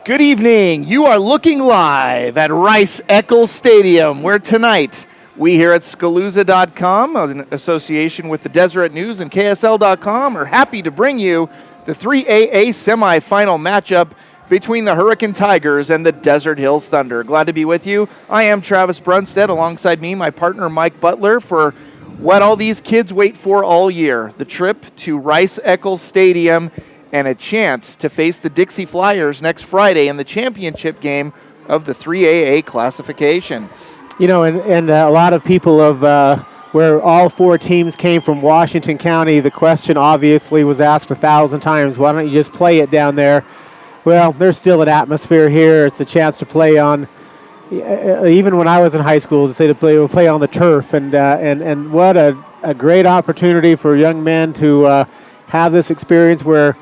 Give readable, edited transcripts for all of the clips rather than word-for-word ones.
Good evening. You are looking live at Rice-Eccles Stadium, where tonight we here at Scaluzza.com, in association with the Deseret News and KSL.com, are happy to bring you the 3AA semifinal matchup between the Hurricane Tigers and the Desert Hills Thunder. Glad to be with you. I am Travis Brunstead, alongside me, my partner Mike Butler, for what all these kids wait for all year, the trip to Rice-Eccles Stadium and a chance to face the Dixie Flyers next Friday in the championship game of the 3AA classification. You know, and a lot of people of where all four teams came from Washington County, the question obviously was asked 1,000 times, why don't you just play it down there? Well, there's still an atmosphere here. It's a chance to play on, even when I was in high school, to say to play on the turf, and what a great opportunity for young men to have this experience where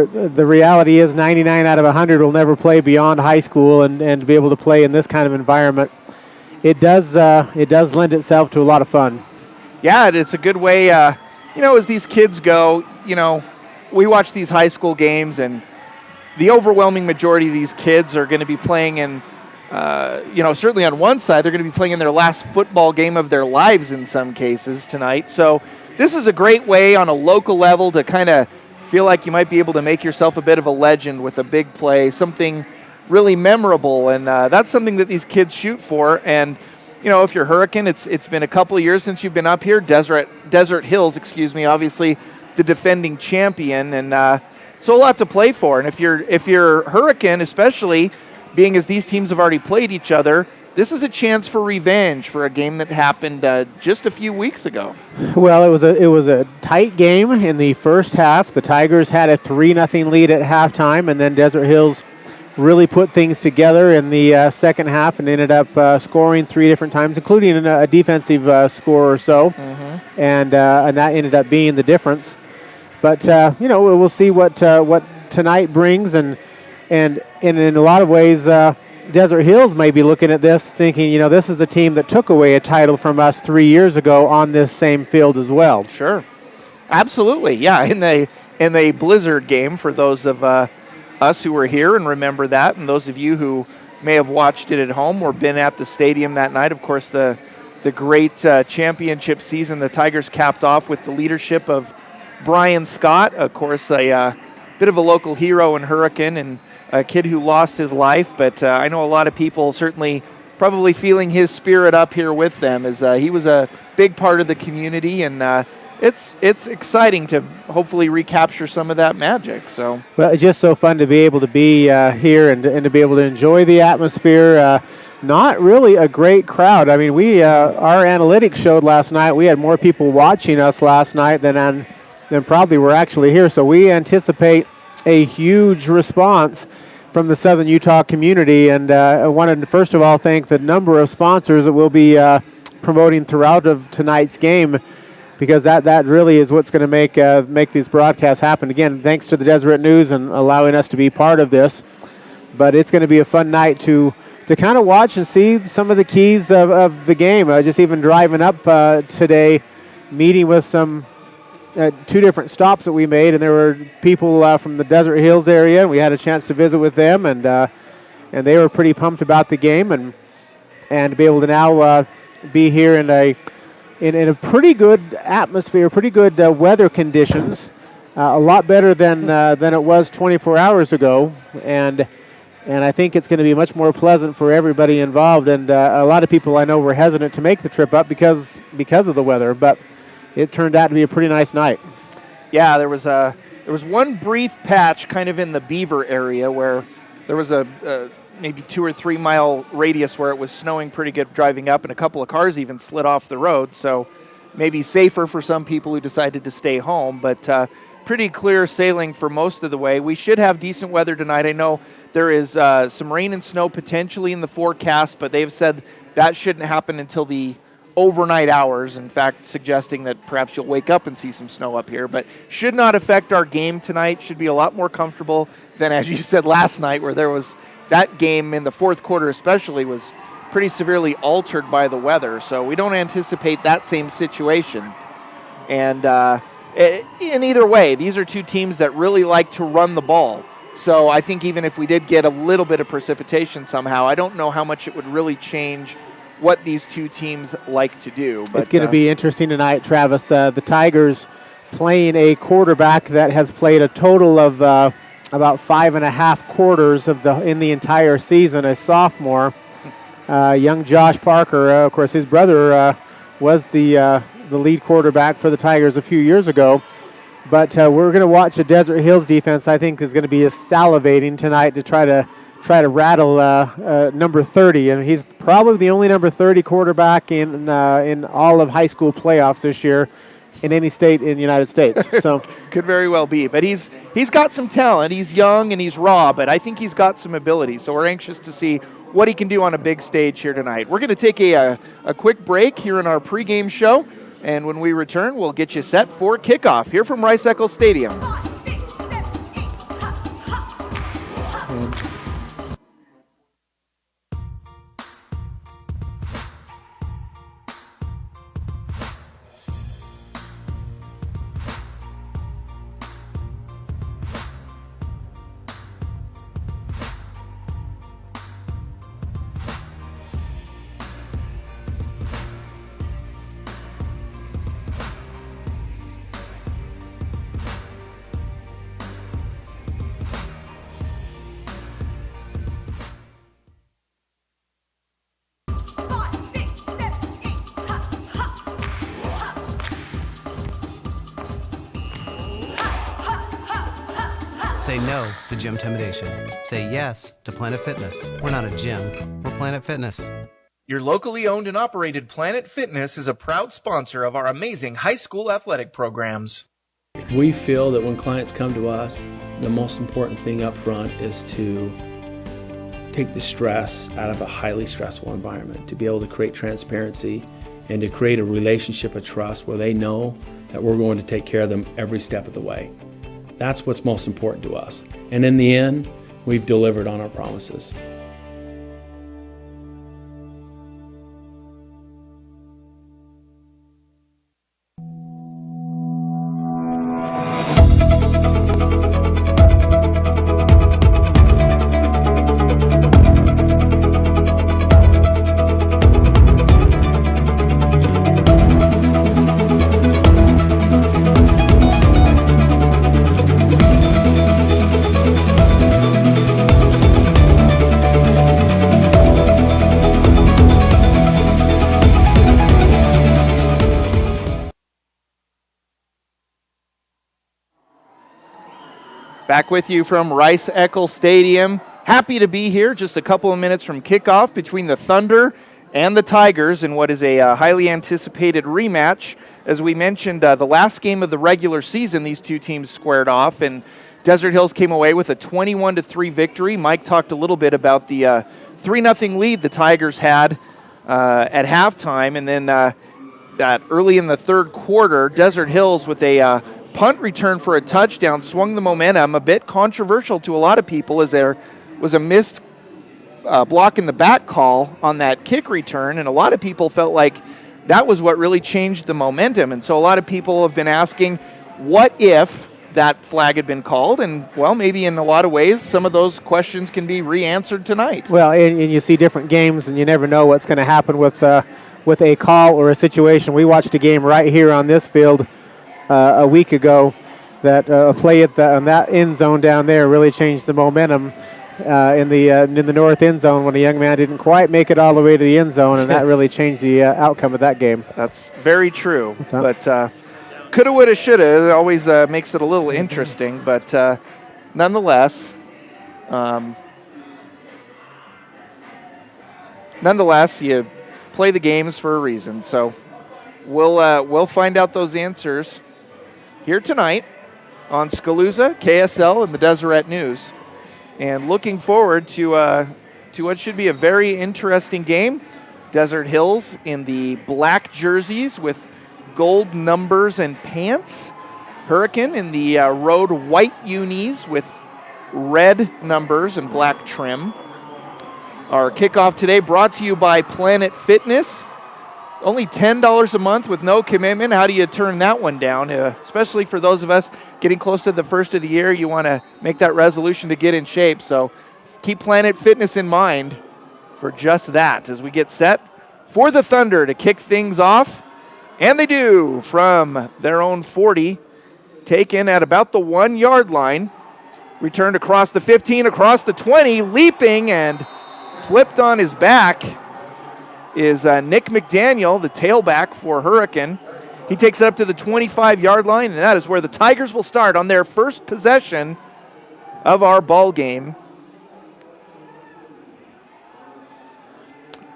the reality is 99 out of 100 will never play beyond high school, and to be able to play in this kind of environment, it does lend itself to a lot of fun. Yeah, it's a good way, as these kids go, we watch these high school games, and the overwhelming majority of these kids are going to be playing in, certainly on one side, they're going to be playing in their last football game of their lives in some cases tonight. So this is a great way on a local level to kind of feel like you might be able to make yourself a bit of a legend with a big play, something really memorable, and that's something that these kids shoot for. And if you're Hurricane, it's been a couple of years since you've been up here. Desert Hills, obviously the defending champion, and so a lot to play for. And if you're Hurricane, especially being as these teams have already played each other, this is a chance for revenge for a game that happened just a few weeks ago. Well, it was a tight game in the first half. The Tigers had a 3-0 lead at halftime, and then Desert Hills really put things together in the second half and ended up scoring 3 different times, including a defensive score or so, and that ended up being the difference. But we'll see what tonight brings, and in a lot of ways, Desert Hills may be looking at this thinking, this is a team that took away a title from us 3 years ago on this same field as well. Sure. Absolutely. Yeah, in the Blizzard game, for those of us who were here and remember that, and those of you who may have watched it at home or been at the stadium that night, of course, the great championship season the Tigers capped off with the leadership of Brian Scott, of course, a bit of a local hero in Hurricane and a kid who lost his life, but I know a lot of people certainly probably feeling his spirit up here with them, as he was a big part of the community, and it's exciting to hopefully recapture some of that magic. So, well, it's just so fun to be able to be here and to be able to enjoy the atmosphere. Not really a great crowd. I mean, our analytics showed last night we had more people watching us last night than probably were actually here. So we anticipate a huge response from the Southern Utah community, and I wanted to first of all thank the number of sponsors that will be promoting throughout of tonight's game, because that really is what's going to make these broadcasts happen. Again, thanks to the Deseret News and allowing us to be part of this. But it's going to be a fun night to kind of watch and see some of the keys of the game. Just even driving up today, meeting with some 2 different stops that we made, and there were people from the Desert Hills area, and we had a chance to visit with them, and they were pretty pumped about the game, and to be able to now be here in a pretty good atmosphere, pretty good weather conditions, a lot better than it was 24 hours ago, and I think it's going to be much more pleasant for everybody involved. And a lot of people I know were hesitant to make the trip up because of the weather, but it turned out to be a pretty nice night. Yeah, there was one brief patch kind of in the Beaver area where there was a maybe 2 or 3 mile radius where it was snowing pretty good driving up, and a couple of cars even slid off the road. So maybe safer for some people who decided to stay home, but pretty clear sailing for most of the way. We should have decent weather tonight. I know there is some rain and snow potentially in the forecast, but they've said that shouldn't happen until the overnight hours, in fact, suggesting that perhaps you'll wake up and see some snow up here, but should not affect our game tonight. Should be a lot more comfortable than, as you said, last night, where there was that game in the fourth quarter especially was pretty severely altered by the weather. So we don't anticipate that same situation. And in either way, these are 2 teams that really like to run the ball. So I think even if we did get a little bit of precipitation somehow, I don't know how much it would really change what these two teams like to do. But it's going to be interesting tonight, Travis. The Tigers playing a quarterback that has played a total of about 5.5 quarters in the entire season, a sophomore. Young Josh Parker, of course, his brother was the lead quarterback for the Tigers a few years ago. But we're going to watch the Desert Hills defense. I think is going to be salivating tonight to try to rattle number 30, and he's probably the only number 30 quarterback in all of high school playoffs this year in any state in the United States. So could very well be, but he's got some talent. He's young and he's raw, but I think he's got some ability. So we're anxious to see what he can do on a big stage here tonight. We're going to take a quick break here in our pregame show, and when we return, we'll get you set for kickoff here from Rice-Eccles Stadium. Say no to gym intimidation. Say yes to Planet Fitness. We're not a gym, we're Planet Fitness. Your locally owned and operated Planet Fitness is a proud sponsor of our amazing high school athletic programs. We feel that when clients come to us, the most important thing up front is to take the stress out of a highly stressful environment, to be able to create transparency and to create a relationship of trust where they know that we're going to take care of them every step of the way. That's what's most important to us. And in the end, we've delivered on our promises. Back with you from Rice-Eccles Stadium. Happy to be here just a couple of minutes from kickoff between the Thunder and the Tigers in what is a highly anticipated rematch. As we mentioned, the last game of the regular season, these two teams squared off, and Desert Hills came away with a 21-3 victory. Mike talked a little bit about the 3-0 lead the Tigers had at halftime, and then that early in the third quarter, Desert Hills with a punt return for a touchdown swung the momentum. A bit controversial to a lot of people as there was a missed block in the back call on that kick return, and a lot of people felt like that was what really changed the momentum. And so a lot of people have been asking, what if that flag had been called? And, well, maybe in a lot of ways some of those questions can be re-answered tonight. Well, and you see different games, and you never know what's going to happen with a call or a situation. We watched a game right here on this field a week ago that a play on that end zone down there really changed the momentum in the north end zone when a young man didn't quite make it all the way to the end zone, and that really changed the outcome of that game. That's very true. But coulda, woulda, shoulda. It always makes it a little interesting, but nonetheless, you play the games for a reason. So we'll find out those answers here tonight on Scaluzza, KSL, and the Deseret News. And looking forward to what should be a very interesting game. Desert Hills in the black jerseys with gold numbers and pants. Hurricane in the road white unis with red numbers and black trim. Our kickoff today brought to you by Planet Fitness. Only $10 a month with no commitment. How do you turn that one down? Especially for those of us getting close to the first of the year, you want to make that resolution to get in shape. So keep Planet Fitness in mind for just that as we get set for the Thunder to kick things off. And they do from their own 40, taken at about the 1 yard line. Returned across the 15, across the 20, leaping and flipped on his back is Nick McDaniel, the tailback for Hurricane. He takes it up to the 25-yard line, and that is where the Tigers will start on their first possession of our ball game.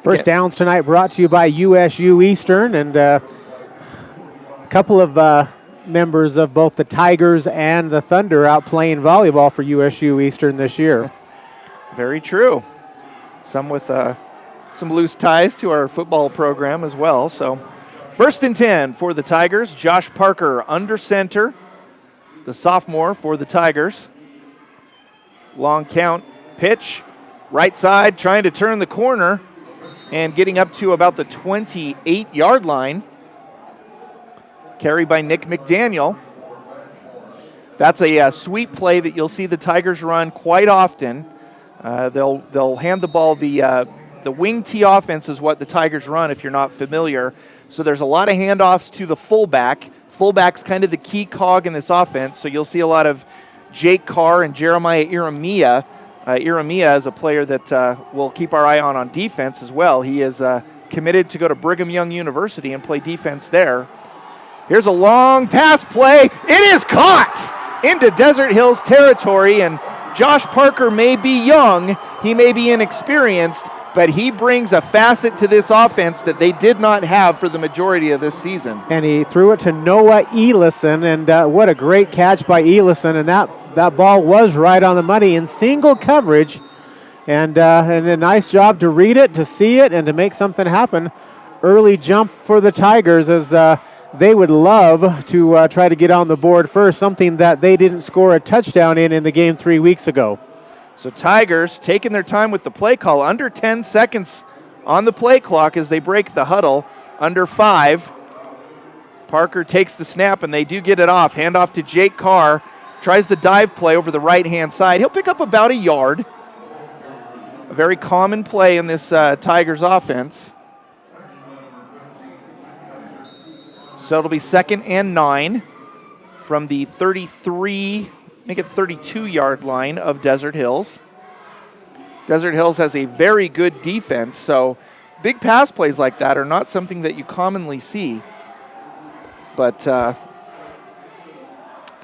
First downs tonight brought to you by USU Eastern, and a couple of members of both the Tigers and the Thunder out playing volleyball for USU Eastern this year. Very true. Some with some loose ties to our football program as well. So 1st and 10 for the Tigers. Josh Parker under center, the sophomore for the Tigers. Long count, pitch, right side, trying to turn the corner and getting up to about the 28-yard line. Carry by Nick McDaniel. That's a sweep play that you'll see the Tigers run quite often. They'll hand the ball. The wing T offense is what the Tigers run if you're not familiar. So there's a lot of handoffs to the fullback. Fullback's kind of the key cog in this offense. So you'll see a lot of Jake Carr and Jeremiah Iramia. Iramia is a player that we'll keep our eye on defense as well. He is committed to go to Brigham Young University and play defense there. Here's a long pass play. It is caught into Desert Hills territory, and Josh Parker may be young, he may be inexperienced, but he brings a facet to this offense that they did not have for the majority of this season. And he threw it to Noah Elison, and what a great catch by Elison, and that ball was right on the money in single coverage, and a nice job to read it, to see it, and to make something happen. Early jump for the Tigers as they would love to try to get on the board first, something that they didn't score a touchdown in the game 3 weeks ago. So Tigers taking their time with the play call. Under 10 seconds on the play clock as they break the huddle. Under 5. Parker takes the snap, and they do get it off. Handoff to Jake Carr. Tries the dive play over the right-hand side. He'll pick up about a yard. A very common play in this Tigers offense. So it'll be 2nd and 9 from the 32-yard line of Desert Hills. Desert Hills has a very good defense, so big pass plays like that are not something that you commonly see. But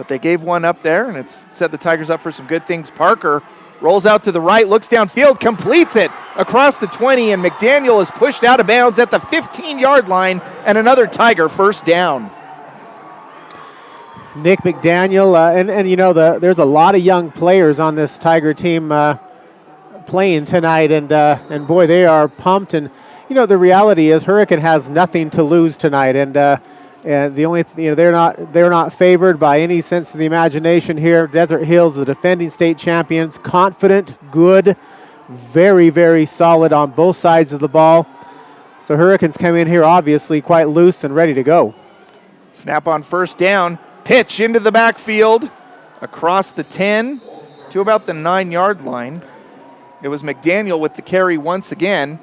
they gave one up there, and it's set the Tigers up for some good things. Parker rolls out to the right, looks downfield, completes it across the 20, and McDaniel is pushed out of bounds at the 15-yard line, and another Tiger first down. Nick McDaniel, and you know, there's a lot of young players on this Tiger team playing tonight, and boy, they are pumped. And you know, the reality is Hurricane has nothing to lose tonight, and the only they're not favored by any sense of the imagination here. Desert Hills, the defending state champions, confident, good, very, very solid on both sides of the ball. So Hurricanes come in here obviously quite loose and ready to go. Snap on first down, pitch into the backfield, across the 10 to about the 9-yard line. It was McDaniel with the carry once again.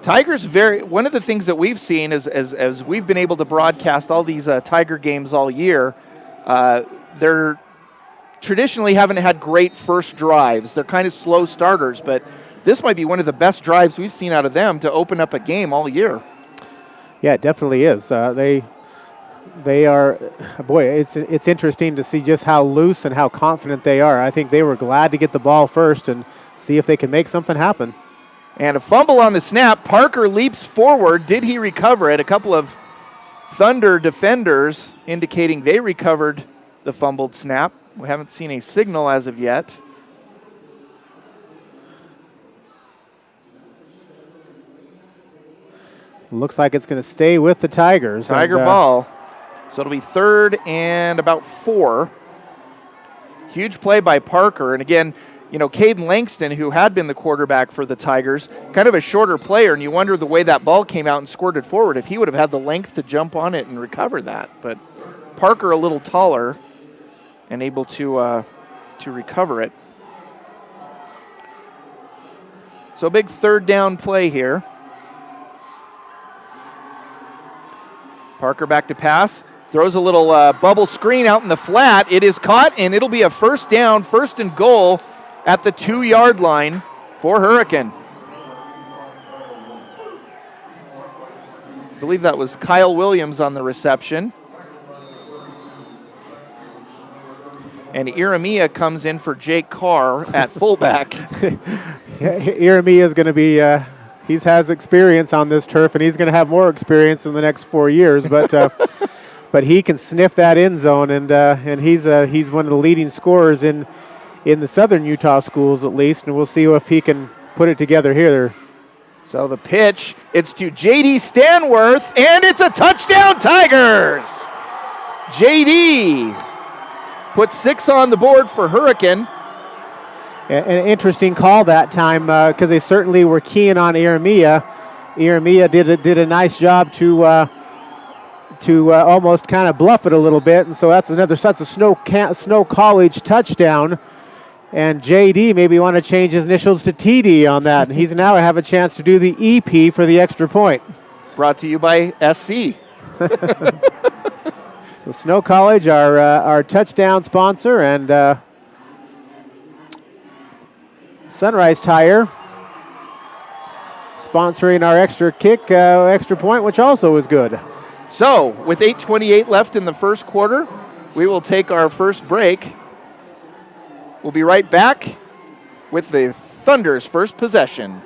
Tigers, one of the things that we've seen is as we've been able to broadcast all these Tiger games all year, they're traditionally haven't had great first drives. They're kind of slow starters, but this might be one of the best drives we've seen out of them to open up a game all year. Yeah, it definitely is. They are, boy, it's interesting to see just how loose and how confident they are. I think they were glad to get the ball first and see if they can make something happen. And a fumble on the snap. Parker leaps forward. Did he recover it? A couple of Thunder defenders indicating they recovered the fumbled snap. We haven't seen a signal as of yet. Looks like it's going to stay with the Tigers. Tiger ball. So it'll be 3rd and about 4. Huge play by Parker. And again, Caden Langston, who had been the quarterback for the Tigers, kind of a shorter player, and you wonder the way that ball came out and squirted forward, if he would have had the length to jump on it and recover that. But Parker a little taller and able to recover it. So big third down play here. Parker back to pass. Throws a little bubble screen out in the flat. It is caught, and it'll be a first down, 1st and goal at the 2-yard line for Hurricane. I believe that was Kyle Williams on the reception. And Iramia comes in for Jake Carr at fullback. Iramia is going to be, he has experience on this turf, and he's going to have more experience in the next 4 years. But but he can sniff that end zone, and he's one of the leading scorers in the Southern Utah schools at least, and we'll see if he can put it together here. So the pitch, it's to J.D. Stanworth, and it's a touchdown, Tigers! J.D. puts 6 on the board for Hurricane. An interesting call that time because they certainly were keying on Iramia. Iramia did a nice job to almost kind of bluff it a little bit, and so that's a Snow College touchdown. And JD maybe want to change his initials to TD on that, and he's now have a chance to do the EP for the extra point. Brought to you by SC. So Snow College, our touchdown sponsor, and Sunrise Tire sponsoring our extra kick, extra point, which also is good. So with 8:28 left in the first quarter, we will take our first break. We'll be right back with the Thunder's first possession.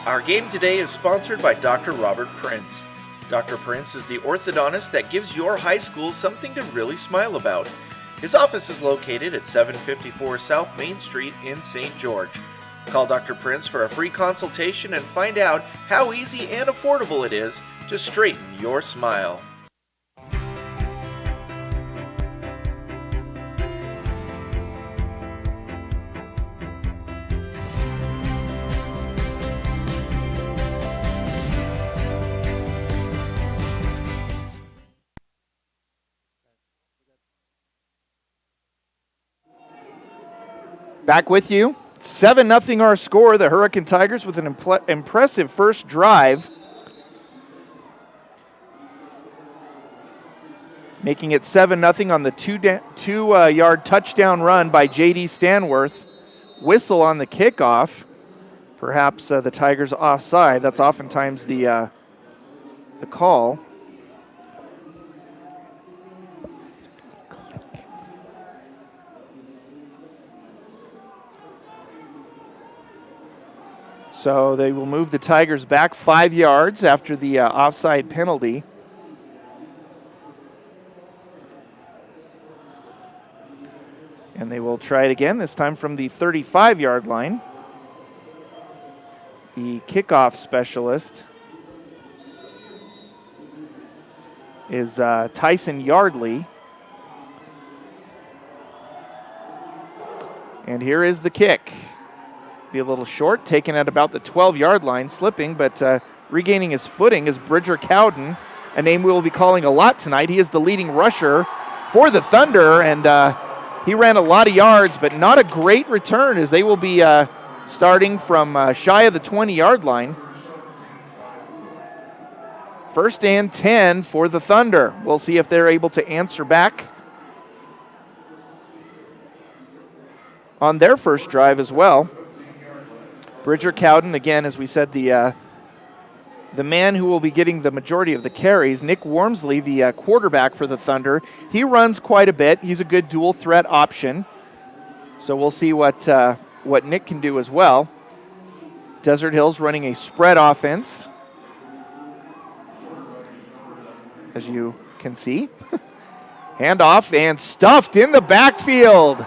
Our game today is sponsored by Dr. Robert Prince. Dr. Prince is the orthodontist that gives your high school something to really smile about. His office is located at 754 South Main Street in St. George. Call Dr. Prince for a free consultation and find out how easy and affordable it is to straighten your smile. Back with you. 7-0 our score. The Hurricane Tigers with an impressive first drive. Making it 7-0 on the two-yard touchdown run by J.D. Stanworth. Whistle on the kickoff. Perhaps the Tigers offside. That's oftentimes the call. So they will move the Tigers back 5 yards after the offside penalty. And they will try it again, this time from the 35-yard line. The kickoff specialist is Tyson Yardley. And here is the kick. Be a little short, taken at about the 12-yard line, slipping, but regaining his footing is Bridger Cowden, a name we will be calling a lot tonight. He is the leading rusher for the Thunder, and he ran a lot of yards, but not a great return, as they will be starting from shy of the 20-yard line. 1st and 10 for the Thunder. We'll see if they're able to answer back on their first drive as well. Bridger Cowden, again, as we said, the man who will be getting the majority of the carries. Nick Wormsley, the quarterback for the Thunder. He runs quite a bit. He's a good dual threat option. So we'll see what Nick can do as well. Desert Hills running a spread offense, as you can see. Handoff and stuffed in the backfield.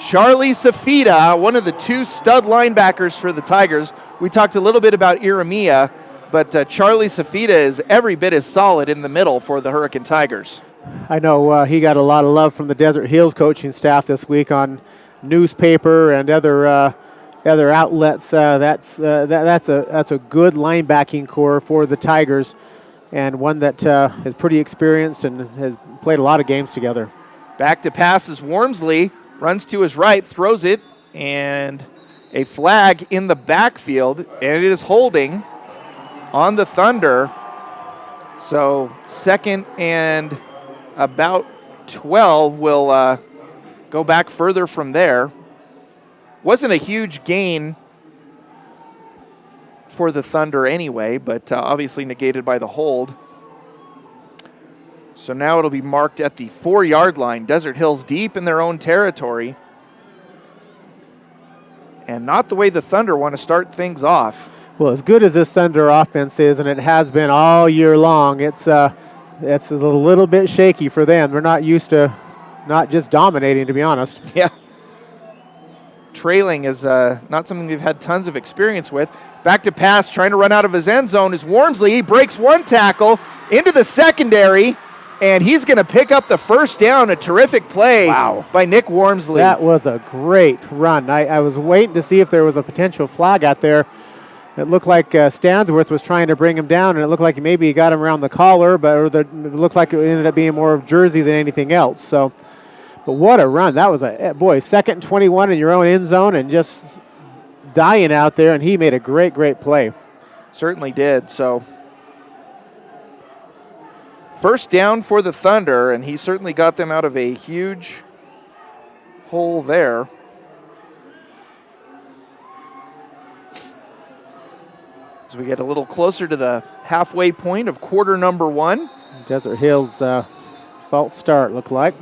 Charlie Safita, one of the 2 stud linebackers for the Tigers. We talked a little bit about Iramia, but Charlie Safita is every bit as solid in the middle for the Hurricane Tigers. I know he got a lot of love from the Desert Hills coaching staff this week on newspaper and other outlets. That's a good linebacking core for the Tigers, and one that is pretty experienced and has played a lot of games together. Back to pass is Wormsley, runs to his right, throws it, and a flag in the backfield, and it is holding on the Thunder. So 2nd and about 12 will go back further from there. Wasn't a huge gain for the Thunder anyway, but obviously negated by the hold. So now it'll be marked at the 4-yard line. Desert Hills deep in their own territory. And not the way the Thunder want to start things off. Well, as good as this Thunder offense is, and it has been all year long, it's a little bit shaky for them. They're not used to not just dominating, to be honest. Yeah. Trailing is not something they've had tons of experience with. Back to pass, trying to run out of his end zone is Wormsley. He breaks one tackle into the secondary, and he's going to pick up the first down. A terrific play by Nick Wormsley. That was a great run. I was waiting to see if there was a potential flag out there. It looked like Stansworth was trying to bring him down, and it looked like maybe he got him around the collar, but it looked like it ended up being more of jersey than anything else. So, but what a run. That was 2nd and 21 in your own end zone and just dying out there, and he made a great play. Certainly did. So first down for the Thunder, and he certainly got them out of a huge hole there. As we get a little closer to the halfway point of quarter number 1. Desert Hills false start, looked like.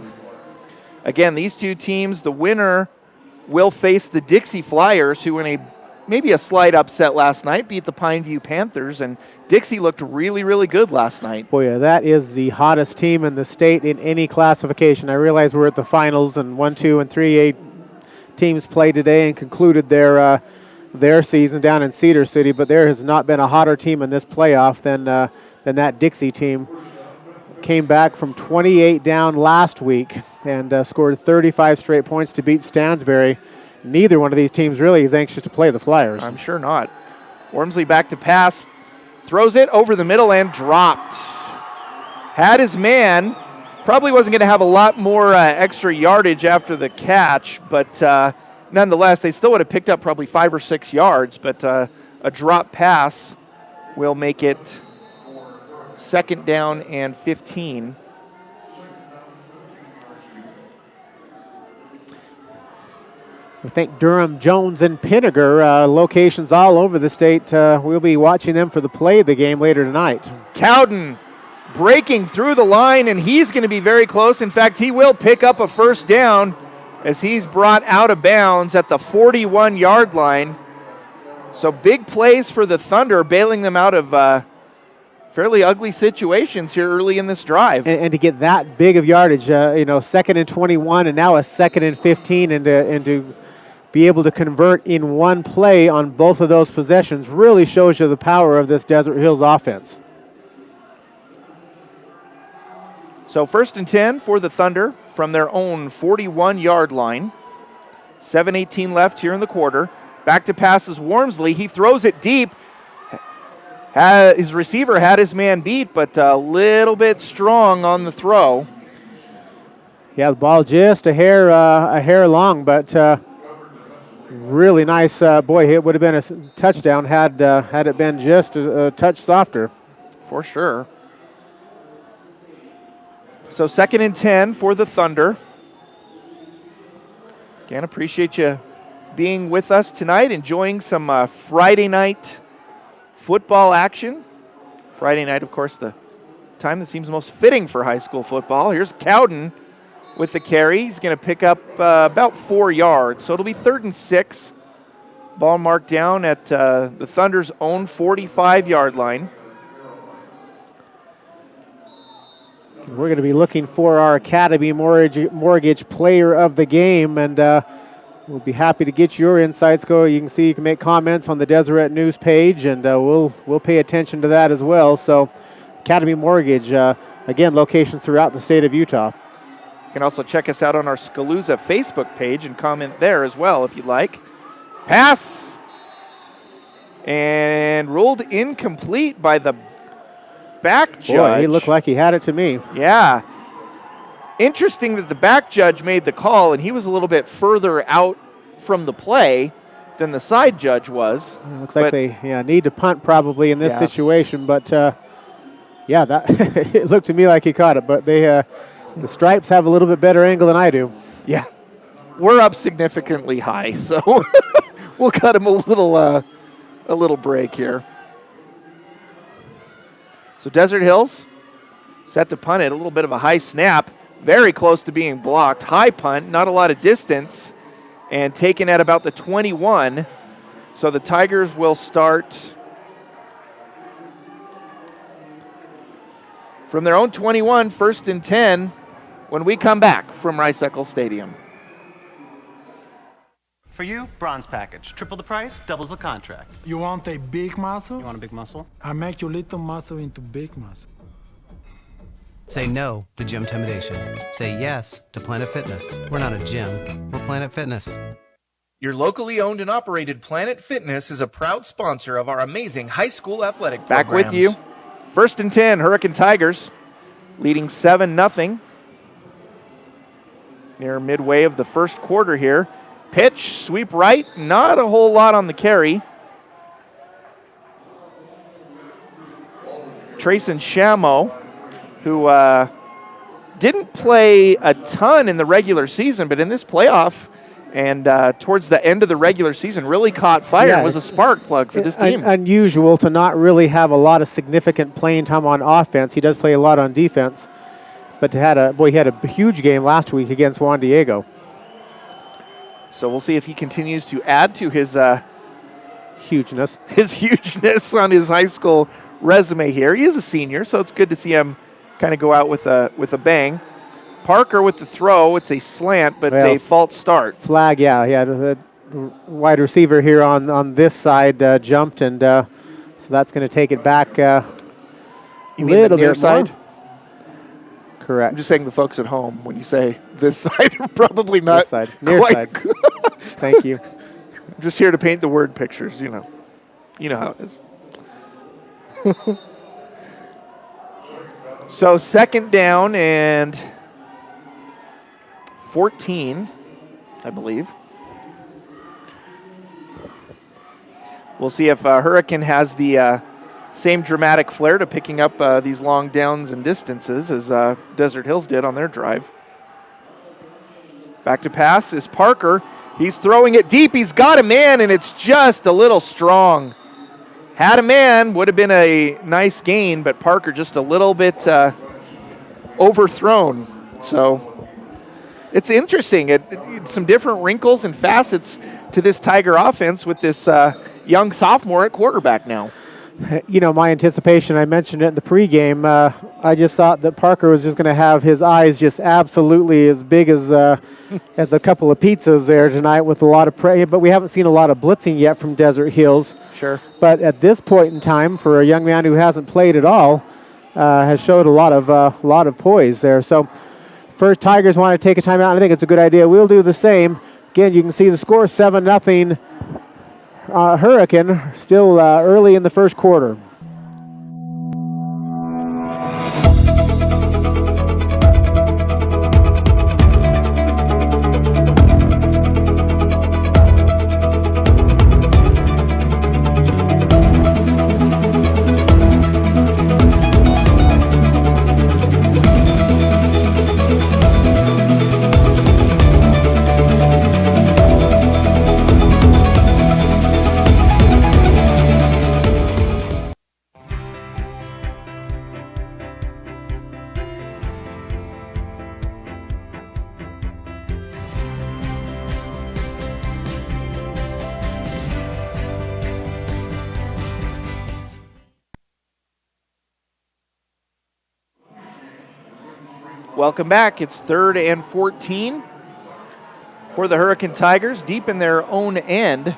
Again, these two teams, the winner will face the Dixie Flyers, who in maybe a slight upset last night beat the Pineview Panthers, and Dixie looked really good last night. Boy, yeah, that is the hottest team in the state in any classification. I realize we're at the finals, and 1, 2, and 3A teams played today and concluded their season down in Cedar City, but there has not been a hotter team in this playoff than that Dixie team. Came back from 28 down last week and scored 35 straight points to beat Stansbury. Neither one of these teams really is anxious to play the Flyers. I'm sure not. Wormsley back to pass, throws it over the middle and dropped. Had his man, probably wasn't going to have a lot more extra yardage after the catch, but nonetheless, they still would have picked up probably 5 or 6 yards, but a drop pass will make it 2nd down and 15. I think Durham, Jones, and Pinniger, locations all over the state. We'll be watching them for the play of the game later tonight. Cowden breaking through the line, and he's going to be very close. In fact, he will pick up a first down as he's brought out of bounds at the 41-yard line. So big plays for the Thunder, bailing them out of fairly ugly situations here early in this drive. And to get that big of yardage, 2nd and 21 and now a 2nd and 15, and to be able to convert in one play on both of those possessions really shows you the power of this Desert Hills offense. So 1st and 10 for the Thunder from their own 41-yard line. 7:18 left here in the quarter. Back to pass is Wormsley. He throws it deep. His receiver had his man beat, but a little bit strong on the throw. Yeah, the ball just a hair long, but really nice. Boy, it would have been a touchdown had it been just a touch softer. For sure. So 2nd and 10 for the Thunder. Again, appreciate you being with us tonight, enjoying some Friday night football action. Friday night, of course, the time that seems most fitting for high school football. Here's Cowden with the carry. He's going to pick up about 4 yards. So it'll be 3rd and 6. Ball marked down at the Thunder's own 45-yard line. We're going to be looking for our Academy Mortgage Player of the Game, and we'll be happy to get your insights. You can make comments on the Deseret News page, and we'll pay attention to that as well. So, Academy Mortgage, again, locations throughout the state of Utah. You can also check us out on our Scalooza Facebook page and comment there as well if you'd like. Pass! And ruled incomplete by the back judge. Boy, he looked like he had it to me. Yeah. Interesting that the back judge made the call, and he was a little bit further out from the play than the side judge was. Looks like they need to punt probably in this situation, but that it looked to me like he caught it. But the Stripes have a little bit better angle than I do. Yeah, we're up significantly high, so we'll cut him a little break here. So Desert Hills set to punt it. A little bit of a high snap, very close to being blocked. High punt, not a lot of distance, and taken at about the 21. So the Tigers will start from their own 21, 1st and 10, when we come back from Rice-Eccles Stadium. For you, bronze package. Triple the price, doubles the contract. You want a big muscle? You want a big muscle? I make your little muscle into big muscle. Say no to gym intimidation. Say yes to Planet Fitness. We're not a gym, we're Planet Fitness. Your locally owned and operated Planet Fitness is a proud sponsor of our amazing high school athletic programs. Back with you. 1st and 10, Hurricane Tigers leading 7-0. Near midway of the first quarter here. Pitch, sweep right, not a whole lot on the carry. Trayson Shamo, who didn't play a ton in the regular season, but in this playoff and towards the end of the regular season really caught fire and was a spark plug for this team. Unusual to not really have a lot of significant playing time on offense. He does play a lot on defense, but he had a huge game last week against Juan Diego. So we'll see if he continues to add to his hugeness on his high school resume here. He is a senior, so it's good to see him kind of go out with a bang. Parker with the throw. It's a slant, but it's a false start. Flag, the wide receiver here on this side jumped, and so that's going to take it back a little bit side. More? Correct. I'm just saying the folks at home, when you say this side, are probably not this side. Near side. Thank you. I'm just here to paint the word pictures, you know. You know how it is. So 2nd down and 14, I believe. We'll see if Hurricane has the same dramatic flair to picking up these long downs and distances as Desert Hills did on their drive. Back to pass is Parker. He's throwing it deep. He's got a man, and it's just a little strong. Had a man, would have been a nice gain, but Parker just a little bit overthrown. So it's interesting. Some different wrinkles and facets to this Tiger offense with this young sophomore at quarterback now. You know, my anticipation, I mentioned it in the pregame, I just thought that Parker was just going to have his eyes just absolutely as big as as a couple of pizzas there tonight with a lot of pressure. But we haven't seen a lot of blitzing yet from Desert Hills. Sure. But at this point in time, for a young man who hasn't played at all, has showed a lot of poise there. So first, Tigers want to take a timeout. I think it's a good idea. We'll do the same. Again, you can see the score 7-0. Hurricane still early in the first quarter. Welcome back. It's 3rd and 14 for the Hurricane Tigers, deep in their own end,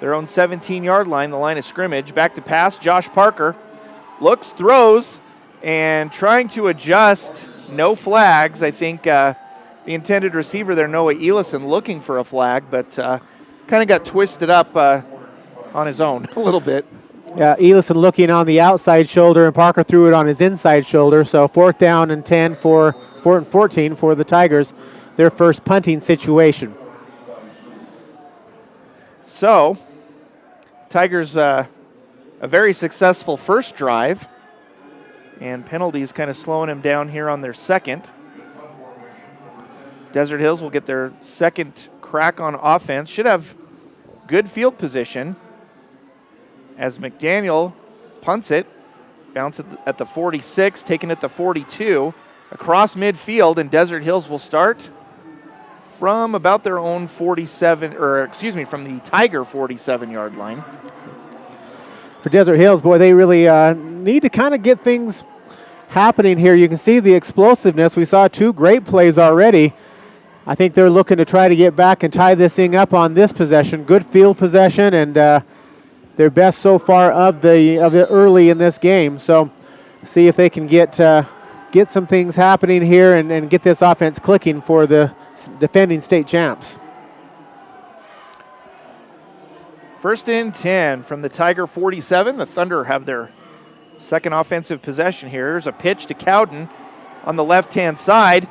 their own 17-yard line, the line of scrimmage. Back to pass, Josh Parker looks, throws, and trying to adjust No flags. I think the intended receiver there, Noah Elison, looking for a flag, but kind of got twisted up on his own a little bit. Elison looking on the outside shoulder, and Parker threw it on his inside shoulder. So 4th down and 10 4th and 14 for the Tigers, their first punting situation. So, Tigers a very successful first drive, and penalties kind of slowing him down here on their second. Desert Hills will get their second crack on offense. Should have good field position as McDaniel punts it, bounce it at the 46, taking it to 42, across midfield, and Desert Hills will start from about their own 47, from the Tiger 47-yard line. For Desert Hills, boy, they really need to kind of get things happening here. You can see the explosiveness. We saw 2 great plays already. I think they're looking to try to get back and tie this thing up on this possession. Good field possession, and their best so far of the early in this game. So see if they can get some things happening here and get this offense clicking for the defending state champs. 1st and 10 from the Tiger 47. The Thunder have their second offensive possession here. Here's a pitch to Cowden on the left-hand side,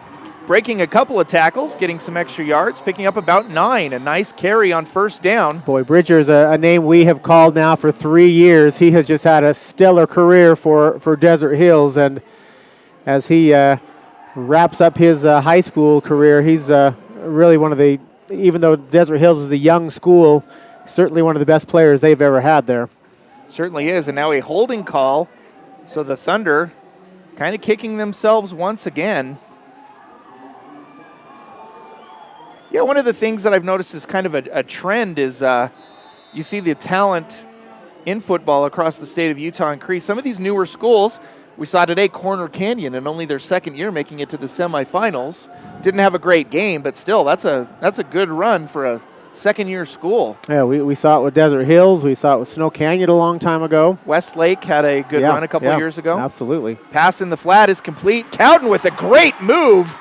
breaking a couple of tackles, getting some extra yards, picking up about 9. A nice carry on 1st down. Boy, Bridger's a name we have called now for 3 years. He has just had a stellar career for Desert Hills, and as he wraps up his high school career, he's really one of the, even though Desert Hills is a young school, certainly one of the best players they've ever had there. Certainly is, and now a holding call. So the Thunder kind of kicking themselves once again. Yeah, one of the things that I've noticed is kind of a trend is you see the talent in football across the state of Utah increase. Some of these newer schools, we saw today Corner Canyon, in only their second year making it to the semifinals. Didn't have a great game, but still, that's a good run for a second-year school. Yeah, we saw it with Desert Hills. We saw it with Snow Canyon a long time ago. Westlake had a good run a couple years ago. Absolutely. Pass in the flat is complete. Cowden with a great move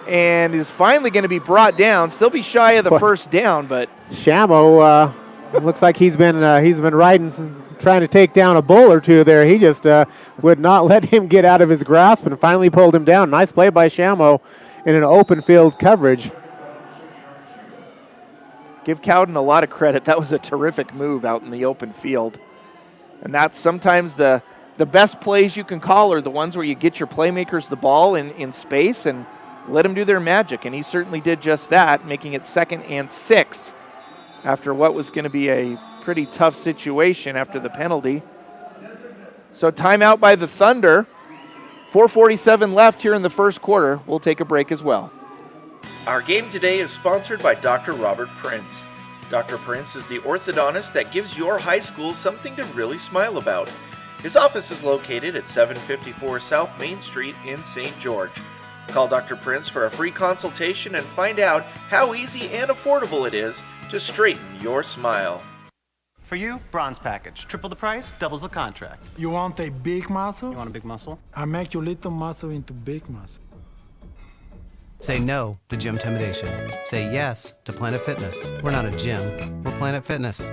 and is finally going to be brought down. Still be shy of the 1st down, but Shamo looks like he's been riding, trying to take down a bull or two there. He just would not let him get out of his grasp and finally pulled him down. Nice play by Shamo in an open field coverage. Give Cowden a lot of credit. That was a terrific move out in the open field. And that's sometimes the best plays you can call are the ones where you get your playmakers the ball in space and let them do their magic. And he certainly did just that, making it 2nd and 6 after what was going to be a pretty tough situation after the penalty. So timeout by the Thunder. 4:47 left here in the first quarter. We'll take a break as well. Our game today is sponsored by Dr. Robert Prince. Dr. Prince is the orthodontist that gives your high school something to really smile about. His office is located at 754 South Main Street in St. George. Call Dr. Prince for a free consultation and find out how easy and affordable it is to straighten your smile. For you, bronze package. Triple the price, doubles the contract. You want a big muscle? You want a big muscle? I make your little muscle into big muscle. Say no to gym intimidation. Say yes to Planet Fitness. We're not a gym, we're Planet Fitness.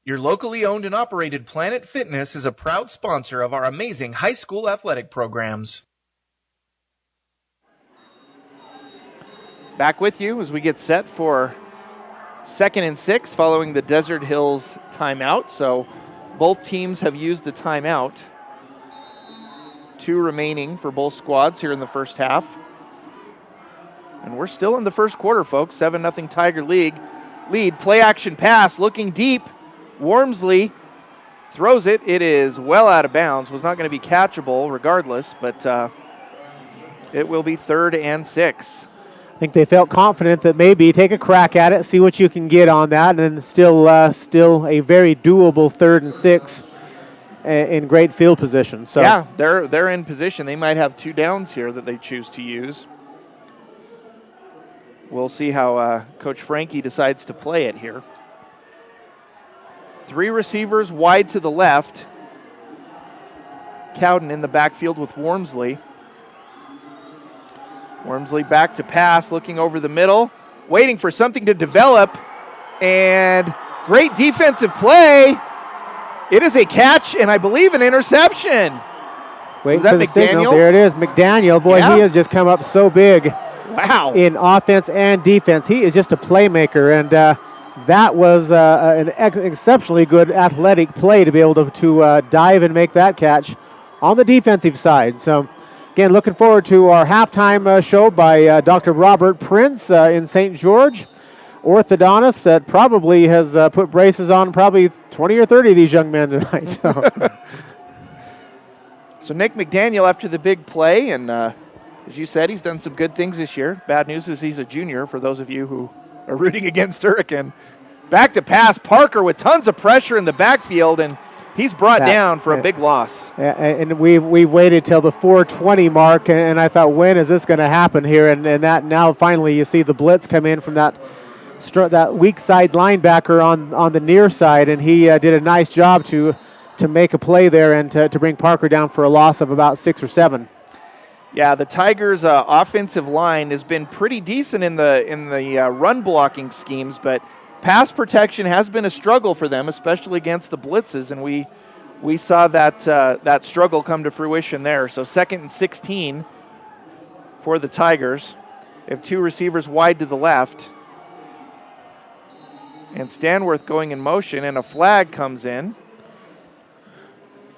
Your locally owned and operated Planet Fitness is a proud sponsor of our amazing high school athletic programs. Back with you as we get set for 2nd and 6 following the Desert Hills timeout. So both teams have used a timeout. 2 remaining for both squads here in the first half. And we're still in the first quarter, folks. 7-0 Tiger lead. Play action pass looking deep. Wormsley throws it. It is well out of bounds. Was not going to be catchable regardless, but it will be 3rd and 6. I think they felt confident that maybe take a crack at it, see what you can get on that, and still a very doable 3rd and 6 in great field position. So yeah, they're in position. They might have 2 downs here that they choose to use. We'll see how Coach Frankie decides to play it here. 3 receivers wide to the left. Cowden in the backfield with Wormsley. Wormsley back to pass, looking over the middle, waiting for something to develop, and great defensive play. It is a catch, and I believe an interception. Wait that for the signal. McDaniel? There it is, McDaniel. Boy, Yeah. he has just come up so big. Wow. In offense and defense. He is just a playmaker, and that was an exceptionally good athletic play to be able to dive and make that catch on the defensive side. So, again, looking forward to our halftime show by Dr. Robert Prince in St. George, orthodontist that probably has put braces on probably 20 or 30 of these young men tonight. So, So Nick McDaniel after the big play, and as you said, he's done some good things this year. Bad news is he's a junior for those of you who are rooting against Hurricane. Back to pass, Parker with tons of pressure in the backfield, and he's brought down for a big loss. And we've waited till the 4:20 mark, and I thought, when is this going to happen here? And that now finally you see the blitz come in from that weak side linebacker on the near side, and he did a nice job to make a play there and to bring Parker down for a loss of about 6 or 7. Yeah, the Tigers' offensive line has been pretty decent in the run blocking schemes, but pass protection has been a struggle for them, especially against the blitzes, and we saw that struggle come to fruition there. So 2nd and 16 for the Tigers. They have 2 receivers wide to the left, and Stanworth going in motion, and a flag comes in.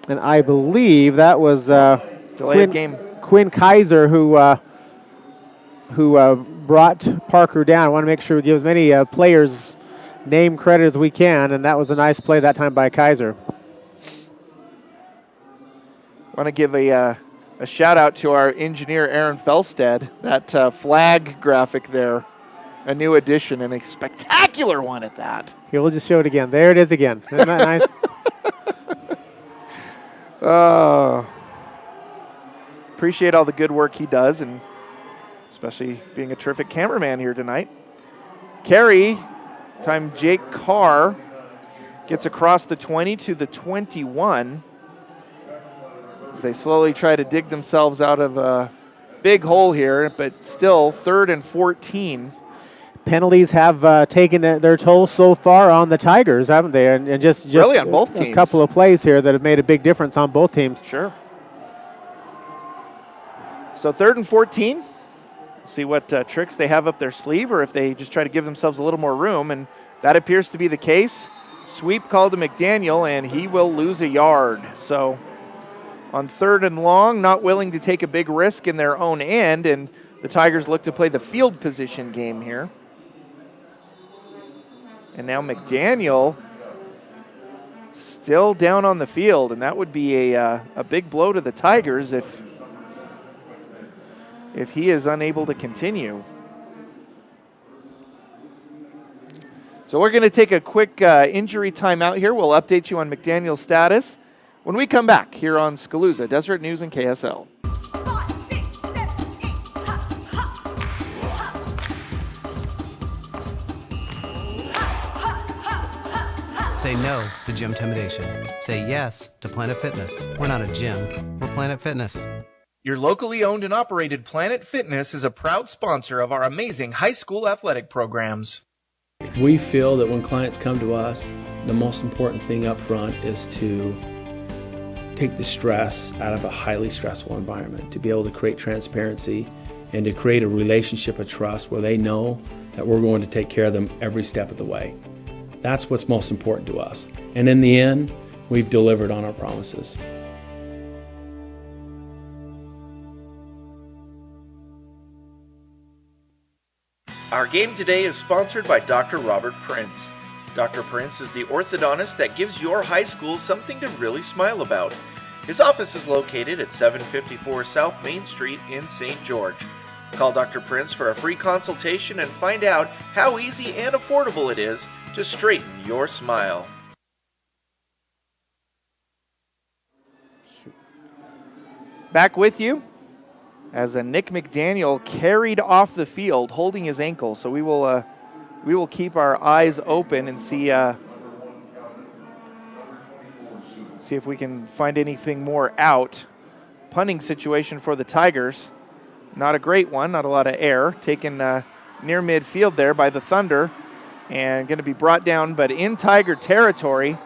And I believe that was Delay of game. Quinn Kaiser who brought Parker down. I want to make sure we give as many players name credit as we can, and that was a nice play that time by Kaiser. I want to give a shout out to our engineer Aaron Felstead. That flag graphic there, a new addition and a spectacular one at that. Here, we'll just show it again. There it is again. Isn't that nice? Appreciate all the good work he does, and especially being a terrific cameraman here tonight. Carry, time Jake Carr gets across the 20 to the 21 as they slowly try to dig themselves out of a big hole here, but still 3rd and 14. Penalties have taken their toll so far on the Tigers, haven't they? And just really on both teams. A couple of plays here that have made a big difference on both teams. Sure. So 3rd and 14. See what tricks they have up their sleeve, or if they just try to give themselves a little more room, and that appears to be the case. Sweep called to McDaniel, and he will lose a yard. So on 3rd and long, not willing to take a big risk in their own end, and the Tigers look to play the field position game here. And now McDaniel still down on the field, and that would be a big blow to the Tigers if he is unable to continue. So we're going to take a quick injury timeout here. We'll update you on McDaniel's status when we come back here on Scalooza, Deseret News and KSL. Say no to gym intimidation. Say yes to Planet Fitness. We're not a gym, we're Planet Fitness. Your locally owned and operated Planet Fitness is a proud sponsor of our amazing high school athletic programs. We feel that when clients come to us, the most important thing up front is to take the stress out of a highly stressful environment, to be able to create transparency and to create a relationship of trust where they know that we're going to take care of them every step of the way. That's what's most important to us. And in the end, we've delivered on our promises. Our game today is sponsored by Dr. Robert Prince. Dr. Prince is the orthodontist that gives your high school something to really smile about. His office is located at 754 South Main Street in St. George. Call Dr. Prince for a free consultation and find out how easy and affordable it is to straighten your smile. Back with you as Nick McDaniel carried off the field holding his ankle. So we will keep our eyes open and see if we can find anything more out. Punting situation for the Tigers. Not a great one, not a lot of air. Taken near midfield there by the Thunder and going to be brought down, but in Tiger territory.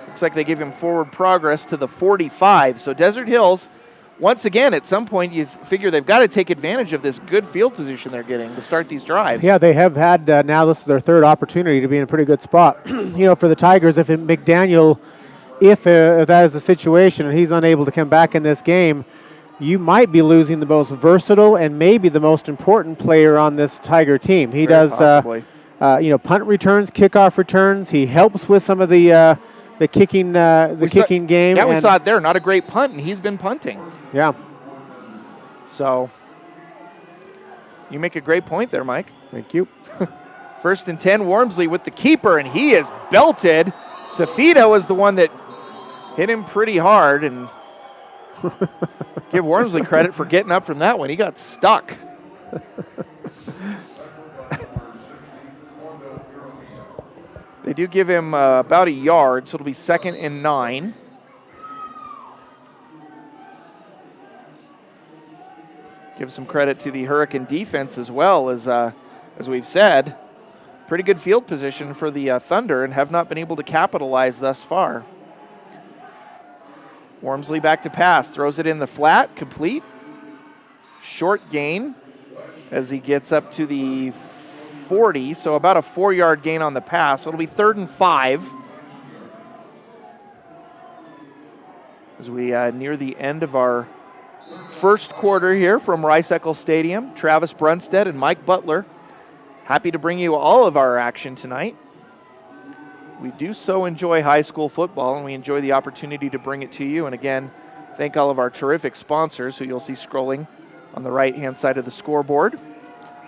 Looks like they give him forward progress to the 45. So Desert Hills, once again, at some point you figure they've got to take advantage of this good field position they're getting to start these drives. Yeah, they have had, now this is their third opportunity to be in a pretty good spot. For the Tigers, if McDaniel, if that is the situation and he's unable to come back in this game, you might be losing the most versatile and maybe the most important player on this Tiger team. He Very does, punt returns, kickoff returns. He helps with some of the kicking, kicking game. Yeah, we saw it there. Not a great punt, and he's been punting. Yeah. So you make a great point there, Mike. Thank you. 1st and 10, Wormsley with the keeper, and he is belted. Safita was the one that hit him pretty hard, and give Wormsley credit for getting up from that one. He got stuck. They do give him about a yard, so it'll be 2nd and 9. Give some credit to the Hurricane defense as well, as we've said. Pretty good field position for the Thunder and have not been able to capitalize thus far. Wormsley back to pass, throws it in the flat, complete. Short gain as he gets up to the 40, so about a 4-yard gain on the pass. So it'll be 3rd and 5 as we near the end of our first quarter here from Rice-Eccles Stadium. Travis Brunstead and Mike Butler, happy to bring you all of our action tonight. We do so enjoy high school football, and we enjoy the opportunity to bring it to you. And again, thank all of our terrific sponsors who you'll see scrolling on the right-hand side of the scoreboard.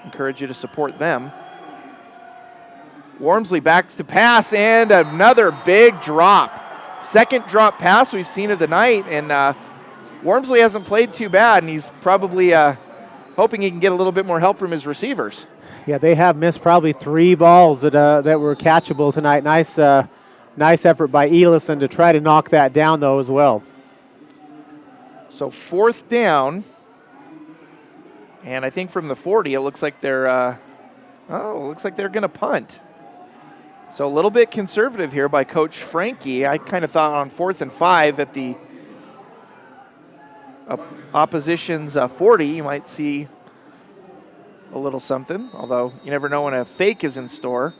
Encourage you to support them. Wormsley backs to pass, and another big drop. Second drop pass we've seen of the night, and Wormsley hasn't played too bad, and he's probably hoping he can get a little bit more help from his receivers. Yeah, they have missed probably 3 balls that were catchable tonight. Nice effort by Elison to try to knock that down, though, as well. So 4th down, and I think from the 40, it looks like they're going to punt. So a little bit conservative here by Coach Frankie. I kind of thought on 4th and 5 at the opposition's 40, you might see a little something, although you never know when a fake is in store.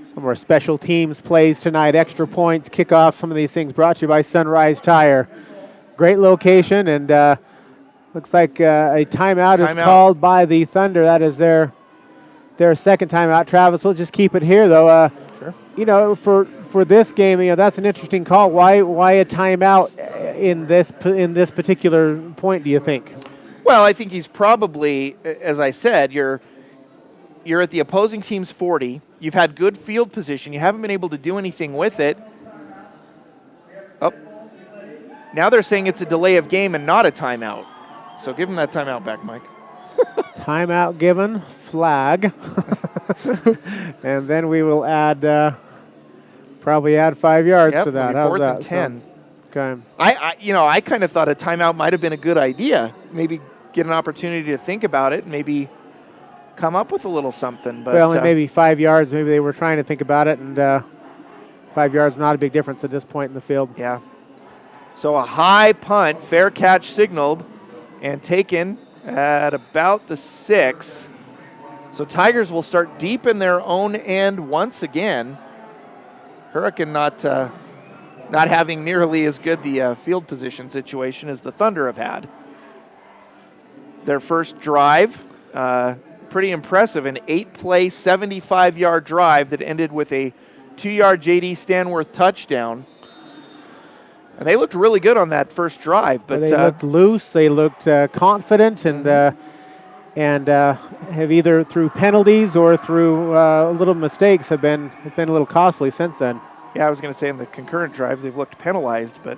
Some of our special teams plays tonight, extra points, kickoff, some of these things brought to you by Sunrise Tire. Great location, and looks like a timeout is called by the Thunder. That is their second timeout. Travis, we'll just keep it here, though. Sure. For this game, that's an interesting call. Why a timeout in this particular point, do you think? Well, I think he's probably, as I said, you're at the opposing team's 40. You've had good field position. You haven't been able to do anything with it. Oh, now they're saying it's a delay of game and not a timeout. So give him that timeout back, Mike. Timeout given, flag. And then we will probably add 5 yards to that. How's 4th that? and 10. Okay. I kind of thought a timeout might have been a good idea. Maybe get an opportunity to think about it and maybe come up with a little something. But and maybe 5 yards. Maybe they were trying to think about it, and 5 yards not a big difference at this point in the field. Yeah. So a high punt, fair catch signaled, and taken at about the 6. So Tigers will start deep in their own end once again. Hurricane not having nearly as good the field position situation as the Thunder have had. Their first drive, pretty impressive, an 8-play, 75-yard drive that ended with a 2-yard J.D. Stanworth touchdown. And they looked really good on that first drive. But they looked loose, they looked confident, and have either through penalties or through little mistakes have been a little costly since then. Yeah, I was going to say in the concurrent drives they've looked penalized, but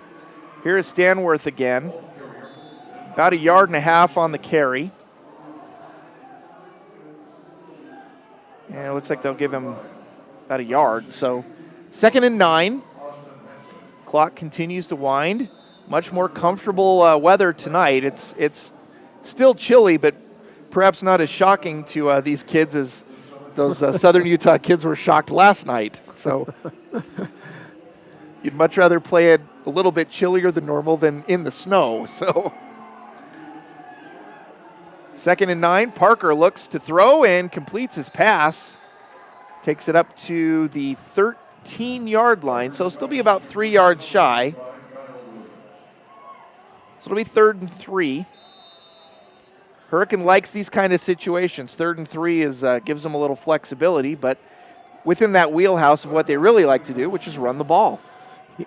here is Stanworth again. About 1.5 yards on the carry. And it looks like they'll give him about 1 yard. So 2nd and 9. Clock continues to wind. Much more comfortable weather tonight. It's still chilly, but perhaps not as shocking to these kids as those Southern Utah kids were shocked last night. So you'd much rather play it a little bit chillier than normal than in the snow. So 2nd and 9, Parker looks to throw and completes his pass. Takes it up to the 13-yard line, so still be about 3 yards shy. So it'll be 3rd and 3. Hurricane likes these kind of situations. 3rd and 3 gives them a little flexibility, but within that wheelhouse of what they really like to do, which is run the ball.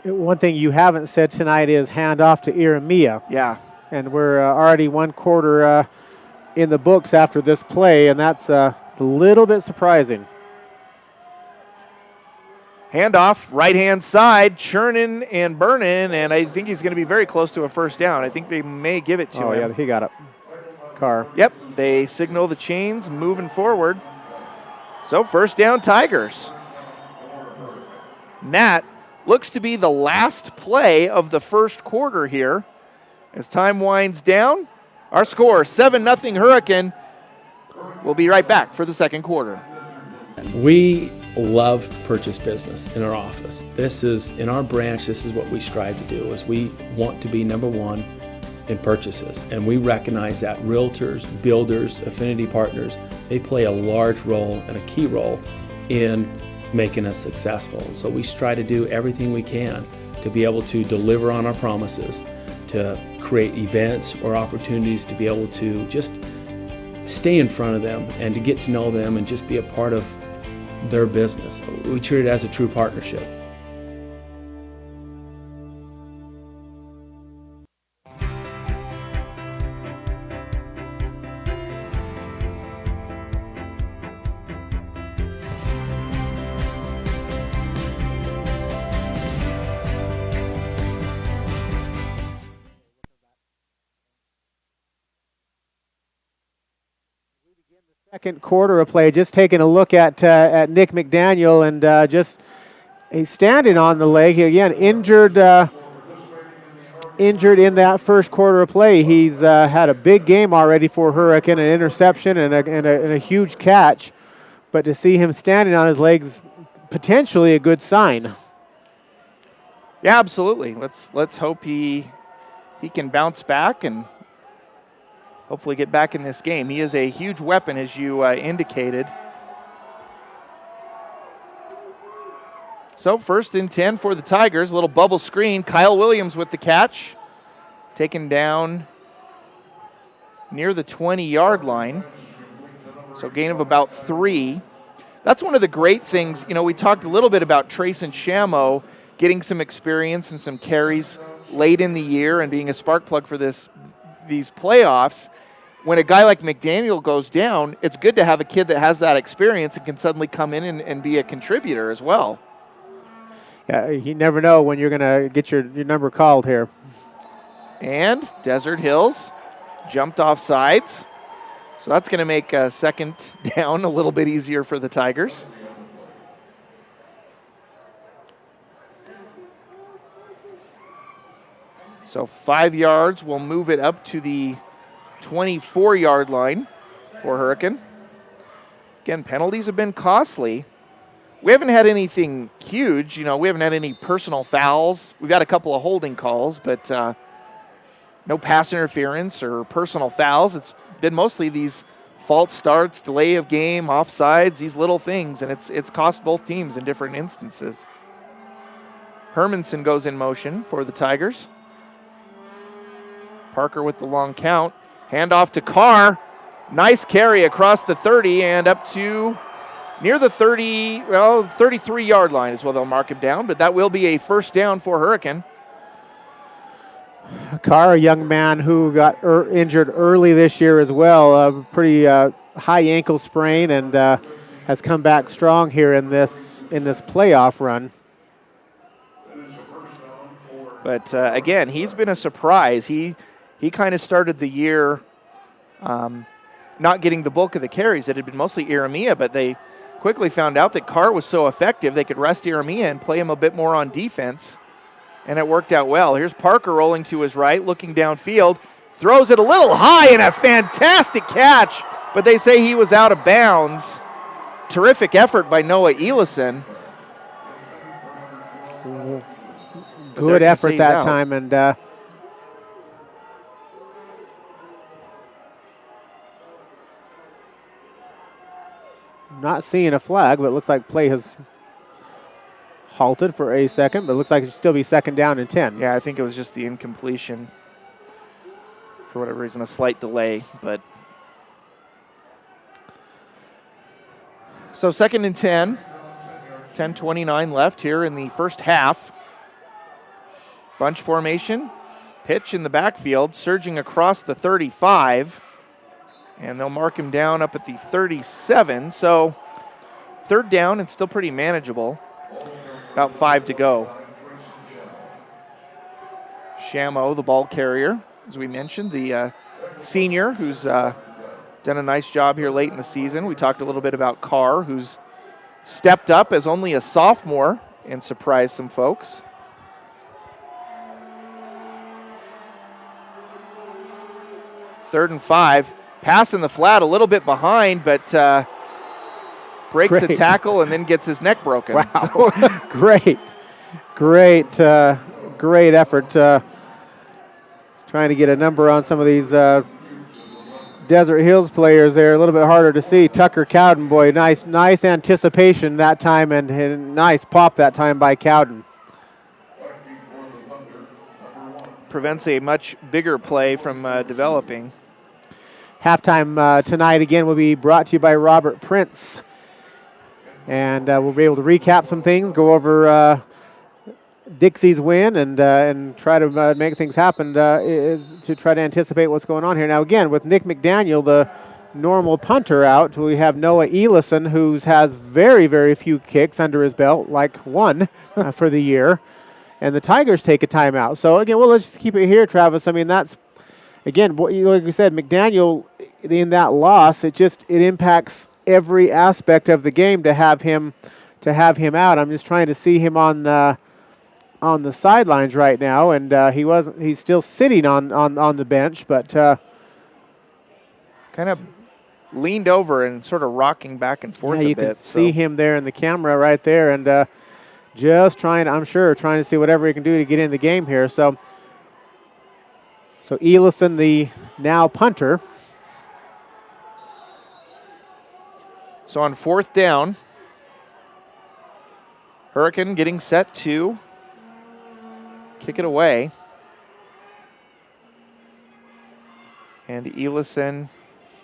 One thing you haven't said tonight is hand off to Iramia. Yeah. And we're already 1 quarter in the books after this play, and that's a little bit surprising. Handoff, right-hand side, churning and burning, and I think he's going to be very close to a first down. I think they may give it to him. Oh, yeah, he got it. Carr. Yep, they signal the chains moving forward. So first down, Tigers. Nat looks to be the last play of the first quarter here. As time winds down, our score, 7-0 Hurricane. We'll be right back for the second quarter. We love purchase business in our office. This is, in our branch, this is what we strive to do, is we want to be number one in purchases. And we recognize that realtors, builders, affinity partners, they play a large role and a key role in making us successful. So we strive to do everything we can to be able to deliver on our promises, to create events or opportunities to be able to just stay in front of them and to get to know them and just be a part of their business. We treat it as a true partnership. Second quarter of play, just taking a look at Nick McDaniel, and just he's standing on the leg again, injured in that first quarter of play. He's had a big game already for Hurricane, an interception and a huge catch, but to see him standing on his legs, potentially a good sign. Yeah, absolutely. Let's hope he can bounce back and hopefully get back in this game. He is a huge weapon, as you indicated. So 1st and 10 for the Tigers. A little bubble screen. Kyle Williams with the catch. Taken down near the 20-yard line. So gain of about 3. That's one of the great things. You know, we talked a little bit about Trace and Shamo getting some experience and some carries late in the year and being a spark plug for these playoffs. When a guy like McDaniel goes down, it's good to have a kid that has that experience and can suddenly come in and be a contributor as well. Yeah, you never know when you're going to get your number called here. And Desert Hills jumped off sides. So that's going to make second down a little bit easier for the Tigers. So 5 yards will move it up to the 24-yard line for Hurricane. Again, penalties have been costly. We haven't had anything huge. You know, we haven't had any personal fouls. We've had a couple of holding calls, but no pass interference or personal fouls. It's been mostly these false starts, delay of game, offsides, these little things, and it's cost both teams in different instances. Hermanson goes in motion for the Tigers. Parker with the long count. Handoff to Carr. Nice carry across the 30 and up to near the 33-yard line is what they'll mark him down, but that will be a first down for Hurricane. Carr, a young man who got injured early this year as well, a pretty high ankle sprain, and has come back strong here in this playoff run. But again, he's been a surprise. He kind of started the year not getting the bulk of the carries. It had been mostly Iramia, but they quickly found out that Carr was so effective they could rest Iramia and play him a bit more on defense, and it worked out well. Here's Parker rolling to his right, looking downfield, Throws it a little high and a fantastic catch, but they say he was out of bounds. Terrific effort by Noah Elison. Good effort that time, and not seeing a flag, but it looks like play has halted for a second, but it looks like it should still be second down and 10. Yeah, I think it was just the incompletion. For whatever reason, a slight delay, but. So second and 10, 10:29 left here in the first half. Bunch formation, pitch in the backfield, surging across the 35, and they'll mark him down up at the 37. So third down and still pretty manageable. About 5 to go. Shamo, the ball carrier, as we mentioned, the senior who's done a nice job here late in the season. We talked a little bit about Carr, who's stepped up as only a sophomore and surprised some folks. Third and 5, pass in the flat, a little bit behind, but breaks a tackle and then gets his neck broken. Wow, great effort. Trying to get a number on some of these Desert Hills players there, a little bit harder to see. Tucker Cowden, boy, nice anticipation that time, and nice pop that time by Cowden. Prevents a much bigger play from developing. Halftime tonight again will be brought to you by Robert Prince. And we'll be able to recap some things, go over Dixie's win, and try to make things happen to try to anticipate what's going on here. Now again, with Nick McDaniel, the normal punter, out, we have Noah Elison, who has very, very few kicks under his belt, like one for the year. And the Tigers take a timeout. So again, well, let's just keep it here, Travis. I mean, that's, again, like we said, McDaniel, in that loss, it impacts every aspect of the game to have him out. I'm just trying to see him on the sidelines right now, and he's still sitting on the bench, but kind of leaned over and sort of rocking back and forth a bit. You can see him there in the camera right there, and just trying to see whatever he can do to get in the game here. So Elison, the now punter. So on fourth down, Hurricane getting set to kick it away. And Elison,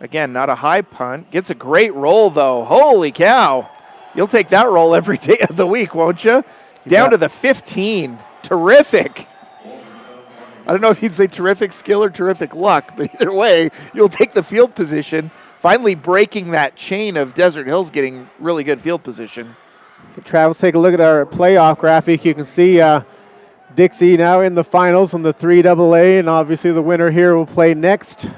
again, not a high punt. Gets a great roll, though. Holy cow. You'll take that roll every day of the week, won't you? Down to the 15. Terrific. I don't know if you'd say terrific skill or terrific luck, but either way, you'll take the field position. Finally breaking that chain of Desert Hills getting really good field position. Travis, take a look at our playoff graphic. You can see Dixie now in the finals on the 3AA, and obviously the winner here will play next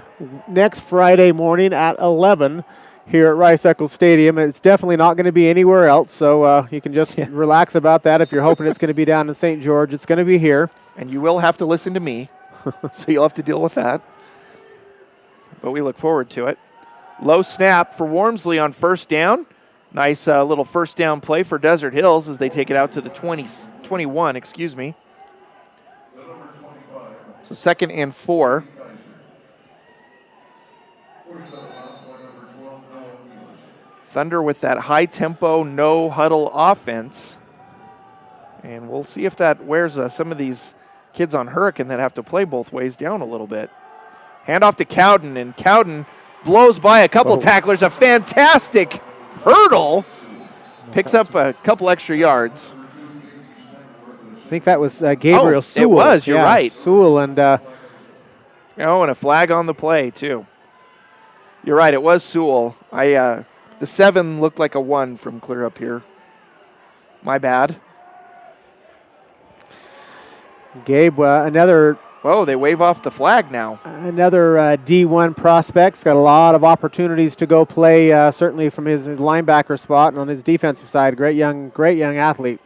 Friday morning at 11 here at Rice Eccles Stadium. It's definitely not going to be anywhere else, so you can just relax about that. If you're hoping it's going to be down in St. George, it's going to be here. And you will have to listen to me, so you'll have to deal with that. But we look forward to it. Low snap for Wormsley on first down. Nice little first down play for Desert Hills as they take it out to the 21, excuse me. So 2nd and 4. Thunder with that high tempo, no huddle offense. And we'll see if that wears some of these kids on Hurricane that have to play both ways down a little bit. Hand off to Cowden, and Cowden blows by a couple tacklers. A fantastic hurdle. Picks up a couple extra yards. I think that was Gabriel Sewell. It was, you're right. Sewell and... and a flag on the play, too. You're right, it was Sewell. The 7 looked like a 1 from clear up here. My bad. Gabe, another... Whoa, they wave off the flag now. Another D1 prospect's got a lot of opportunities to go play, certainly from his linebacker spot, and on his defensive side, great young athlete.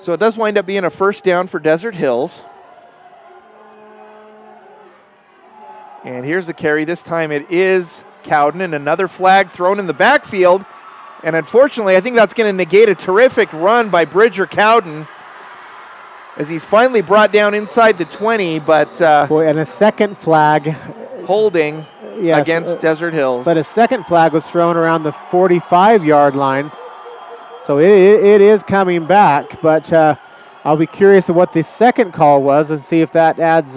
So it does wind up being a first down for Desert Hills. And here's the carry. This time it is Cowden, and another flag thrown in the backfield. And unfortunately, I think that's going to negate a terrific run by Bridger Cowden as he's finally brought down inside the 20, but Boy, and a second flag. Holding against Desert Hills. But a second flag was thrown around the 45-yard line. So it is coming back, but I'll be curious of what the second call was and see if that adds,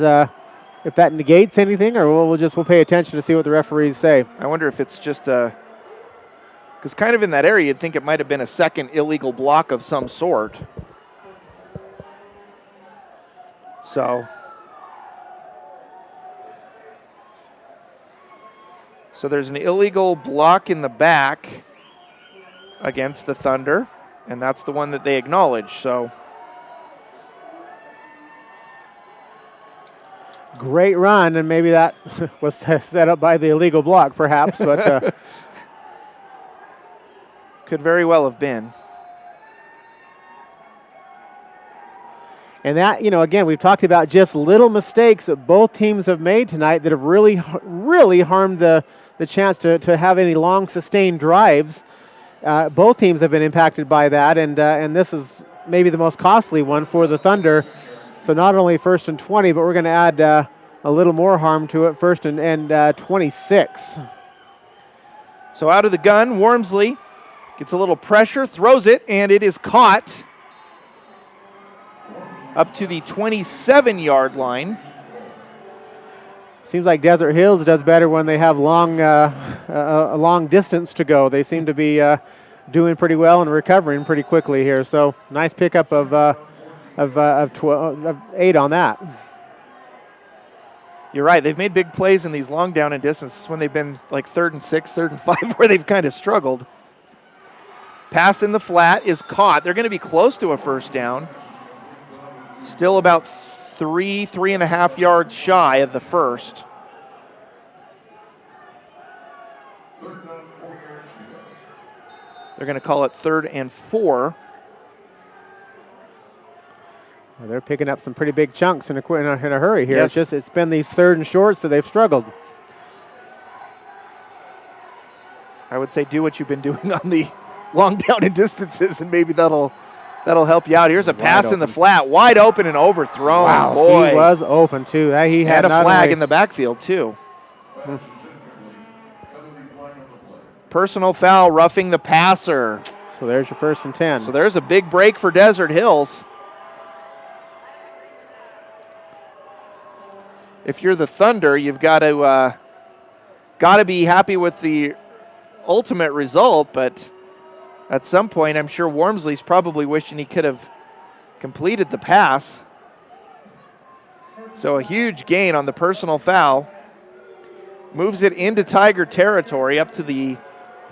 if that negates anything, or we'll pay attention to see what the referees say. I wonder if it's just because kind of in that area, you'd think it might have been a second illegal block of some sort. So there's an illegal block in the back against the Thunder, and that's the one that they acknowledge. So great run, and maybe that was set up by the illegal block, perhaps, but could very well have been. And that, again, we've talked about just little mistakes that both teams have made tonight that have really harmed the chance to have any long, sustained drives. Both teams have been impacted by that, and this is maybe the most costly one for the Thunder. So not only 1st and 20, but we're going to add a little more harm to it, 1st and 26. So out of the gun, Wormsley gets a little pressure, throws it, and it is caught up to the 27-yard line. Seems like Desert Hills does better when they have a long distance to go. They seem to be doing pretty well and recovering pretty quickly here. So nice pickup of 8 on that. You're right. They've made big plays in these long down and distances when they've been like 3rd and 6, 3rd and 5, where they've kind of struggled. Pass in the flat is caught. They're going to be close to a first down. Still about 3.5 yards shy of the first. They're going to call it 3rd and 4. Well, they're picking up some pretty big chunks in a hurry here. Yes. It's been these 3rd and shorts that they've struggled. I would say do what you've been doing on the long down and distances, and maybe that'll help you out. Here's a pass in the flat, wide open and overthrown. Wow, boy. he was open too. He had a flag in the backfield too. Personal foul, roughing the passer. So there's your 1st and 10. So there's a big break for Desert Hills. If you're the Thunder, you've got to be happy with the ultimate result, but at some point, I'm sure Wormsley's probably wishing he could have completed the pass. So a huge gain on the personal foul. Moves it into Tiger territory up to the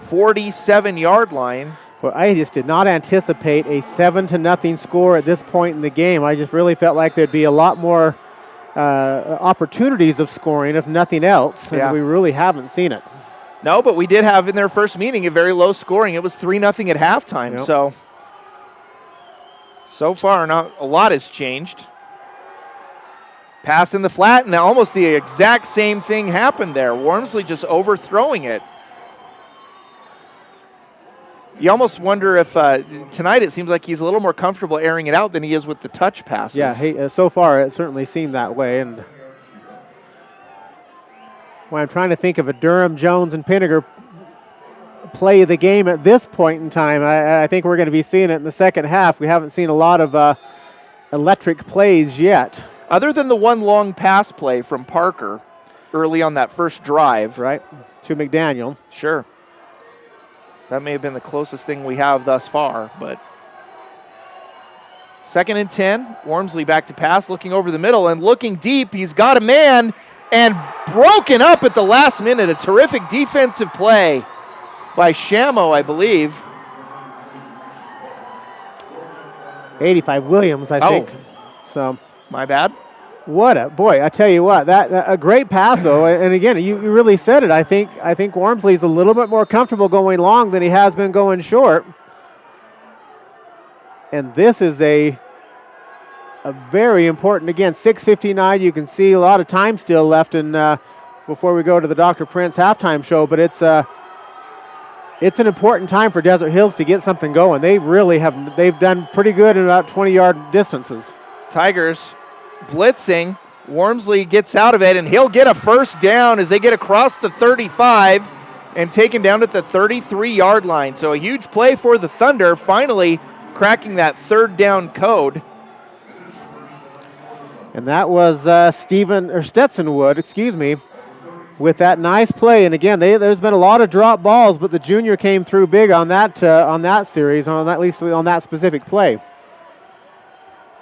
47-yard line. Well, I just did not anticipate a 7-0 score at this point in the game. I just really felt like there'd be a lot more opportunities of scoring, if nothing else, and we really haven't seen it. No, but we did have in their first meeting a very low scoring. It was 3-0 at halftime. Yep. So far, not a lot has changed. Pass in the flat, and almost the exact same thing happened there. Wormsley just overthrowing it. You almost wonder if tonight it seems like he's a little more comfortable airing it out than he is with the touch passes. Yeah, so far it certainly seemed that way. And when I'm trying to think of a Durham, Jones, and Pinniger play the game at this point in time, I think we're going to be seeing it in the second half. We haven't seen a lot of electric plays yet. Other than the one long pass play from Parker early on that first drive. Right, to McDaniel. Sure. That may have been the closest thing we have thus far, but 2nd and 10, Wormsley back to pass, looking over the middle and looking deep. He's got a man and broken up at the last minute. A terrific defensive play by Shamo, I believe. 85 Williams, I think. So my bad. What a boy! I tell you what, that a great pass though. And again, you really said it. I think Wormsley's a little bit more comfortable going long than he has been going short. And this is a a very important, again, 6:59. You can see a lot of time still left in, before we go to the Dr. Prince halftime show, but it's an important time for Desert Hills to get something going. They've done pretty good in about 20-yard distances. Tigers blitzing. Wormsley gets out of it, and he'll get a first down as they get across the 35 and taken down at the 33-yard line. So a huge play for the Thunder, finally cracking that third down code. And that was Stetson Wood, with that nice play. And again, there's been a lot of drop balls, but the junior came through big on that series, at least on that specific play.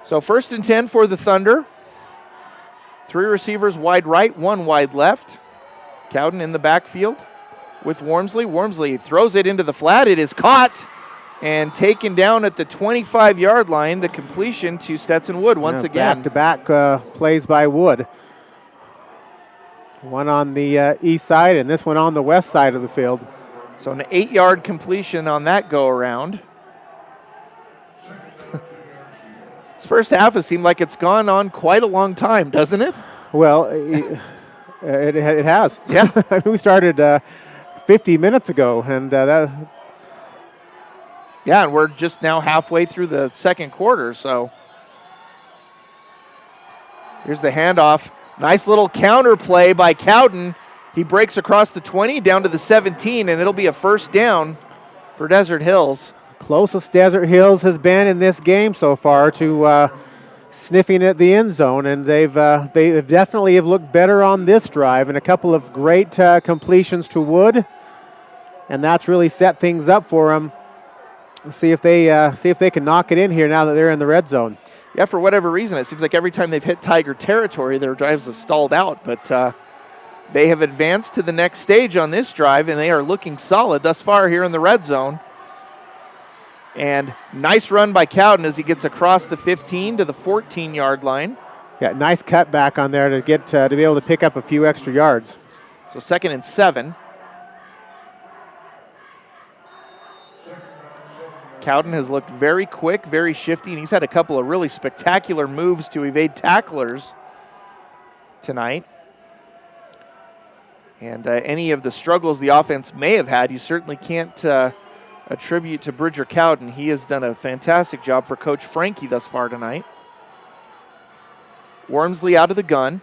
So 1st and 10 for the Thunder. 3 receivers wide right, 1 wide left. Cowden in the backfield with Wormsley. Wormsley throws it into the flat. It is caught and taken down at the 25-yard line. The completion to Stetson Wood once again. Back-to-back plays by Wood. One on the east side and this one on the west side of the field. So an 8-yard completion on that go-around. This first half has seemed like it's gone on quite a long time, doesn't it? Well, it has. Yeah. We started 50 minutes ago, and that. Yeah, and we're just now halfway through the second quarter, so. Here's the handoff. Nice little counter play by Cowden. He breaks across the 20 down to the 17, and it'll be a first down for Desert Hills. Closest Desert Hills has been in this game so far to sniffing at the end zone, and they definitely have looked better on this drive, and a couple of great completions to Wood, and that's really set things up for them. See if they can knock it in here now that they're in the red zone. Yeah, for whatever reason, it seems like every time they've hit Tiger territory, their drives have stalled out, but they have advanced to the next stage on this drive, and they are looking solid thus far here in the red zone. And nice run by Cowden as he gets across the 15 to the 14-yard line. Yeah, nice cutback on there to get to be able to pick up a few extra yards. So 2nd and 7. Cowden has looked very quick, very shifty, and he's had a couple of really spectacular moves to evade tacklers tonight. And any of the struggles the offense may have had, you certainly can't attribute to Bridger Cowden. He has done a fantastic job for Coach Frankie thus far tonight. Wormsley out of the gun,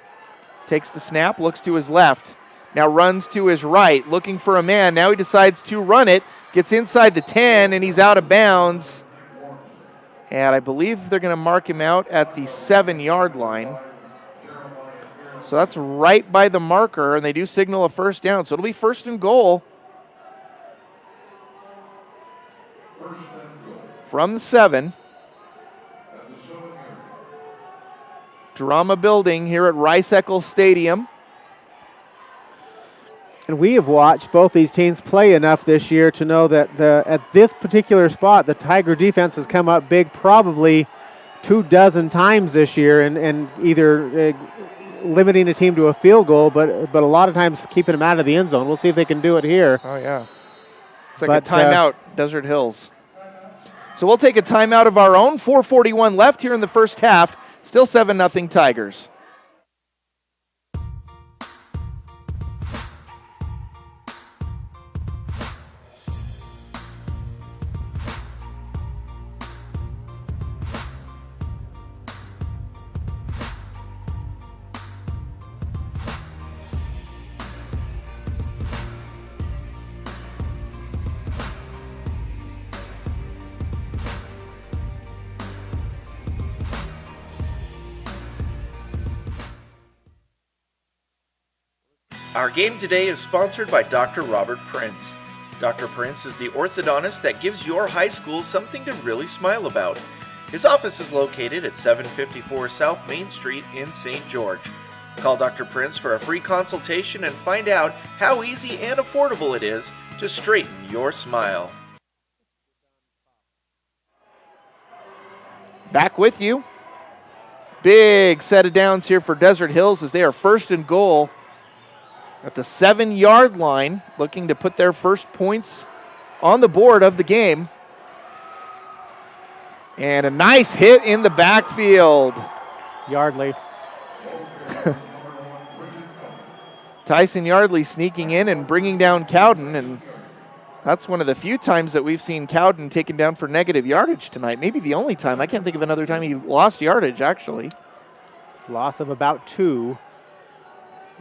takes the snap, looks to his left, now runs to his right, looking for a man. Now he decides to run it, gets inside the 10, and he's out of bounds. And I believe they're going to mark him out at the 7-yard line. So that's right by the marker, and they do signal a first down. So it'll be 1st and goal. From the 7. Drama building here at Rice-Eccles Stadium. And we have watched both these teams play enough this year to know that at this particular spot, the Tiger defense has come up big probably 24 times this year, and either limiting a team to a field goal, but a lot of times keeping them out of the end zone. We'll see if they can do it here. Oh, yeah. It's like a timeout, Desert Hills. So we'll take a timeout of our own. 4:41 left here in the first half. Still 7-0 Tigers. Our game today is sponsored by Dr. Robert Prince. Dr. Prince is the orthodontist that gives your high school something to really smile about. His office is located at 754 South Main Street in St. George. Call Dr. Prince for a free consultation and find out how easy and affordable it is to straighten your smile. Back with you. Big set of downs here for Desert Hills as they are 1st and goal at the 7-yard line, looking to put their first points on the board of the game. And a nice hit in the backfield. Yardley. Tyson Yardley sneaking in and bringing down Cowden, and that's one of the few times that we've seen Cowden taken down for negative yardage tonight. Maybe the only time. I can't think of another time he lost yardage, actually. Loss of about 2.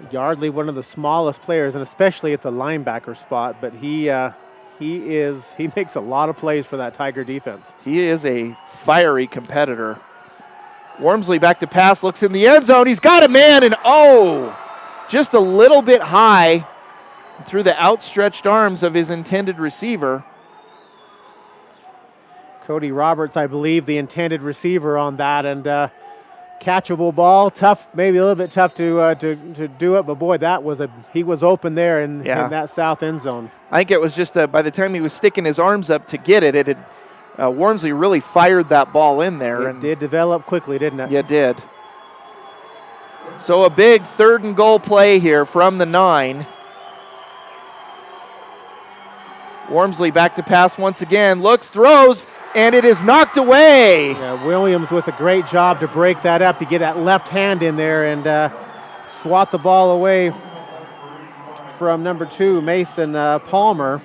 Yardley, one of the smallest players, and especially at the linebacker spot, but he makes a lot of plays for that Tiger defense. He is a fiery competitor. Wormsley back to pass, looks in the end zone. He's got a man, and just a little bit high through the outstretched arms of his intended receiver. Cody Roberts, I believe, the intended receiver on that, and catchable ball. Tough, maybe a little bit tough to do it, but boy, he was open there in that south end zone. I think it was just by the time he was sticking his arms up to get it, Wormsley really fired that ball in there. It did develop quickly, didn't it? Yeah, it did. So a big 3rd and goal play here from the 9. Wormsley back to pass once again, looks, throws, and it is knocked away. Yeah, Williams with a great job to break that up, to get that left hand in there and swat the ball away from number 2, Mason Palmer.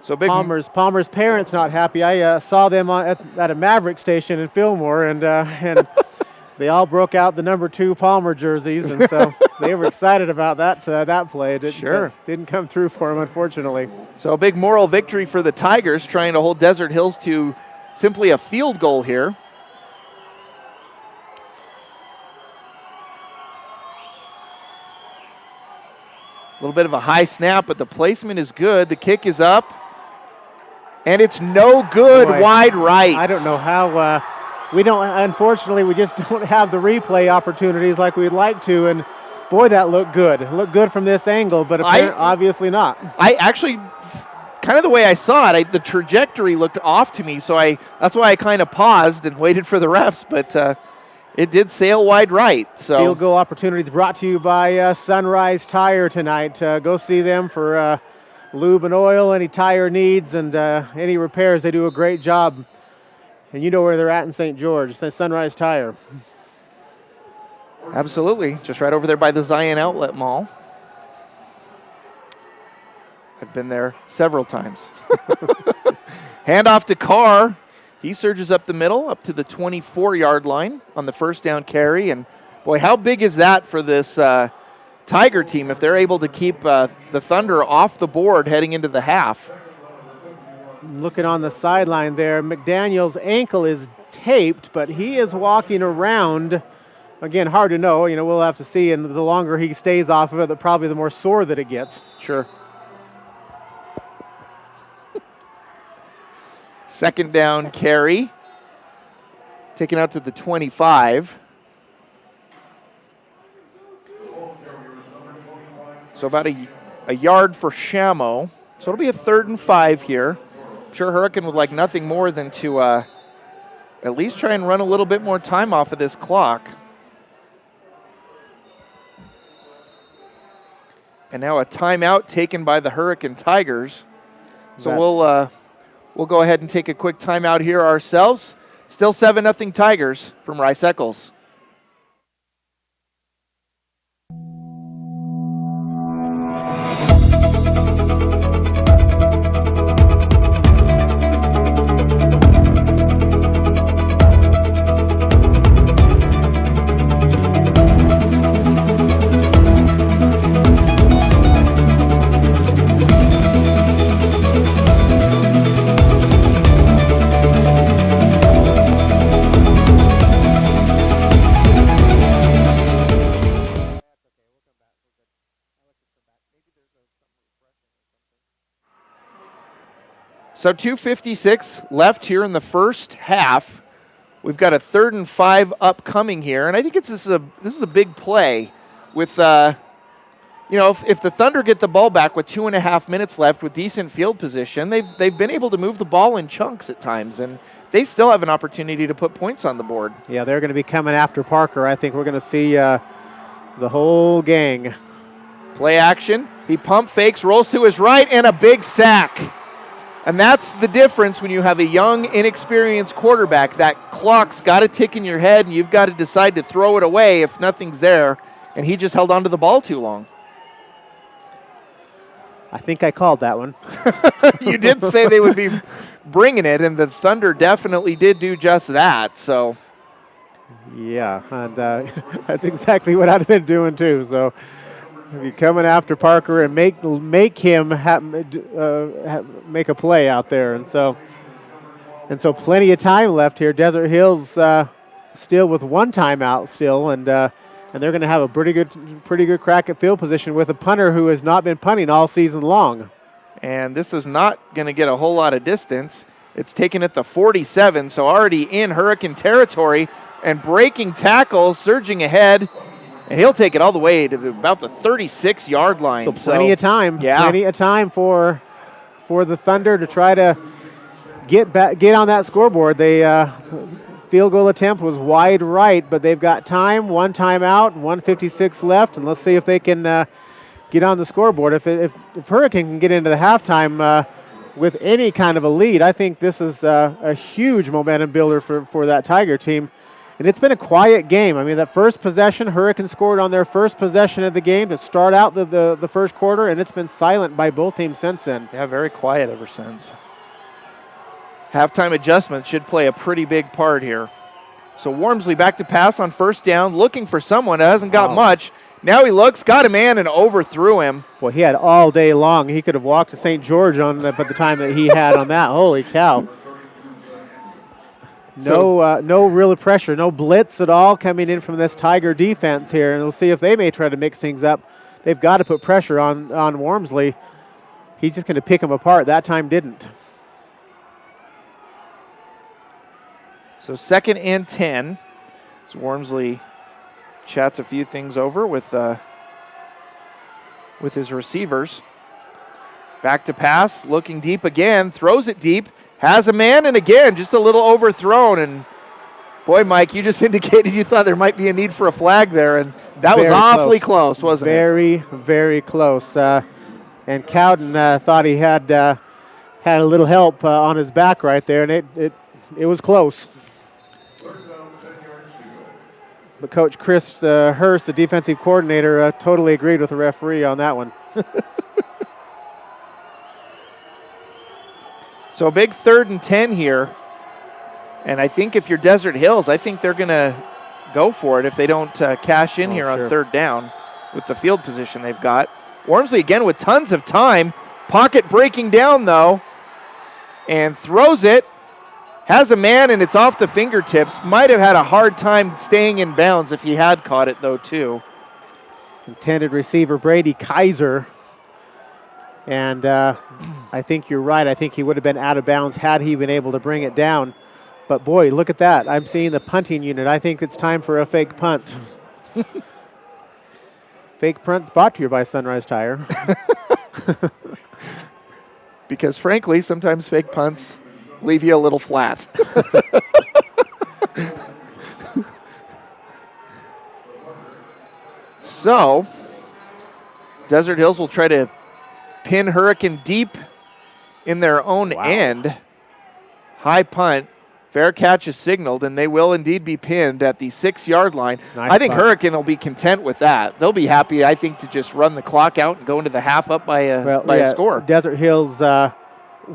So big Palmer's parents not happy. I saw them at a Maverick station in Fillmore, and they all broke out the number 2 Palmer jerseys, and so they were excited about that play. It didn't come through for them, unfortunately. So a big moral victory for the Tigers, trying to hold Desert Hills to simply a field goal here. A little bit of a high snap, but the placement is good. The kick is up, and it's no good. Boy, wide right. I don't know how. Unfortunately, we just don't have the replay opportunities like we'd like to, and boy, that looked good. It looked good from this angle, but obviously not. I actually, kind of the way I saw it, the trajectory looked off to me, so that's why I kind of paused and waited for the refs, but it did sail wide right. So field goal opportunities brought to you by Sunrise Tire tonight. Go see them for lube and oil, any tire needs, and any repairs. They do a great job. And you know where they're at in St. George. It says Sunrise Tire. Absolutely. Just right over there by the Zion Outlet Mall. I've been there several times. Handoff to Carr. He surges up the middle, up to the 24-yard line on the first down carry. And, boy, how big is that for this Tiger team if they're able to keep the Thunder off the board heading into the half? Looking on the sideline there, McDaniel's ankle is taped, but he is walking around. Again, hard to know. We'll have to see, and the longer he stays off of it, probably the more sore that it gets. Sure. Second down carry. Taken out to the 25. So about a yard for Shamo. So it'll be a 3rd and 5 here. I'm sure Hurricane would like nothing more than to at least try and run a little bit more time off of this clock. And now a timeout taken by the Hurricane Tigers. So we'll go ahead and take a quick timeout here ourselves. Still 7-0 Tigers from Rice Eccles. So 2:56 left here in the first half. We've got a 3rd and 5 upcoming here, and I think this is a big play. With if the Thunder get the ball back with 2.5 minutes left with decent field position, they've been able to move the ball in chunks at times, and they still have an opportunity to put points on the board. Yeah, they're going to be coming after Parker. I think we're going to see the whole gang. Play action. He pump fakes, rolls to his right, and a big sack. And that's the difference when you have a young, inexperienced quarterback. That clock's got to tick in your head, and you've got to decide to throw it away if nothing's there. And he just held onto the ball too long. I think I called that one. You did say they would be bringing it, and the Thunder definitely did do just that. So, yeah, and that's exactly what I'd have been doing too. So, be coming after Parker and make him make a play out there, and so plenty of time left here. Desert Hills still with one timeout still, and they're going to have a pretty good crack at field position with a punter who has not been punting all season long. And this is not going to get a whole lot of distance. It's taken at the 47, so already in Hurricane territory and breaking tackles, surging ahead. And he'll take it all the way to about the 36-yard line. So plenty of time. Yeah. Plenty of time for the Thunder to try to get on that scoreboard. They field goal attempt was wide right, but they've got time, one timeout, 1:56 left, and let's see if they can get on the scoreboard. If Hurricane can get into the halftime with any kind of a lead, I think this is a huge momentum builder for that Tiger team. And it's been a quiet game. I mean, that first possession, Hurricane scored on their first possession of the game to start out the first quarter, and it's been silent by both teams since then. Yeah, very quiet ever since. Halftime adjustment should play a pretty big part here. So Wormsley back to pass on first down, looking for someone that hasn't got much. Now he looks, got a man, and overthrew him. Well, he had all day long. He could have walked to St. George by the time that he had on that. Holy cow. No real pressure, no blitz at all coming in from this Tiger defense here. And we'll see if they may try to mix things up. They've got to put pressure on Wormsley. He's just going to pick him apart. That time didn't. So 2nd and 10. So Wormsley chats a few things over with his receivers. Back to pass, looking deep again, throws it deep. Has a man, and again, just a little overthrown. And boy, Mike, you just indicated you thought there might be a need for a flag there, and that was awfully close, wasn't it? Very, very close. And Cowden thought he had a little help on his back right there, and it was close. But Coach Chris Hurst, the defensive coordinator, totally agreed with the referee on that one. So a big 3rd and 10 here. And I think if you're Desert Hills, I think they're going to go for it if they don't cash in here on 3rd down with the field position they've got. Wormsley again with tons of time. Pocket breaking down, though, and throws it. Has a man, and it's off the fingertips. Might have had a hard time staying in bounds if he had caught it, though, too. Intended receiver Brady Kaiser. And I think you're right. I think he would have been out of bounds had he been able to bring it down. But, boy, look at that. I'm seeing the punting unit. I think it's time for a fake punt. Fake punt's brought to you by Sunrise Tire. Because, frankly, sometimes fake punts leave you a little flat. So, Desert Hills will try to pin Hurricane deep in their own end. High punt. Fair catch is signaled, and they will indeed be pinned at the 6-yard line. Nice I think punt. Hurricane will be content with that. They'll be happy, I think, to just run the clock out and go into the half up by a score. Desert Hills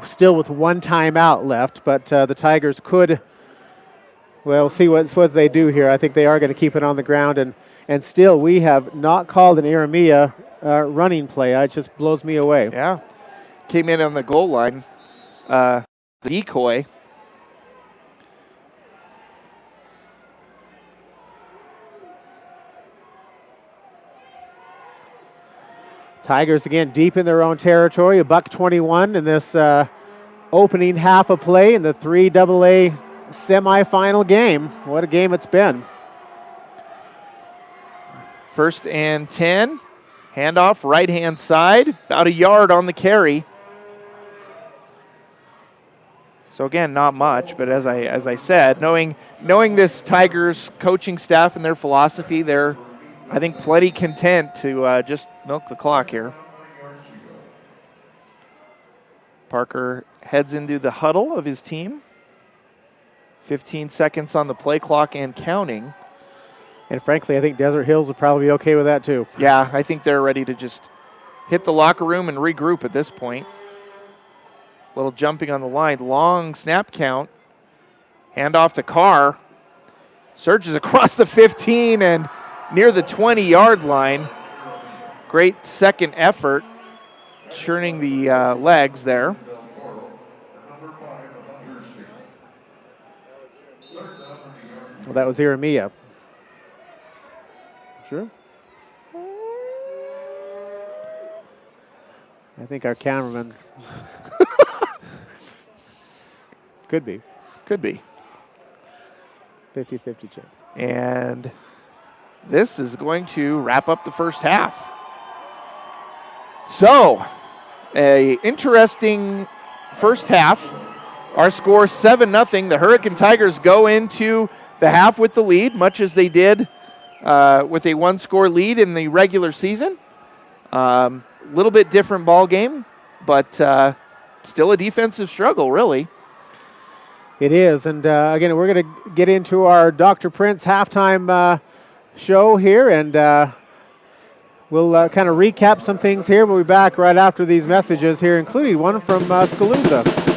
still with one timeout left, but the Tigers could, well, see what they do here. I think they are going to keep it on the ground, and still we have not called an Aramia running play. It just blows me away. Yeah. Came in on the goal line. Decoy. Tigers again deep in their own territory. $1:21 in this opening half of play in the 3AA semifinal game. What a game it's been. 1st and 10. Handoff right-hand side. About a yard on the carry. So again, not much, but as I said, knowing this Tigers coaching staff and their philosophy, they're, I think, plenty content to just milk the clock here. Parker heads into the huddle of his team. 15 seconds on the play clock and counting. And frankly, I think Desert Hills will probably be okay with that too. Yeah, I think they're ready to just hit the locker room and regroup at this point. Little jumping on the line. Long snap count. Hand off to Carr. Surges across the 15 and near the 20-yard line. Great second effort. Churning the legs there. Well, that was Jeremiah. Sure. I think our cameraman's could be. Could be. 50-50 chance. And this is going to wrap up the first half. So, a interesting first half. Our score 7-0. The Hurricane Tigers go into the half with the lead, much as they did with a one-score lead in the regular season. Little bit different ball game, but still a defensive struggle, really. It is, and again, we're going to get into our Dr. Prince halftime show here, and we'll kind of recap some things here. We'll be back right after these messages here, including one from Scaluzza.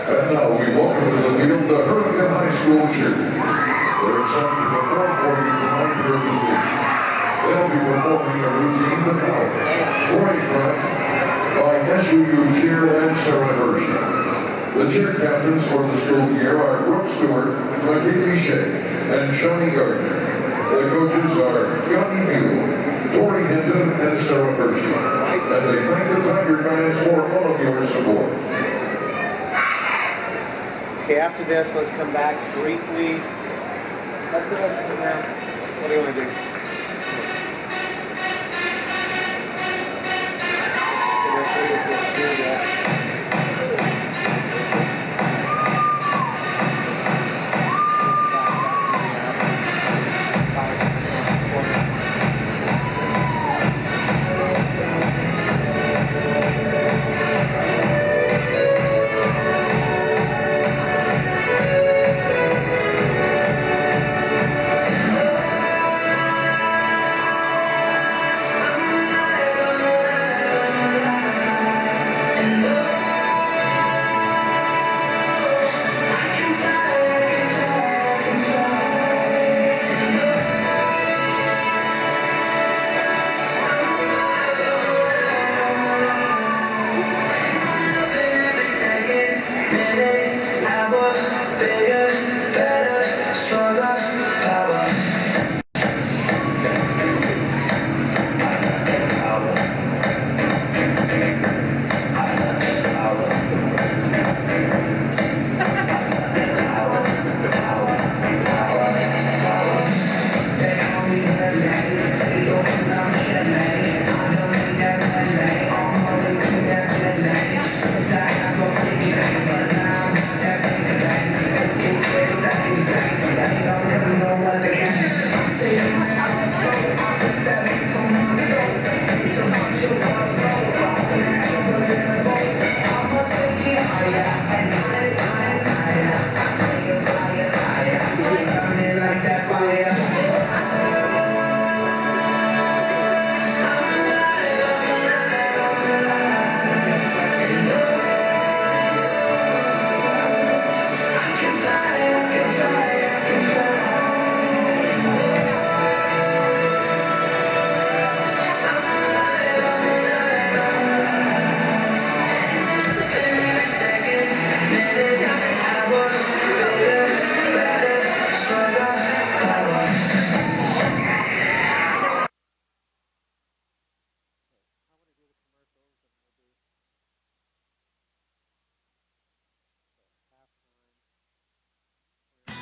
And now we welcome to the field the Hurricane High School cheerleaders. They're excited to perform for you tonight here at the stage. They'll be performing a routine to power, choreographed by SUU cheer and Sarah Hershey. The cheer captains for the school year are Brooke Stewart, McKinney Shea, and Shawnee Gardner. The coaches are Yanni Mule, Tori Hinton, and Sarah Hershey. And they thank the Tiger fans for all of your support. Okay, after this, let's come back to briefly. What do you want to do?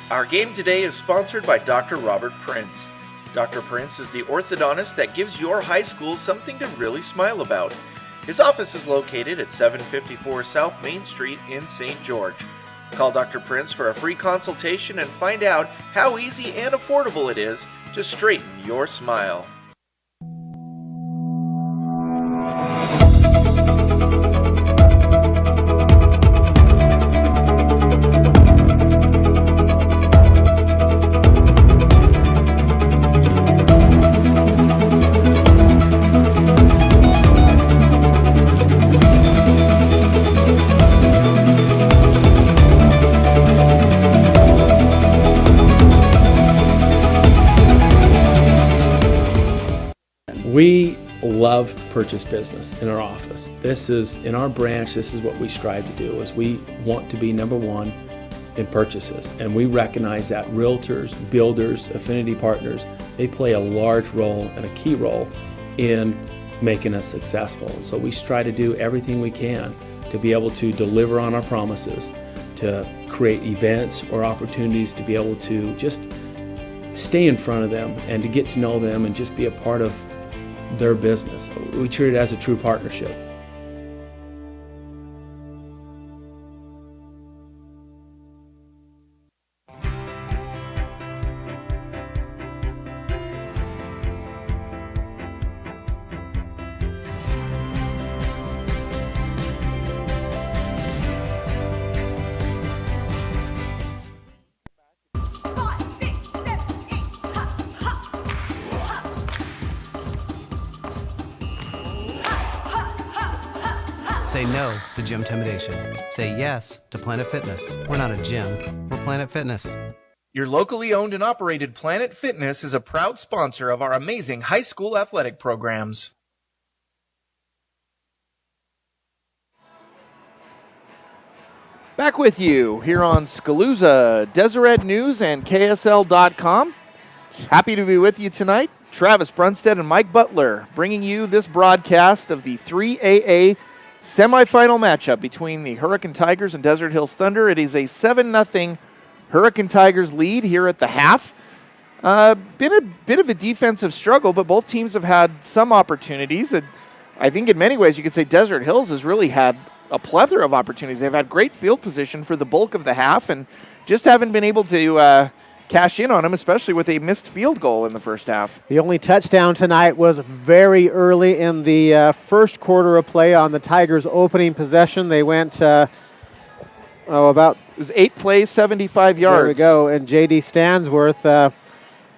Our game today is sponsored by Dr. Robert Prince. Dr. Prince is the orthodontist that gives your high school something to really smile about. His office is located at 754 South Main Street in St. George. Call Dr. Prince for a free consultation and find out how easy and affordable it is to straighten your smile. We love purchase business in our office. This is, in our branch, this is what we strive to do, is we want to be number one in purchases. And we recognize that realtors, builders, affinity partners, they play a large role and a key role in making us successful. So we strive to do everything we can to be able to deliver on our promises, to create events or opportunities to be able to just stay in front of them and to get to know them and just be a part of their business. We treat it as a true partnership. Say no to gym intimidation. Say yes to Planet Fitness. We're not a gym, we're Planet Fitness. Your locally owned and operated Planet Fitness is a proud sponsor of our amazing high school athletic programs. Back with you here on Scalooza, Deseret News, and KSL.com. Happy to be with you tonight. Travis Brunstead and Mike Butler bringing you this broadcast of the 3AA semifinal matchup between the Hurricane Tigers and Desert Hills Thunder. It is a 7-0 Hurricane Tigers lead here at the half. Been a bit of a defensive struggle, but both teams have had some opportunities. And I think in many ways you could say Desert Hills has really had a plethora of opportunities. They've had great field position for the bulk of the half and just haven't been able to cash in on them, especially with a missed field goal in the first half. The only touchdown tonight was very early in the first quarter of play on the Tigers' opening possession. They went it was 8 plays, 75 yards. There we go. And J.D. Stansworth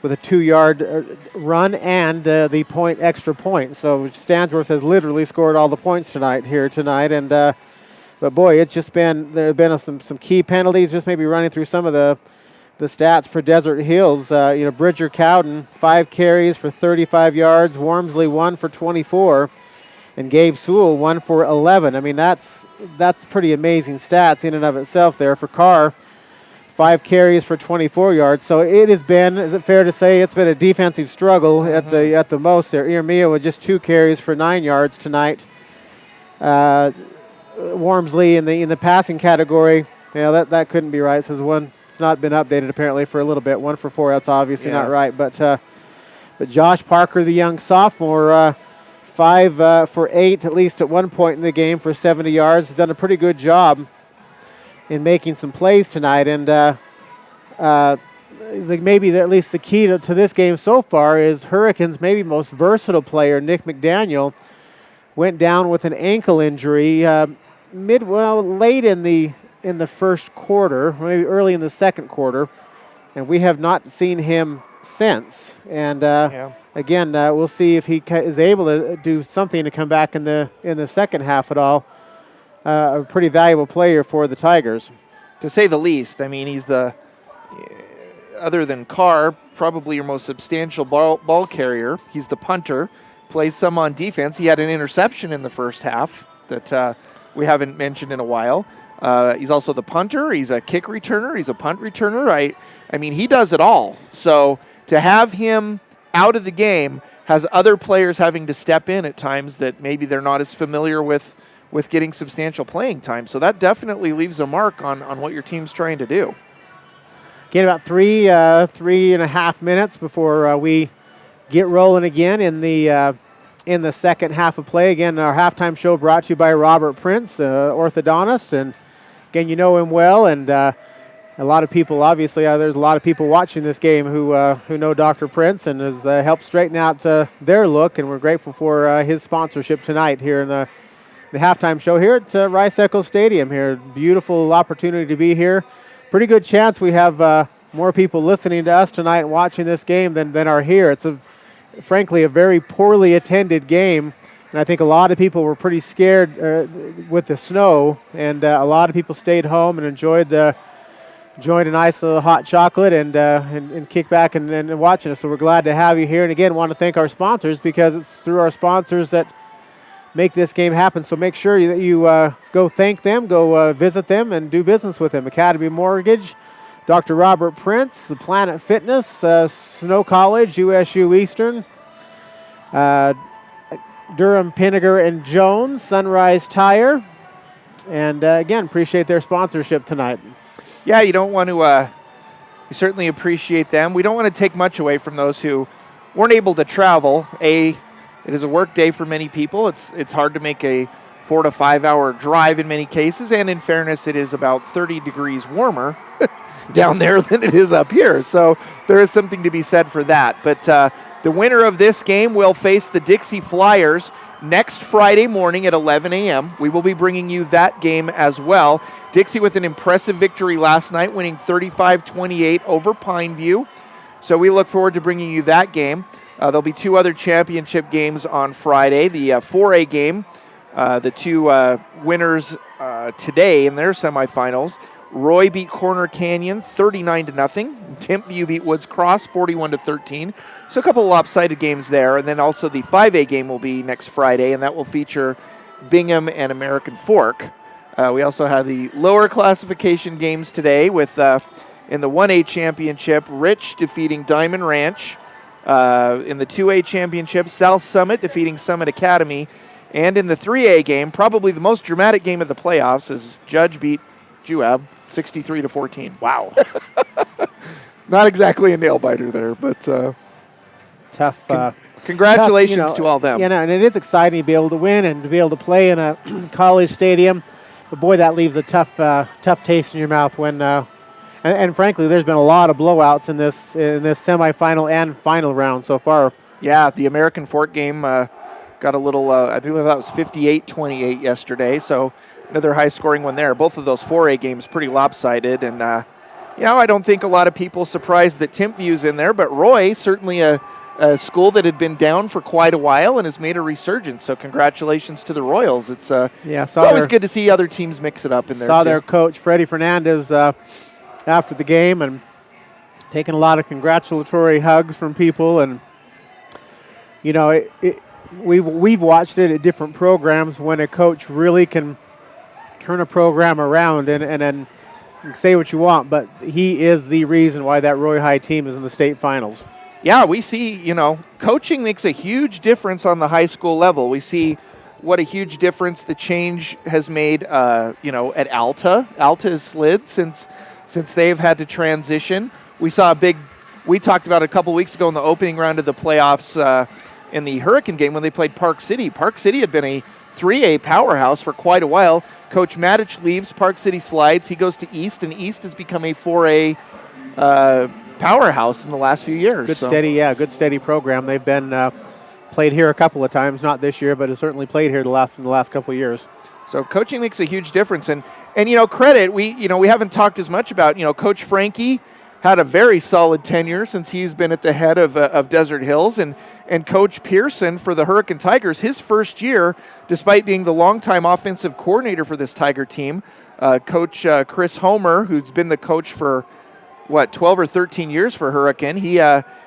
with a 2-yard run and the extra point. So Stansworth has literally scored all the points tonight. And but boy, it's just been, there have been some key penalties. Just maybe running through some of the stats for Desert Hills. Bridger Cowden, 5 carries for 35 yards. Wormsley, 1 for 24. And Gabe Sewell, 1 for 11. I mean, that's pretty amazing stats in and of itself there for Carr. 5 carries for 24 yards. So it has been, is it fair to say, it's been a defensive struggle at the most there. Irmia with just 2 carries for 9 yards tonight. Wormsley in the passing category, that couldn't be right. Says one. It's not been updated apparently for a little bit. 1 for 4. That's obviously not right. But Josh Parker, the young sophomore, 5 for 8 at least at one point in the game for 70 yards. Has done a pretty good job in making some plays tonight, and maybe at least the key to this game so far is Hurricanes' maybe most versatile player, Nick McDaniel, went down with an ankle injury late in the first quarter, maybe early in the second quarter, and we have not seen him since. And again, we'll see if he is able to do something to come back in the second half at all. A pretty valuable player for the Tigers, to say the least. I mean, he's other than Carr, probably your most substantial ball carrier. He's the punter, plays some on defense. He had an interception in the first half that we haven't mentioned in a while. He's also the punter. He's a kick returner. He's a punt returner. I mean, he does it all. So to have him out of the game has other players having to step in at times that maybe they're not as familiar with getting substantial playing time. So that definitely leaves a mark on what your team's trying to do. Again, about 3.5 minutes before we get rolling again in the second half of play. Again, our halftime show brought to you by Robert Prince, orthodontist. And again, you know him well. And a lot of people, obviously, there's a lot of people watching this game who know Dr. Prince and has helped straighten out their look. And we're grateful for his sponsorship tonight here in the halftime show here at Rice-Eccles Stadium here. Beautiful opportunity to be here. Pretty good chance we have more people listening to us tonight and watching this game than are here. It's frankly a very poorly attended game, and I think a lot of people were pretty scared with the snow, and a lot of people stayed home and enjoyed a nice little hot chocolate and kick back and watching us. So we're glad to have you here, and again want to thank our sponsors, because it's through our sponsors that make this game happen. So make sure that you go thank them, go visit them, and do business with them. Academy Mortgage, Dr. Robert Prince, the Planet Fitness, Snow College, USU Eastern, Durham, Pinniger, and Jones, Sunrise Tire, and again, appreciate their sponsorship tonight. Yeah, you don't want to. We certainly appreciate them. We don't want to take much away from those who weren't able to travel. It is a work day for many people. It's hard to make a 4 to 5 hour drive in many cases, and in fairness, it is about 30 degrees warmer down there than it is up here. So there is something to be said for that. But the winner of this game will face the Dixie Flyers next Friday morning at 11 a.m. We will be bringing you that game as well. Dixie with an impressive victory last night, winning 35-28 over Pineview. So we look forward to bringing you that game. There'll be 2 other championship games on Friday. The 4A game The two winners today in their semifinals. Roy beat Corner Canyon 39-0. Timpview beat Woods Cross 41-13. So a couple of lopsided games there. And then also the 5A game will be next Friday, and that will feature Bingham and American Fork. We also have the lower classification games today with in the 1A championship, Rich defeating Diamond Ranch. In the 2A championship, South Summit defeating Summit Academy. And in the 3A game, probably the most dramatic game of the playoffs, as Judge beat Juab 63-14. Wow. Not exactly a nail biter there, but Tough. congratulations tough, to all them. And it is exciting to be able to win and to be able to play in a college stadium. But boy, that leaves a tough taste in your mouth when. And frankly, there's been a lot of blowouts in this semifinal and final round so far. Yeah, the American Fork game got a little. I believe that was 58-28 yesterday. So another high-scoring one there. Both of those 4A games pretty lopsided, and I don't think a lot of people surprised that Timpview's in there, but Roy certainly a school that had been down for quite a while and has made a resurgence. So congratulations to the Royals. It's always good to see other teams mix it up in there. Saw their coach Freddie Fernandez after the game and taking a lot of congratulatory hugs from people, and we've watched it at different programs when a coach really can turn a program around and then say what you want, but he is the reason why that Roy High team is in the state finals. Yeah, we see, coaching makes a huge difference on the high school level. We see what a huge difference the change has made, at Alta. Alta has slid since they've had to transition. We talked about a couple weeks ago in the opening round of the playoffs in the Hurricane game when they played Park City. Park City had been a 3A powerhouse for quite a while. Coach Matic leaves, Park City slides. He goes to East, and East has become a 4A powerhouse in the last few years. Good steady program. They've been played here a couple of times, not this year, but has certainly played here in the last couple of years. So coaching makes a huge difference, and credit. We haven't talked as much about Coach Frankie had a very solid tenure since he's been at the head of Desert Hills, and Coach Pearson for the Hurricane Tigers, his first year, despite being the longtime offensive coordinator for this Tiger team, Coach Chris Homer, who's been the coach for 12 or 13 years for Hurricane, he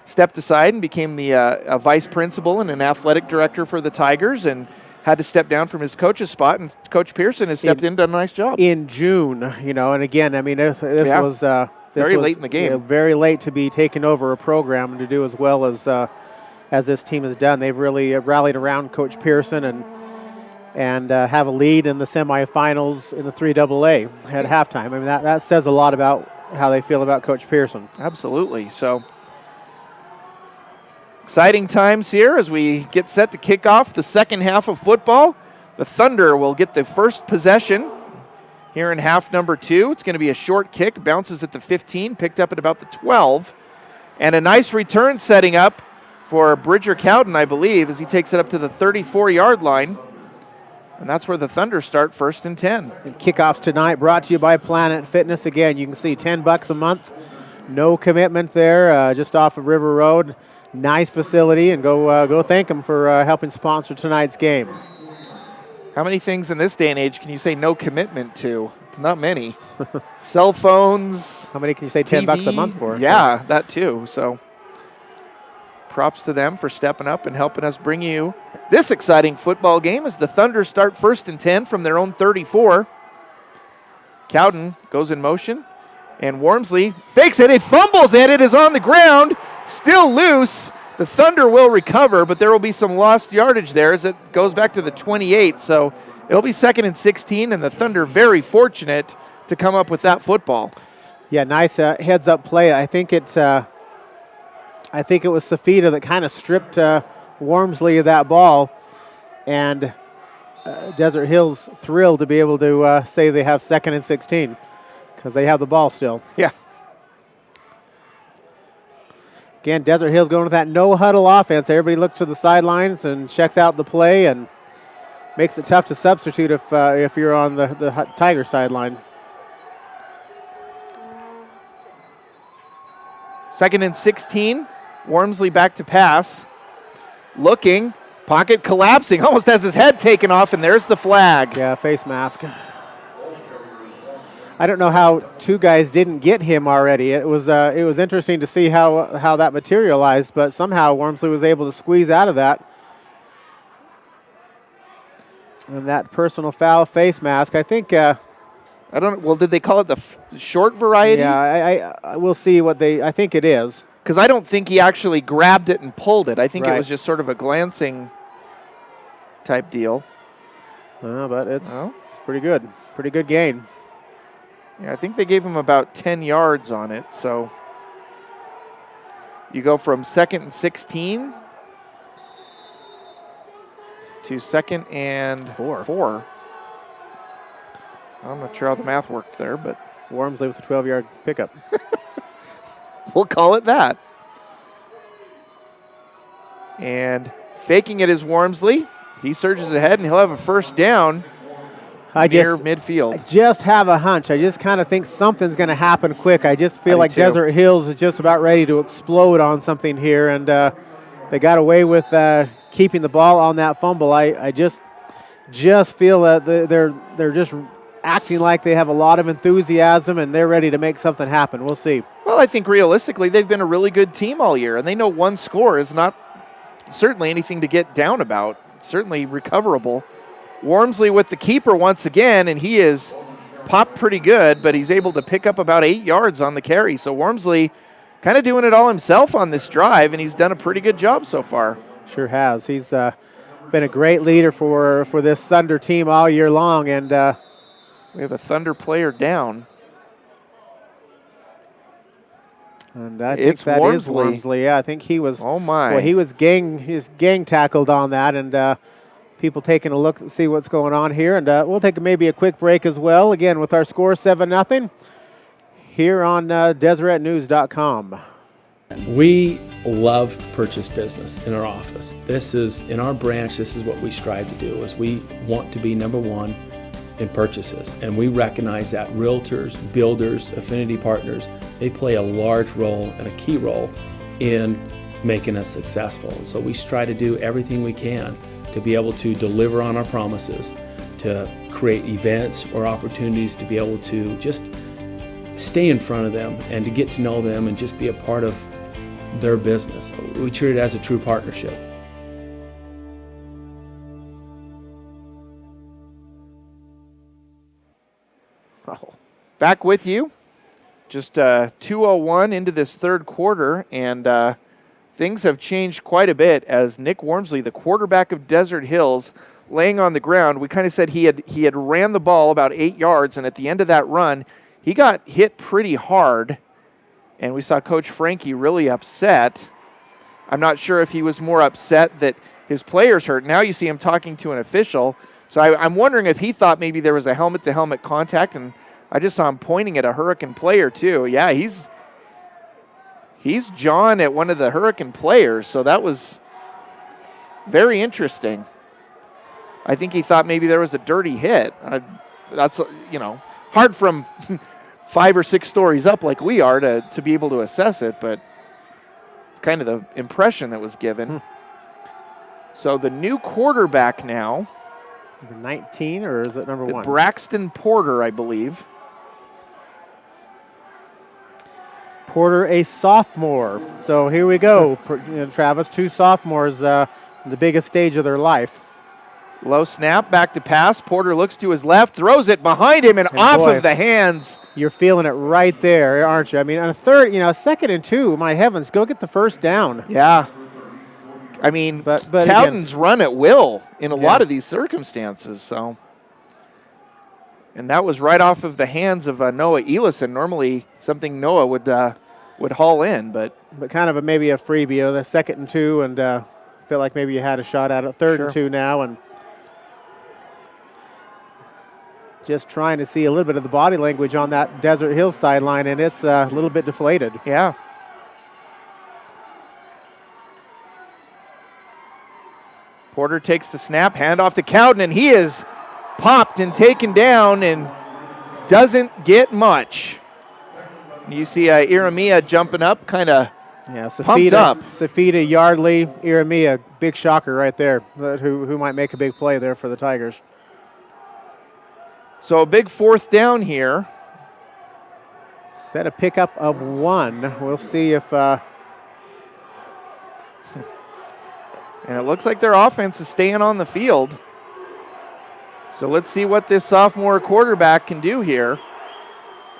stepped aside and became the a vice principal and an athletic director for the Tigers, and had to step down from his coach's spot, and Coach Pearson has stepped in, done a nice job. In June, and again, I mean, this was very late in the game. Very late to be taking over a program and to do as well as this team has done. They've really rallied around Coach Pearson and have a lead in the semifinals in the 3AA at halftime. I mean, that says a lot about how they feel about Coach Pearson. Absolutely. So exciting times here as we get set to kick off the second half of football. The Thunder will get the first possession here in half number 2. It's going to be a short kick, bounces at the 15, picked up at about the 12. And a nice return setting up for Bridger Cowden, I believe, as he takes it up to the 34-yard line. And that's where the Thunder start, 1st and 10. And kickoffs tonight brought to you by Planet Fitness. Again, you can see $10 a month. No commitment there, just off of River Road. Nice facility, and go thank them for helping sponsor tonight's game. How many things in this day and age can you say no commitment to? It's not many. Cell phones. How many can you say $10 a month for? Yeah, that too. So props to them for stepping up and helping us bring you this exciting football game as the Thunder start 1st and 10 from their own 34. Cowden goes in motion, and Wormsley fakes it. He fumbles it. It is on the ground, still loose. The Thunder will recover, but there will be some lost yardage there as it goes back to the 28. So it'll be 2nd and 16, and the Thunder very fortunate to come up with that football. Yeah, nice heads-up play. I think it was Safita that kind of stripped Wormsley of that ball, and Desert Hills thrilled to be able to say they have 2nd and 16 because they have the ball still. Yeah. Again, Desert Hills going with that no-huddle offense. Everybody looks to the sidelines and checks out the play and makes it tough to substitute if you're on the Tiger sideline. 2nd and 16. Wormsley back to pass. Looking, Pocket collapsing, almost has his head taken off, and there's the flag. Yeah, face mask. I don't know how two guys didn't get him already. It was interesting to see how that materialized, but somehow Wormsley was able to squeeze out of that. And that personal foul face mask, I think. I don't. Well, did they call it the short variety? Yeah, I will see what they. I think it is. Because I don't think he actually grabbed it and pulled it. I think Right. it was just sort of a glancing type deal. But it's pretty good. Pretty good gain. Yeah, I think they gave him about 10 yards on it. So you go from 2nd and 16 to 2nd and 4. I'm not sure how the math worked there, but Wormsley with a 12-yard pickup. we'll call it that. And faking it is Wormsley. He surges ahead, and he'll have a first down near midfield. I just have a hunch. I just kind of think something's going to happen quick. I just feel like too. Desert Hills is just about ready to explode on something here, and they got away with keeping the ball on that fumble. I just feel that they're just acting like they have a lot of enthusiasm and they're ready to make something happen. We'll see. Well, I think realistically they've been a really good team all year, and they know one score is not certainly anything to get down about. It's certainly recoverable. Wormsley with the keeper once again, and he is popped pretty good, but he's able to pick up about 8 yards on the carry. So Wormsley kind of doing it all himself on this drive, and he's done a pretty good job so far. Sure has. He's been a great leader for this Thunder team all year long, and we have a Thunder player down. And I think that is Wormsley. Yeah, I think he was. Oh my! Well, he was gang tackled on that, and people taking a look to see what's going on here. And we'll take maybe a quick break as well. Again, with our score 7-0 here on DeseretNews.com. We love purchase business in our office. This is in our branch. This is what we strive to do. Is we want to be number one in purchases, and we recognize that realtors, builders, affinity partners, they play a large role and a key role in making us successful. So we try to do everything we can to be able to deliver on our promises, to create events or opportunities to be able to just stay in front of them and to get to know them and just be a part of their business. We treat it as a true partnership. Back with you. Just 2:01 into this third quarter, and things have changed quite a bit as Nick Wormsley, the quarterback of Desert Hills, laying on the ground. We kind of said he had ran the ball about 8 yards, and at the end of that run, he got hit pretty hard, and we saw Coach Frankie really upset. I'm not sure if he was more upset that his players hurt. Now you see him talking to an official, so I'm wondering if he thought maybe there was a helmet-to-helmet contact, and I just saw him pointing at a Hurricane player too. Yeah, he's jawing at one of the Hurricane players, so that was very interesting. I think he thought maybe there was a dirty hit. That's hard from 5 or 6 stories up like we are to be able to assess it, but it's kind of the impression that was given. So the new quarterback now. Number 19, or is it number 1? Braxton Porter, I believe. Porter, a sophomore. So here we go, Travis. 2 sophomores, the biggest stage of their life. Low snap, back to pass. Porter looks to his left, throws it behind him and off of the hands. You're feeling it right there, aren't you? I mean, on a 2nd and 2, my heavens, go get the first down. Yeah. I mean, but Cowden's again, run at will in a lot of these circumstances. So, and that was right off of the hands of Noah Elison. Normally, something Noah would haul in, but kind of maybe a freebie. The 2nd and 2, and feel like maybe you had a shot at it. 3rd and 2 now, and just trying to see a little bit of the body language on that Desert Hills sideline, and it's a little bit deflated. Yeah. Porter takes the snap, handoff to Cowden, and he is popped and taken down and doesn't get much. You see Iramia jumping up, kind of Yeah, pumped up. Safita, Yardley, Iramia, big shocker right there. Who might make a big play there for the Tigers. So a big 4th down here. Set a pickup of 1. We'll see if. And it looks like their offense is staying on the field. So let's see what this sophomore quarterback can do here.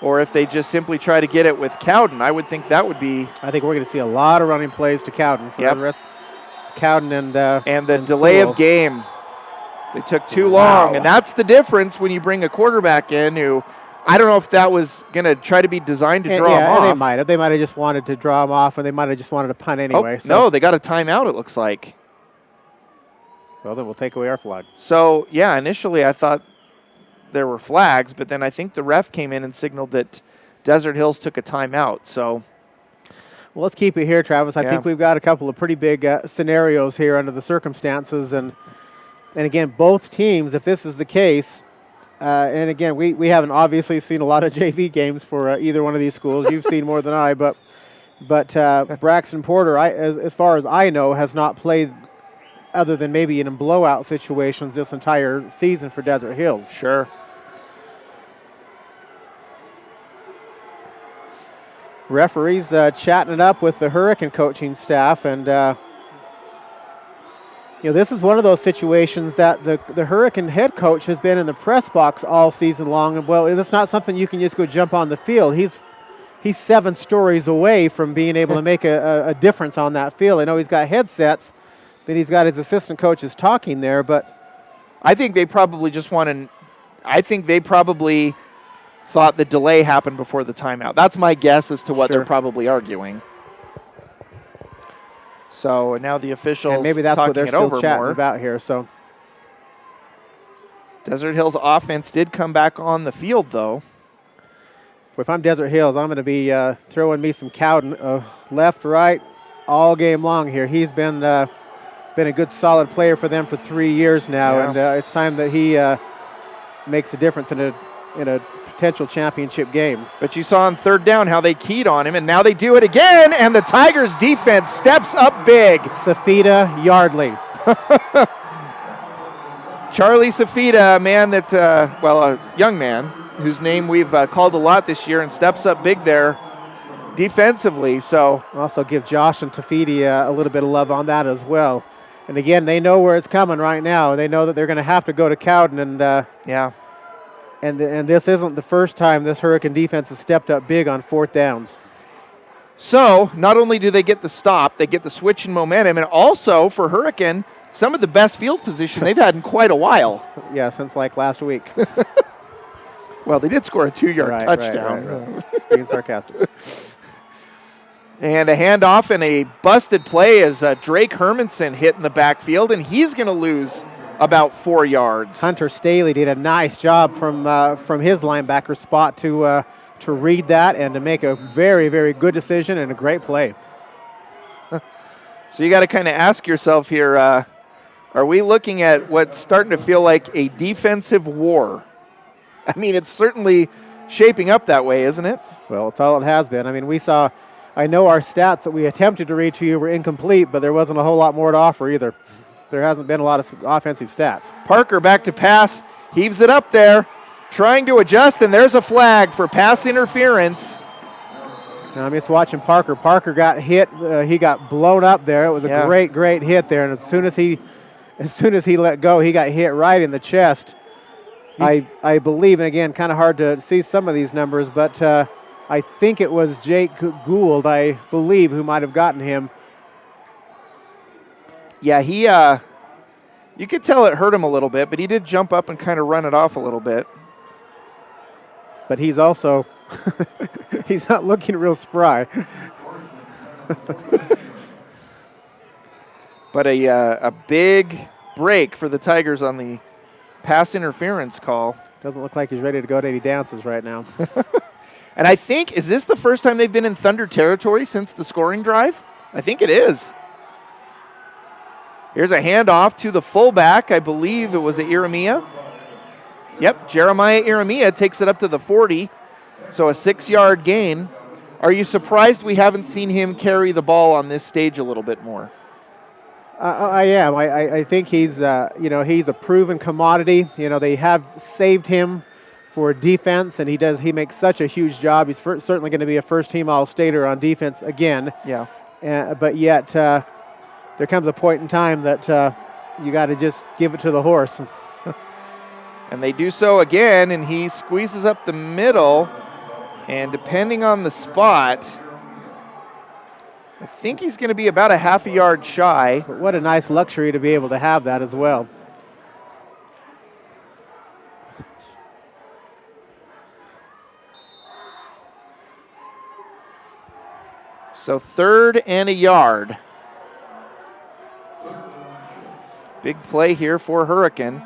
Or if they just simply try to get it with Cowden. I would think that would be. I think we're going to see a lot of running plays to Cowden for the rest. Cowden and the delay Sewell. of game. They took too long, and that's the difference when you bring a quarterback in who, I don't know if that was going to try to be designed to draw him off. They might have. They might have just wanted to draw him off, and they might have just wanted to punt anyway. No, they got a timeout, it looks like. Well, then we'll take away our flag. So, yeah, initially I thought there were flags, but then I think the ref came in and signaled that Desert Hills took a timeout. So, well, let's keep it here, Travis. I think we've got a couple of pretty big scenarios here under the circumstances, and again, both teams, if this is the case, and again, we haven't obviously seen a lot of JV games for either one of these schools. You've seen more than I, but Braxton Porter, as far as I know, has not played other than maybe in blowout situations this entire season for Desert Hills. Sure. Referees chatting it up with the Hurricane coaching staff, and this is one of those situations that the Hurricane head coach has been in the press box all season long, and well, it's not something you can just go jump on the field. He's 7 stories away from being able to make a difference on that field. I know he's got headsets, then he's got his assistant coaches talking there, but I think they probably thought the delay happened before the timeout. That's my guess as to what they're probably arguing. So now the officials and maybe that's what they're still chatting more about here. So Desert Hills offense did come back on the field, though. If I'm Desert Hills, I'm going to be throwing me some Cowden left, right, all game long here. He's been a good, solid player for them for 3 years now, and it's time that he makes a difference in a potential championship game. But you saw on 3rd down how they keyed on him, and now they do it again, and the Tigers defense steps up big. Safita Yardley. Charlie Safita, a man that, a young man whose name we've called a lot this year, and steps up big there defensively. So also give Josh and Tafiti a little bit of love on that as well. And again, they know where it's coming right now. They know that they're going to have to go to Cowden, and And this isn't the first time this Hurricane defense has stepped up big on 4th downs. So not only do they get the stop, they get the switch in momentum, and also for Hurricane, some of the best field position they've had in quite a while. Yeah, since like last week. Well, they did score a 2-yard touchdown. Right. Being sarcastic. And a handoff and a busted play as Drake Hermanson hit in the backfield, and he's going to lose about 4 yards. Hunter Staley did a nice job from his linebacker spot to read that and to make a very, very good decision and a great play. So you got to kind of ask yourself here, are we looking at what's starting to feel like a defensive war? I mean, it's certainly shaping up that way, isn't it? Well, it's all it has been. I mean, I know our stats that we attempted to read to you were incomplete, but there wasn't a whole lot more to offer either. There hasn't been a lot of offensive stats. Parker back to pass, heaves it up there, trying to adjust, and there's a flag for pass interference. Now I'm just watching Parker. Parker got hit. He got blown up there. It was a great, great hit there. And as soon as he let go, he got hit right in the chest. I believe, and again, kind of hard to see some of these numbers, but I think it was Jake Gould, I believe, who might have gotten him. Yeah, you could tell it hurt him a little bit, but he did jump up and kind of run it off a little bit. But he's also, he's not looking real spry. But a big break for the Tigers on the pass interference call. Doesn't look like he's ready to go to any dances right now. And I think, is this the first time they've been in Thunder territory since the scoring drive? I think it is. Here's a handoff to the fullback. I believe it was a Iramia. Yep, Jeremiah Iramia takes it up to the 40. So a 6-yard gain Are you surprised we haven't seen him carry the ball on this stage a little bit more? I am. I think he's he's a proven commodity. They have saved him for defense, and he makes such a huge job. He's certainly going to be a first-team All-Stater on defense again. Yeah. But yet there comes a point in time that you got to just give it to the horse. And they do so again, and he squeezes up the middle, and depending on the spot, I think he's going to be about a half a yard shy. But what a nice luxury to be able to have that as well. So 3rd and a yard. Big play here for Hurricane.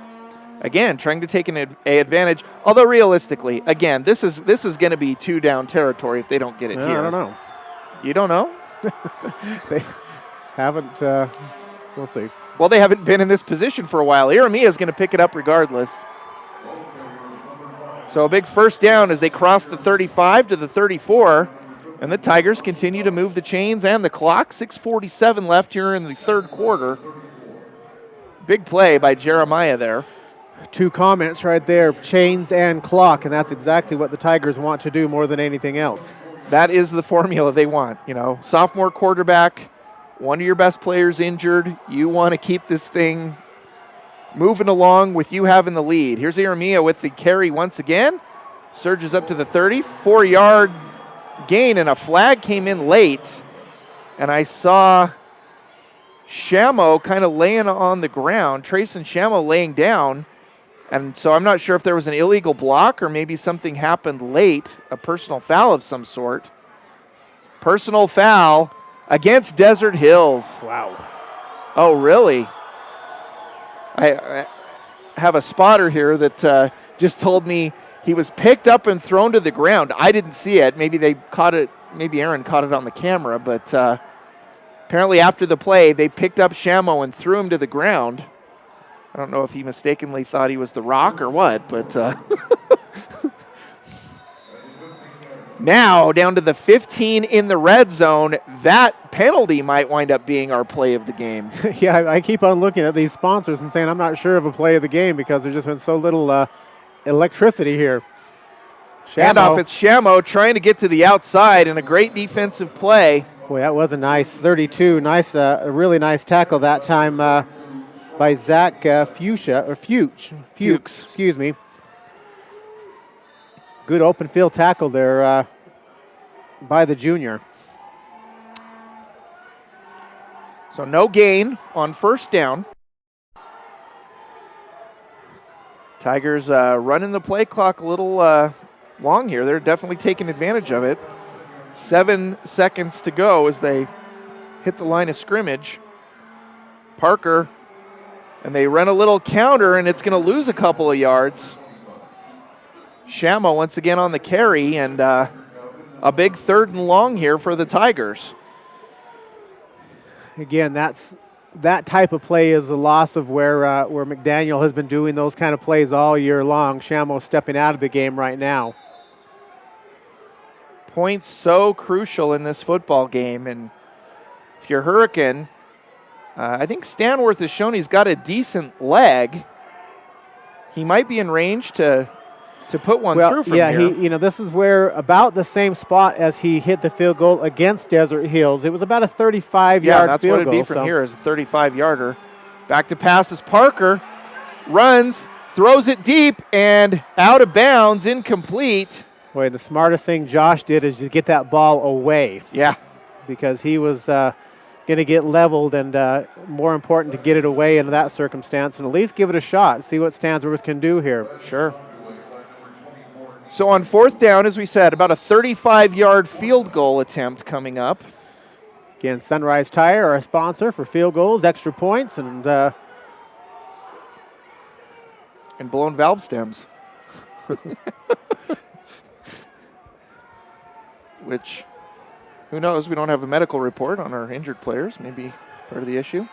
Again, trying to take an advantage. Although realistically, again, this is going to be 2 down territory if they don't get it here. I don't know. You don't know? They haven't. We'll see. Well, they haven't been in this position for a while. Iramia is going to pick it up regardless. So a big first down as they cross the 35 to the 34. And the Tigers continue to move the chains and the clock. 6:47 left here in the 3rd quarter. Big play by Jeremiah there. 2 comments right there, chains and clock, and that's exactly what the Tigers want to do more than anything else. That is the formula they want. Sophomore quarterback, one of your best players injured. You want to keep this thing moving along with you having the lead. Here's Iramia with the carry once again. Surges up to the 30, 4-yard gain, and a flag came in late. And I saw Shamo kind of laying on the ground, Trayson Shamo laying down. And so I'm not sure if there was an illegal block or maybe something happened late, a personal foul of some sort. Personal foul against Desert Hills. Wow. Oh, really? I have a spotter here that just told me he was picked up and thrown to the ground. I didn't see it. Maybe they caught it. Maybe Aaron caught it on the camera. But apparently after the play, they picked up Shamo and threw him to the ground. I don't know if he mistakenly thought he was the Rock or what, but now down to the 15 in the red zone. That penalty might wind up being our play of the game. Yeah, I keep on looking at these sponsors and saying I'm not sure of a play of the game because there's just been so little electricity here. Handoff, it's Shamo trying to get to the outside and a great defensive play. Boy, that was a nice 32. Nice, a really nice tackle that time by Zach Fuchs. Excuse me. Good open field tackle there by the junior. So no gain on first down. Tigers running the play clock a little long here. They're definitely taking advantage of it. 7 seconds to go as they hit the line of scrimmage. Parker, and they run a little counter, and it's going to lose a couple of yards. Shamo once again on the carry, and a big 3rd and long here for the Tigers. Again, that type of play is a loss of where McDaniel has been doing those kind of plays all year long. Shamo stepping out of the game right now. Points so crucial in this football game, and if you're Hurricane, I think Stanworth has shown he's got a decent leg. He might be in range to put one through from here. Yeah, this is where about the same spot as he hit the field goal against Desert Hills. It was about a 35-yard field goal. Yeah, that's what it'd be from here, is a 35-yarder. Back to pass is Parker. Runs, throws it deep, and out of bounds, incomplete. Boy, the smartest thing Josh did is to get that ball away. Yeah. Because he was going to get leveled, and more important to get it away in that circumstance and at least give it a shot, see what Stansworth can do here. Sure. So on 4th down, as we said, about a 35-yard field goal attempt coming up. Again, Sunrise Tire, our sponsor for field goals, extra points, and blown valve stems. Which, who knows? We don't have a medical report on our injured players. Maybe part of the issue.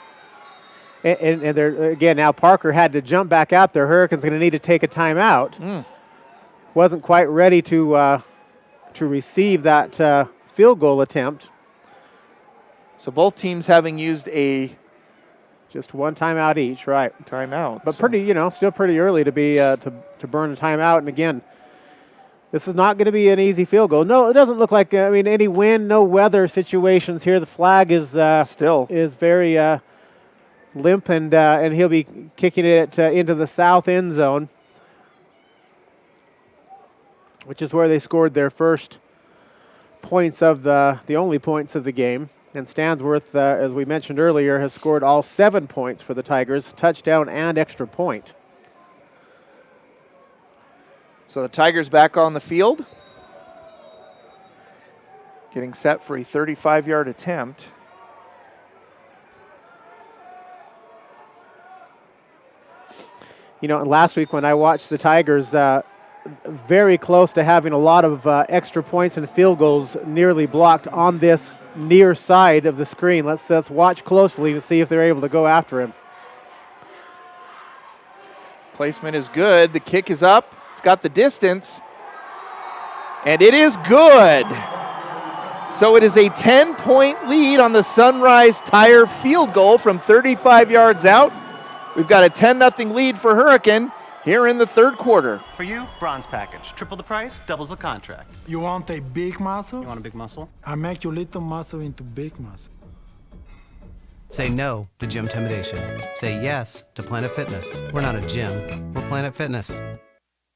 And there again, now Parker had to jump back out there. Hurricane's going to need to take a timeout. Wasn't quite ready to receive that field goal attempt. So both teams having used a just one timeout each, right? Timeout. But pretty, still pretty early to be to burn a timeout. And again, this is not going to be an easy field goal. No, it doesn't look like. Any wind, no weather situations here. The flag is still very limp, and he'll be kicking it into the south end zone, which is where they scored their first points of the only points of the game. And Stansworth, as we mentioned earlier, has scored all 7 points for the Tigers, touchdown and extra point. So the Tigers back on the field, getting set for a 35-yard attempt. And last week when I watched the Tigers, very close to having a lot of extra points and field goals nearly blocked on this near side of the screen. Let's watch closely to see if they're able to go after him. Placement is good. The kick is up. It's got the distance. And it is good. So it is a 10-point lead on the Sunrise Tire field goal from 35 yards out. We've got a 10-0 lead for Hurricane here in the third quarter. For you, bronze package. Triple the price, doubles the contract. You want a big muscle? You want a big muscle? I make your little muscle into big muscle. Say no to gym intimidation. Say yes to Planet Fitness. We're not a gym, we're Planet Fitness.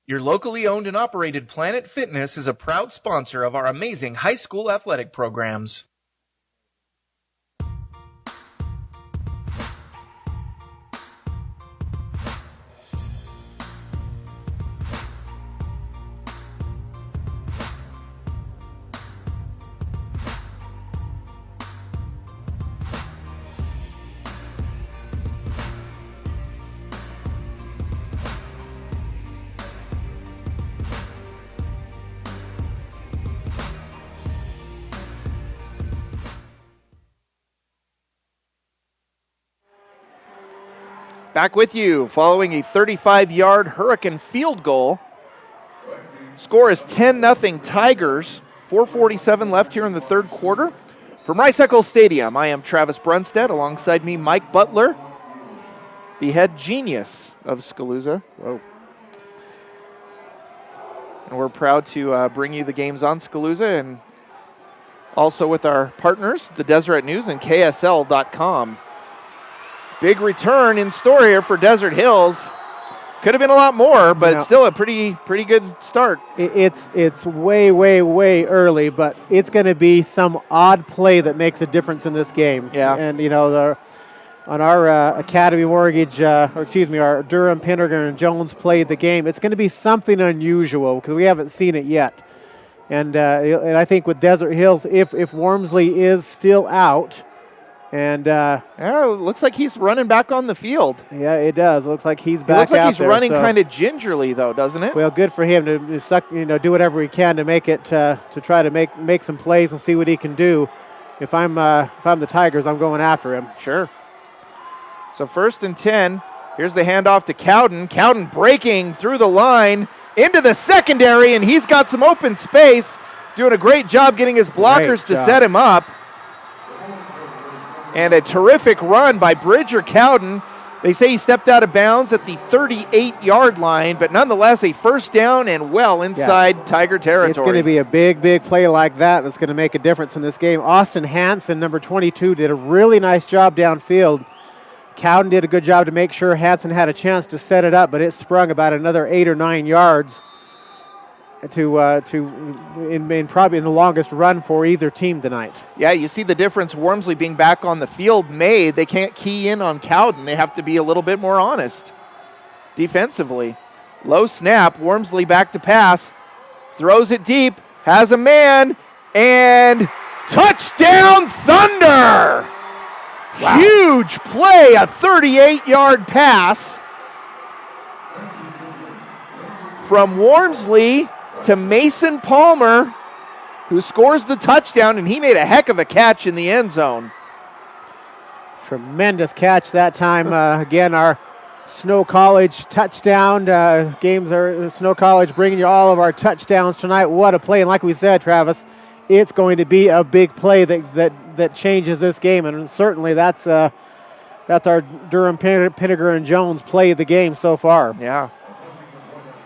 Your locally owned and operated Planet Fitness is a proud sponsor of our amazing high school athletic programs. Back with you following a 35-yard Hurricane field goal. Score is 10-0 Tigers. 4:47 left here in the third quarter. From Rice-Eccles Stadium, I am Travis Brunstead. Alongside me, Mike Butler, the head genius of Scalooza. Whoa. And we're proud to bring you the games on Scalooza and also with our partners, the Deseret News and KSL.com. Big return in store here for Desert Hills. Could have been a lot more, but it's still a pretty good start. It's way, way, way early, but it's going to be some odd play that makes a difference in this game. Yeah. And, on our Academy Mortgage, our Durham, Pendergrass, and Jones played the game, it's going to be something unusual because we haven't seen it yet. And I think with Desert Hills, if Wormsley is still out, and it looks like he's running back on the field. Yeah, it does. It looks like he's back. It looks like out he's there, running kind of gingerly, though, doesn't it? Well, good for him to do whatever he can to make it to try to make some plays and see what he can do. If I'm the Tigers, I'm going after him. Sure. So 1st and 10. Here's the handoff to Cowden. Cowden breaking through the line into the secondary, and he's got some open space. Doing a great job getting his blockers to set him up. And a terrific run by Bridger Cowden. They say he stepped out of bounds at the 38-yard line, but nonetheless a first down and well inside Tiger territory. It's going to be a big, big play like that that's going to make a difference in this game. Austin Hansen, number 22, did a really nice job downfield. Cowden did a good job to make sure Hansen had a chance to set it up, but it sprung about another 8 or 9 yards in probably in the longest run for either team tonight. Yeah, you see the difference Wormsley being back on the field made. They can't key in on Cowden. They have to be a little bit more honest defensively. Low snap, Wormsley back to pass, throws it deep, has a man, and touchdown Thunder! Wow. Huge play, a 38-yard pass from Wormsley to Mason Palmer, who scores the touchdown, and he made a heck of a catch in the end zone. Tremendous catch that time. Again, our Snow College touchdown. Games are Snow College bringing you all of our touchdowns tonight. What a play. And like we said, Travis, it's going to be a big play that changes this game, and certainly that's our Durham, Pinniger, and Jones play of the game so far. Yeah.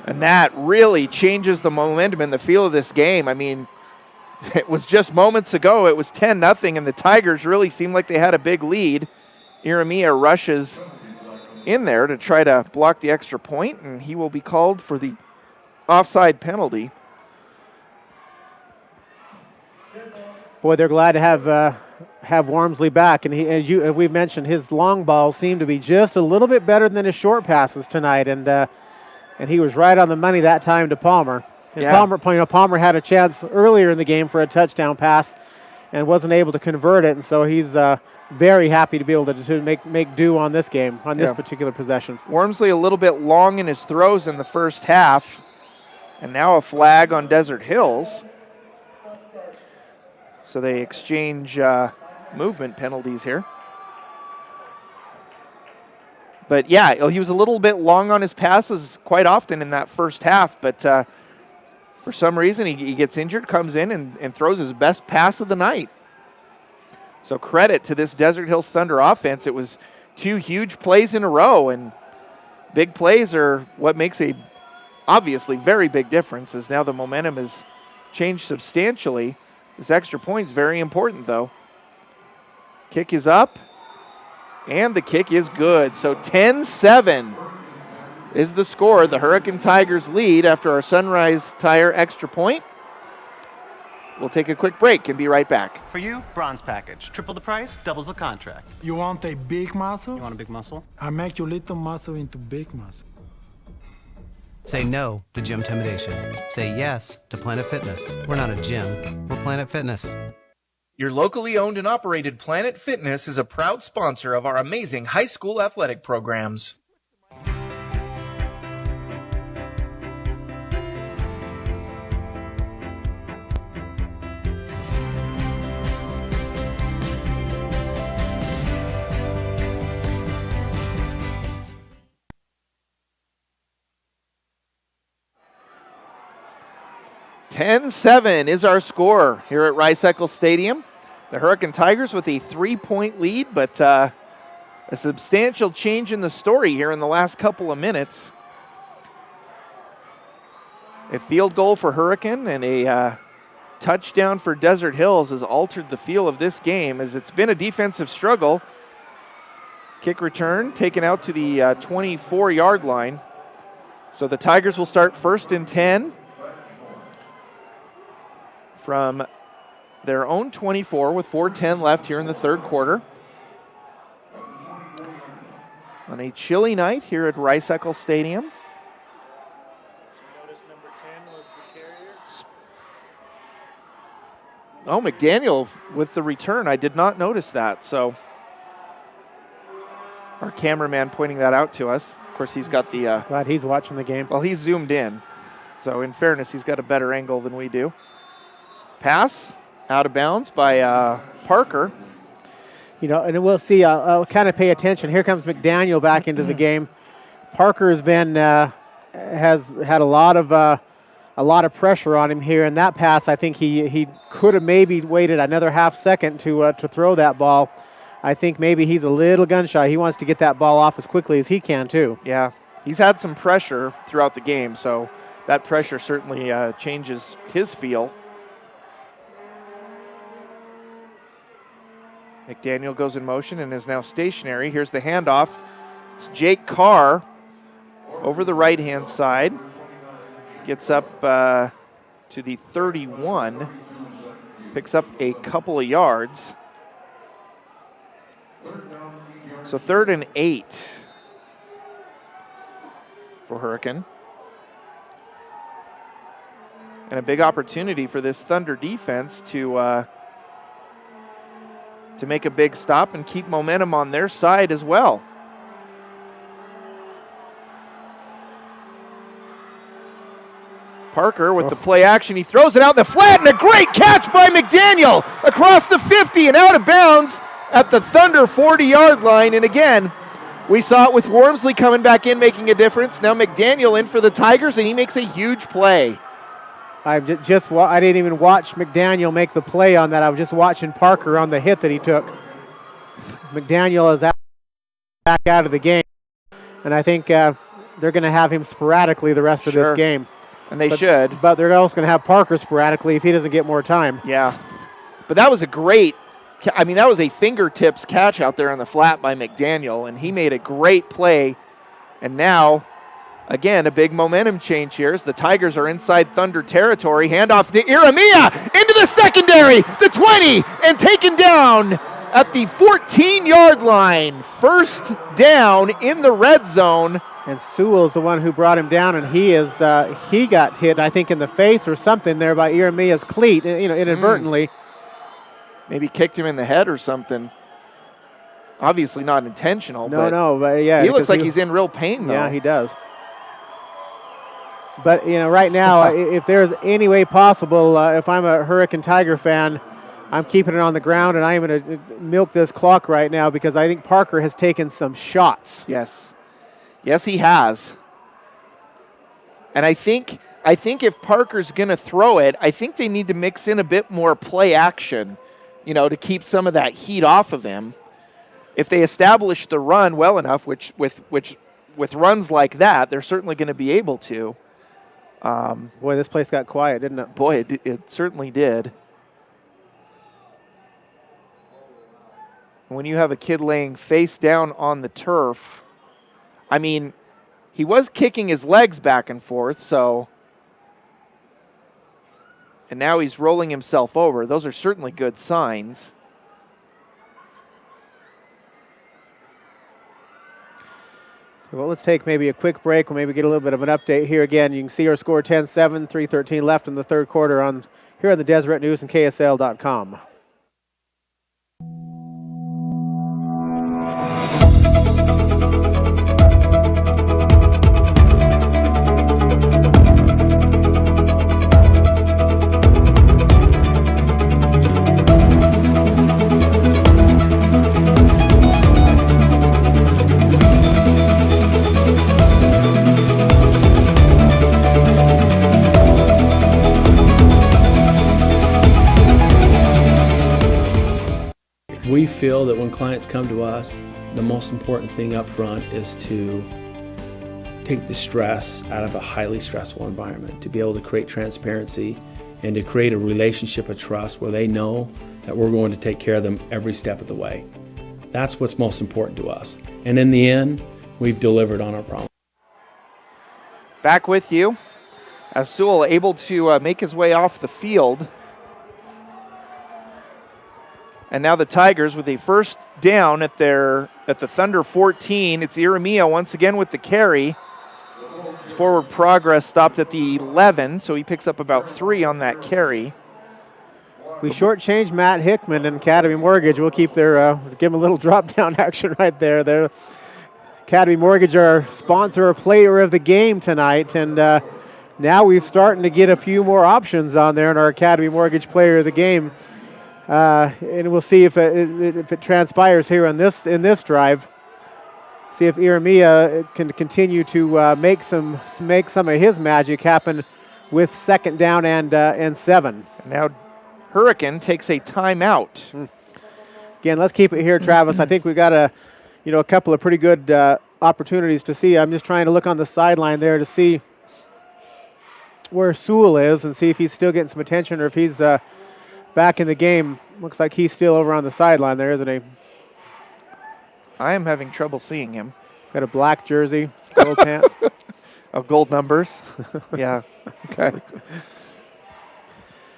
And that really changes the momentum and the feel of this game. I mean, it was just moments ago, it was 10-0, and the Tigers really seemed like they had a big lead. Iramia rushes in there to try to block the extra point, and he will be called for the offside penalty. Boy, they're glad to have Wormsley back, and as we've mentioned, his long balls seem to be just a little bit better than his short passes tonight, and he was right on the money that time to Palmer. And yeah. Palmer had a chance earlier in the game for a touchdown pass and wasn't able to convert it, and so he's very happy to be able to make do on this game, on this particular possession. Wormsley a little bit long in his throws in the first half, and now a flag on Desert Hills. So they exchange movement penalties here. But yeah, he was a little bit long on his passes quite often in that first half, but for some reason he gets injured, comes in and throws his best pass of the night. So credit to this Desert Hills Thunder offense. It was 2 huge plays in a row, and big plays are what makes a obviously very big difference, as now the momentum has changed substantially. This extra point is very important, though. Kick is up, and the kick is good. So 10-7 is the score. The Hurricane Tigers lead after our Sunrise Tire extra point. We'll take a quick break and be right back. For you, bronze package. Triple the price, doubles the contract. You want a big muscle? You want a big muscle? I make your little muscle into big muscle. Say no to gym intimidation. Say yes to Planet Fitness. We're not a gym, we're Planet Fitness. Your locally owned and operated Planet Fitness is a proud sponsor of our amazing high school athletic programs. $10-7 is our score here at Rice-Eccles Stadium. The Hurricane Tigers with a 3-point lead, but a substantial change in the story here in the last couple of minutes. A field goal for Hurricane and a touchdown for Desert Hills has altered the feel of this game, as it's been a defensive struggle. Kick return taken out to the 24-yard line. So the Tigers will start 1st and 10 from their own 24 with 4:10 left here in the third quarter. On a chilly night here at Rice-Eccles Stadium. Notice number 10 was the carrier. Oh, McDaniel with the return. I did not notice that. So our cameraman pointing that out to us. Of course, he's got the... Glad he's watching the game. Well, he's zoomed in. So in fairness, he's got a better angle than we do. Pass out of bounds by Parker. You know, and we'll see. I'll kind of pay attention. Here comes McDaniel back into the game. Parker has been has had a lot of pressure on him here in that pass. I think he could have maybe waited another half second to throw that ball. I think maybe he's a little gun shy. He wants to get that ball off as quickly as he can too. Yeah, he's had some pressure throughout the game, so that pressure certainly changes his feel. McDaniel goes in motion and is now stationary. Here's the handoff. It's Jake Carr over the right-hand side. Gets up to the 31. Picks up a couple of yards. So 3rd and 8 for Hurricane. And a big opportunity for this Thunder defense to make a big stop and keep momentum on their side as well. Parker with the play action. He throws it out in the flat, and a great catch by McDaniel across the 50 and out of bounds at the Thunder 40-yard line. And again, we saw it with Wormsley coming back in, making a difference. Now McDaniel in for the Tigers, and he makes a huge play. I didn't even watch McDaniel make the play on that. I was just watching Parker on the hit that he took. McDaniel is back out of the game, and I think they're going to have him sporadically the rest of this game. And they should. But they're also going to have Parker sporadically if he doesn't get more time. Yeah. But that was that was a fingertips catch out there on the flat by McDaniel, and he made a great play. And now, again, a big momentum change here as the Tigers are inside Thunder territory. Handoff to Iramia into the secondary, the 20, and taken down at the 14-yard line. First down in the red zone. And Sewell is the one who brought him down, and he got hit, I think, in the face or something there by Iramia's cleat, inadvertently. Maybe kicked him in the head or something. Obviously not intentional. But yeah. He looks like he's in real pain, though. Yeah, he does. But, right now, if there's any way possible, if I'm a Hurricane Tiger fan, I'm keeping it on the ground, and I'm going to milk this clock right now because I think Parker has taken some shots. Yes. Yes, he has. And I think if Parker's going to throw it, I think they need to mix in a bit more play action, to keep some of that heat off of him. If they establish the run well enough, which with runs like that, they're certainly going to be able to. Boy, this place got quiet, didn't it? Boy, it certainly did. When you have a kid laying face down on the turf, he was kicking his legs back and forth, and now he's rolling himself over. Those are certainly good signs. Well, let's take maybe a quick break. We'll maybe get a little bit of an update here again. You can see our score 10-7, 3:13 left in the third quarter here on the Deseret News and KSL.com. We feel that when clients come to us, the most important thing up front is to take the stress out of a highly stressful environment, to be able to create transparency and to create a relationship of trust where they know that we're going to take care of them every step of the way. That's what's most important to us. And in the end, we've delivered on our promise. Back with you as Sewell able to make his way off the field. And now the Tigers with a first down at the Thunder 14. It's Iramia once again with the carry. His forward progress stopped at the 11, so he picks up about 3 on that carry. We shortchanged Matt Hickman and Academy Mortgage. We'll keep give him a little drop-down action right there. Academy Mortgage, our sponsor or player of the game tonight, and now we're starting to get a few more options on there in our Academy Mortgage player of the game. And we'll see if it transpires here in this drive. See if Iramia can continue to make some of his magic happen with second down and 7. Now Hurricane takes a timeout. Again, let's keep it here, Travis. I think we've got a couple of pretty good opportunities to see. I'm just trying to look on the sideline there to see where Sewell is and see if he's still getting some attention or if he's back in the game. Looks like he's still over on the sideline there, isn't he? I am having trouble seeing him. He's got a black jersey, gold pants. Oh, gold numbers. Yeah. Okay.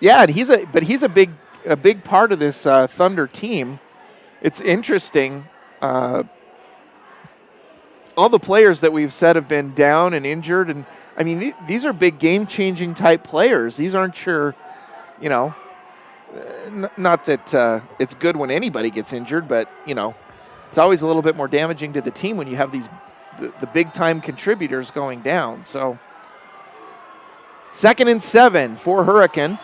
Yeah, and he's a big part of this Thunder team. It's interesting. All the players that we've said have been down and injured, and these are big game-changing type players. These aren't your, not that it's good when anybody gets injured, but it's always a little bit more damaging to the team when you have the big-time contributors going down. So 2nd and 7 for Hurricane.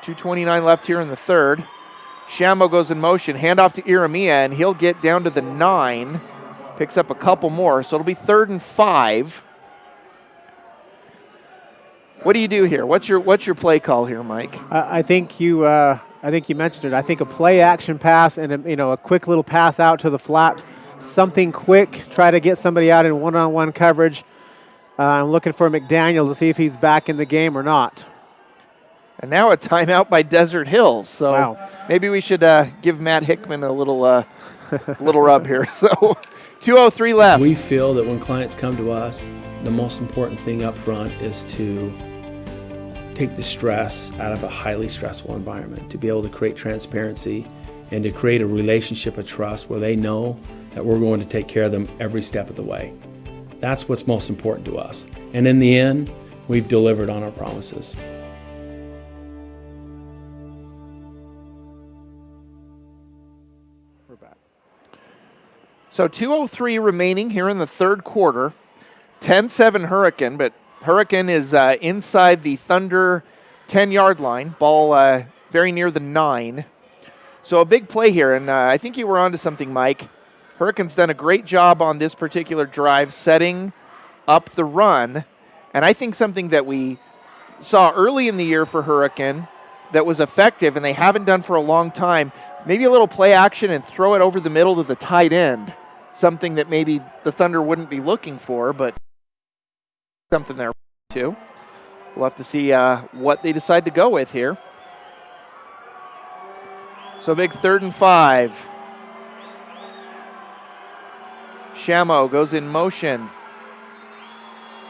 2:29 left here in the third. Shamo goes in motion, handoff to Iramia, and he'll get down to the 9. Picks up a couple more, so it'll be 3rd and 5. What do you do here? What's your play call here, Mike? I think you mentioned it. I think a play action pass and a quick little pass out to the flat, something quick. Try to get somebody out in one-on-one coverage. I'm looking for McDaniel to see if he's back in the game or not. And now a timeout by Desert Hills. So wow. Maybe we should give Matt Hickman a little little rub here. So 2:03 left. We feel that when clients come to us, the most important thing up front is to take the stress out of a highly stressful environment, to be able to create transparency and to create a relationship of trust where they know that we're going to take care of them every step of the way. That's what's most important to us. And in the end, we've delivered on our promises. We're back. So 2:03 remaining here in the third quarter. 10-7 Hurricane, but Hurricane is inside the Thunder 10-yard line. Ball very near the 9. So a big play here, and I think you were onto something, Mike. Hurricane's done a great job on this particular drive setting up the run, and I think something that we saw early in the year for Hurricane that was effective and they haven't done for a long time, maybe a little play action and throw it over the middle to the tight end, something that maybe the Thunder wouldn't be looking for, but something there too. We'll have to see what they decide to go with here. So big 3rd and 5. Shamo goes in motion.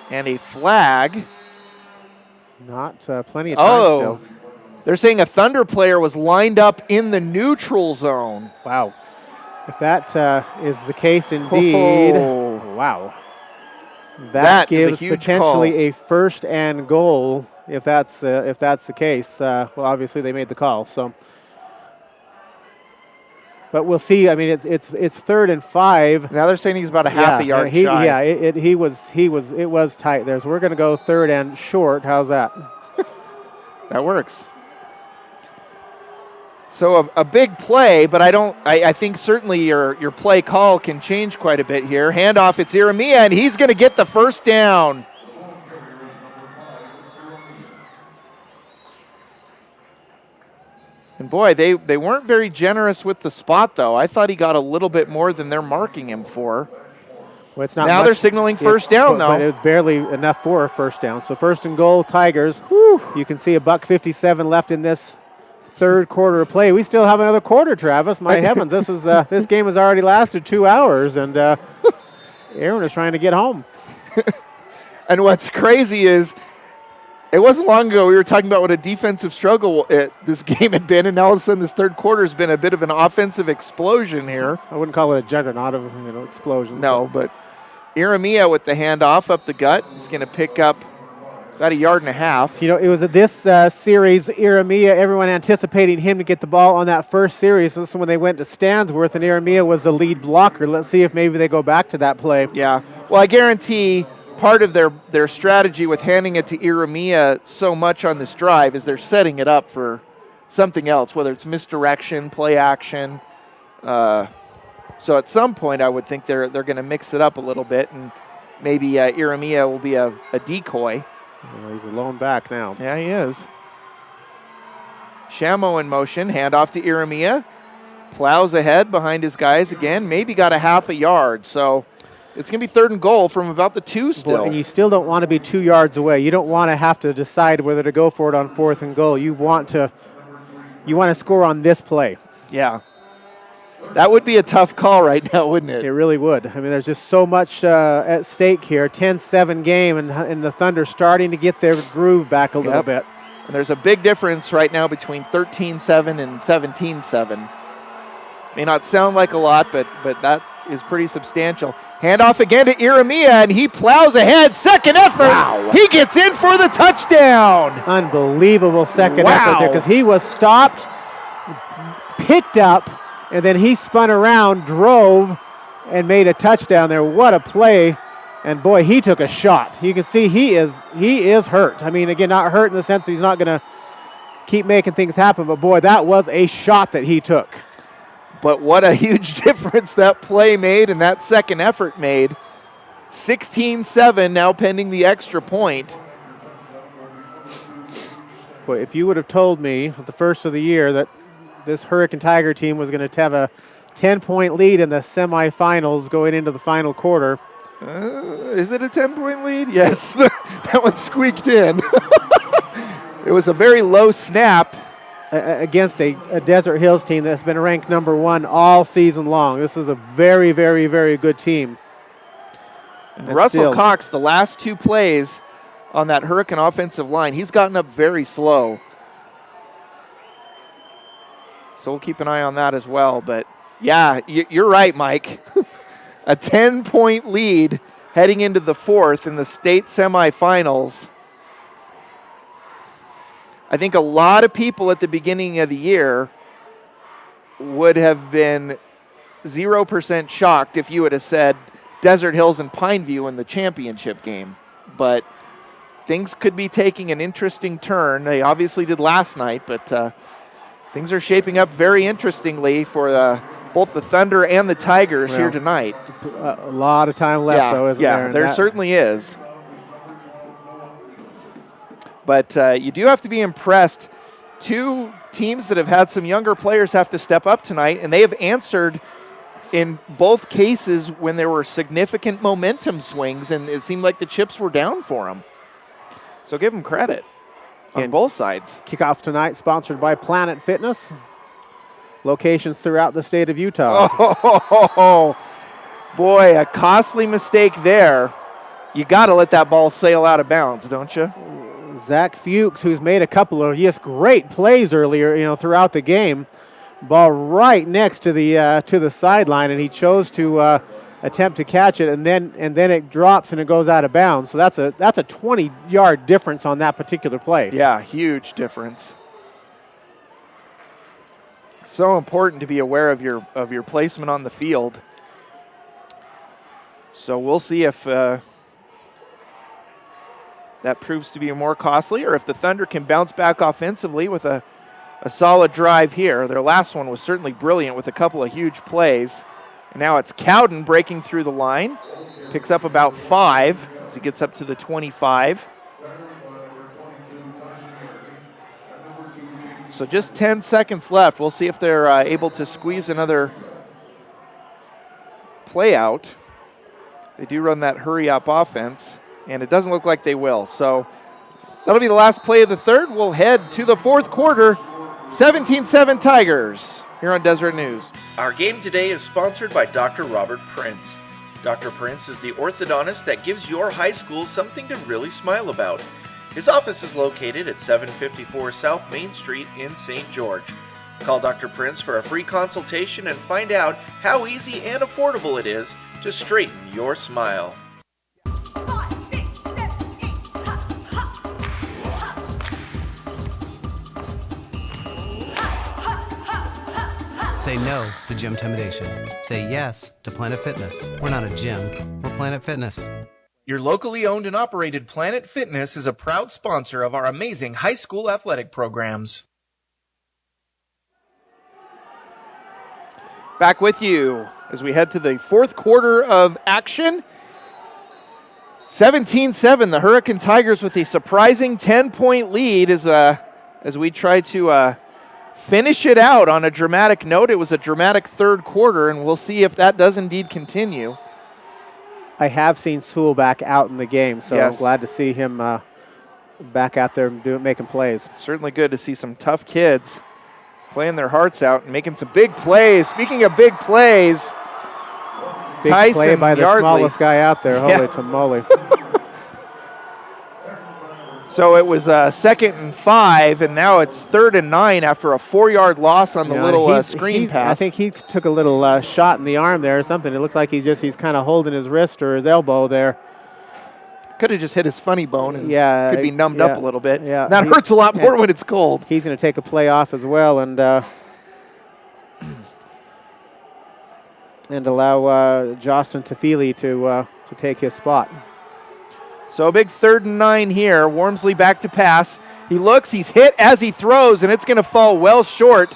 And a flag. Not plenty of time still. They're saying a Thunder player was lined up in the neutral zone. Wow. If that is the case indeed, wow. That gives potentially a 1st and goal if that's the case. Well, obviously they made the call, so. But we'll see. I mean, it's 3rd and 5. Now they're saying he's about a half a yard shy. Yeah, it was tight there. So we're going to go 3rd and short. How's that? That works. So a big play, but I think certainly your play call can change quite a bit here. Handoff, it's Iramia, and he's going to get the first down. And boy, they weren't very generous with the spot, though. I thought he got a little bit more than they're marking him for. Well, it's not now much, they're signaling first down, though. But it was barely enough for a first down. So 1st and goal, Tigers. Whew. You can see $1:57 left in this third quarter of play. We still have another quarter, Travis. My heavens, this game has already lasted 2 hours, and Aaron is trying to get home. And what's crazy is, it wasn't long ago we were talking about what a defensive struggle this game had been, and now all of a sudden this third quarter has been a bit of an offensive explosion here. I wouldn't call it a juggernaut of explosions. No, but Iramia with the handoff up the gut is going to pick up about 1.5 yards. It was this series, Iramia, everyone anticipating him to get the ball on that first series. This is when they went to Stansworth, and Iramia was the lead blocker. Let's see if maybe they go back to that play. Yeah, well, I guarantee part of their strategy with handing it to Iramia so much on this drive is they're setting it up for something else, whether it's misdirection, play action. So at some point, I would think they're going to mix it up a little bit, and maybe Iramia will be a decoy. Well, he's a lone back now. Yeah, he is. Shamo in motion, handoff to Iramia. Plows ahead behind his guys again, maybe got 0.5 yard. So it's going to be 3rd and goal from about the 2 still. And you still don't want to be 2 yards away. You don't want to have to decide whether to go for it on 4th and goal. You want to score on this play. Yeah. That would be a tough call right now, wouldn't it? It really would. I mean, there's just so much at stake here. 10-7 game, and the Thunder starting to get their groove back a little bit. And there's a big difference right now between 13-7 and 17-7. May not sound like a lot, but that is pretty substantial. Handoff again to Iramia, and he plows ahead. Second effort. Wow. He gets in for the touchdown. Unbelievable second effort there, because he was stopped, picked up, and then he spun around, drove, and made a touchdown there. What a play. And boy, he took a shot. You can see he is hurt. I mean, again, not hurt in the sense that he's not going to keep making things happen, but boy, that was a shot that he took. But what a huge difference that play made and that second effort made. 16-7 now pending the extra point. Boy, if you would have told me at the first of the year that this Hurricane Tiger team was going to have a 10-point lead in the semifinals going into the final quarter. Is it a 10-point lead? Yes, that one squeaked in. It was a very low snap. Against a Desert Hills team that's been ranked number 1 all season long. This is a very, very, very good team. And Russell Cox, the last 2 plays on that Hurricane offensive line, he's gotten up very slow. So we'll keep an eye on that as well. But, yeah, you're right, Mike. A 10-point lead heading into the 4th in the state semifinals. I think a lot of people at the beginning of the year would have been 0% shocked if you would have said Desert Hills and Pineview in the championship game. But things could be taking an interesting turn. They obviously did last night, but things are shaping up very interestingly for both the Thunder and the Tigers here tonight. A lot of time left, though, isn't there? Yeah, there certainly is. But you do have to be impressed. 2 teams that have had some younger players have to step up tonight, and they have answered in both cases when there were significant momentum swings, and it seemed like the chips were down for them. So give them credit on both sides. Kickoff tonight sponsored by Planet Fitness. Locations throughout the state of Utah. Oh, boy, a costly mistake there. You got to let that ball sail out of bounds, don't you? Zach Fuchs, who's made a couple of great plays earlier, throughout the game. Ball right next to the sideline, and he chose to attempt to catch it, and then it drops and it goes out of bounds. So that's a 20-yard difference on that particular play. Yeah, huge difference. So important to be aware of your placement on the field. So we'll see if that proves to be more costly, or if the Thunder can bounce back offensively with a solid drive here. Their last one was certainly brilliant with a couple of huge plays. And now it's Cowden breaking through the line. Picks up about 5 as he gets up to the 25. So just 10 seconds left. We'll see if they're able to squeeze another play out. They do run that hurry-up offense, and it doesn't look like they will. So that'll be the last play of the 3rd. We'll head to the 4th quarter. 17-7 Tigers here on Deseret News. Our game today is sponsored by Dr. Robert Prince. Dr. Prince is the orthodontist that gives your high school something to really smile about. His office is located at 754 South Main Street in St. George. Call Dr. Prince for a free consultation and find out how easy and affordable it is to straighten your smile. Say no to gym intimidation. Say yes to Planet Fitness. We're not a gym, we're Planet Fitness. Your locally owned and operated Planet Fitness is a proud sponsor of our amazing high school athletic programs. Back with you as we head to the 4th quarter of action. 17-7, the Hurricane Tigers with a surprising 10-point lead as we try to finish it out on a dramatic note. It was a dramatic 3rd quarter, and we'll see if that does indeed continue. I have seen Sewell back out in the game, so yes. I'm glad to see him back out there making plays. Certainly good to see some tough kids playing their hearts out and making some big plays. Speaking of big plays, big Tyson play by the Yardley. smallest guy out there. Holy tamale. So it was 2nd and 5, and now it's 3rd and 9 after a 4-yard loss on the little screen pass. I think he took a little shot in the arm there or something. It looks like he's kind of holding his wrist or his elbow there. Could have just hit his funny bone and could be numbed up a little bit. Yeah, that hurts a lot more when it's cold. He's going to take a play off as well and allow Justin Tafili to take his spot. So a big 3rd and 9 here. Wormsley back to pass. He looks, he's hit as he throws, and it's going to fall well short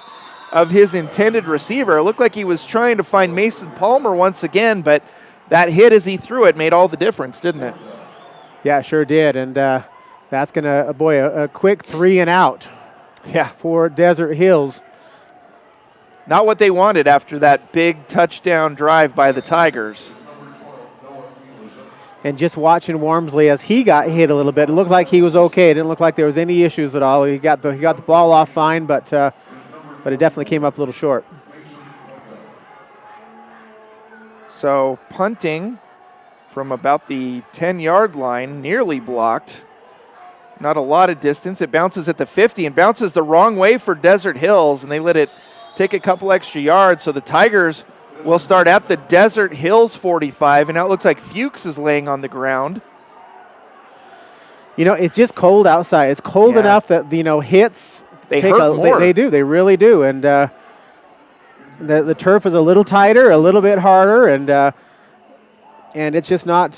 of his intended receiver. It looked like he was trying to find Mason Palmer once again, but that hit as he threw it made all the difference, didn't it? Yeah, it sure did. And That's going to, a quick 3 and out Yeah, for Desert Hills. not what they wanted after that big touchdown drive by the Tigers. And just watching Wormsley as he got hit a little bit, it looked like he was okay. It didn't look like there was any issues at all. He got the ball off fine, but it definitely came up a little short. So punting from about the 10-yard line, nearly blocked. Not a lot of distance. It bounces at the 50 and bounces the wrong way for Desert Hills, and they let it take a couple extra yards. So the Tigers will start at the Desert Hills 45, and now it looks like Fuchs is laying on the ground. You know, it's just cold outside. It's cold enough that, hits They hurt more. They do. They really do. And the turf is a little tighter, a little bit harder, and it's just not.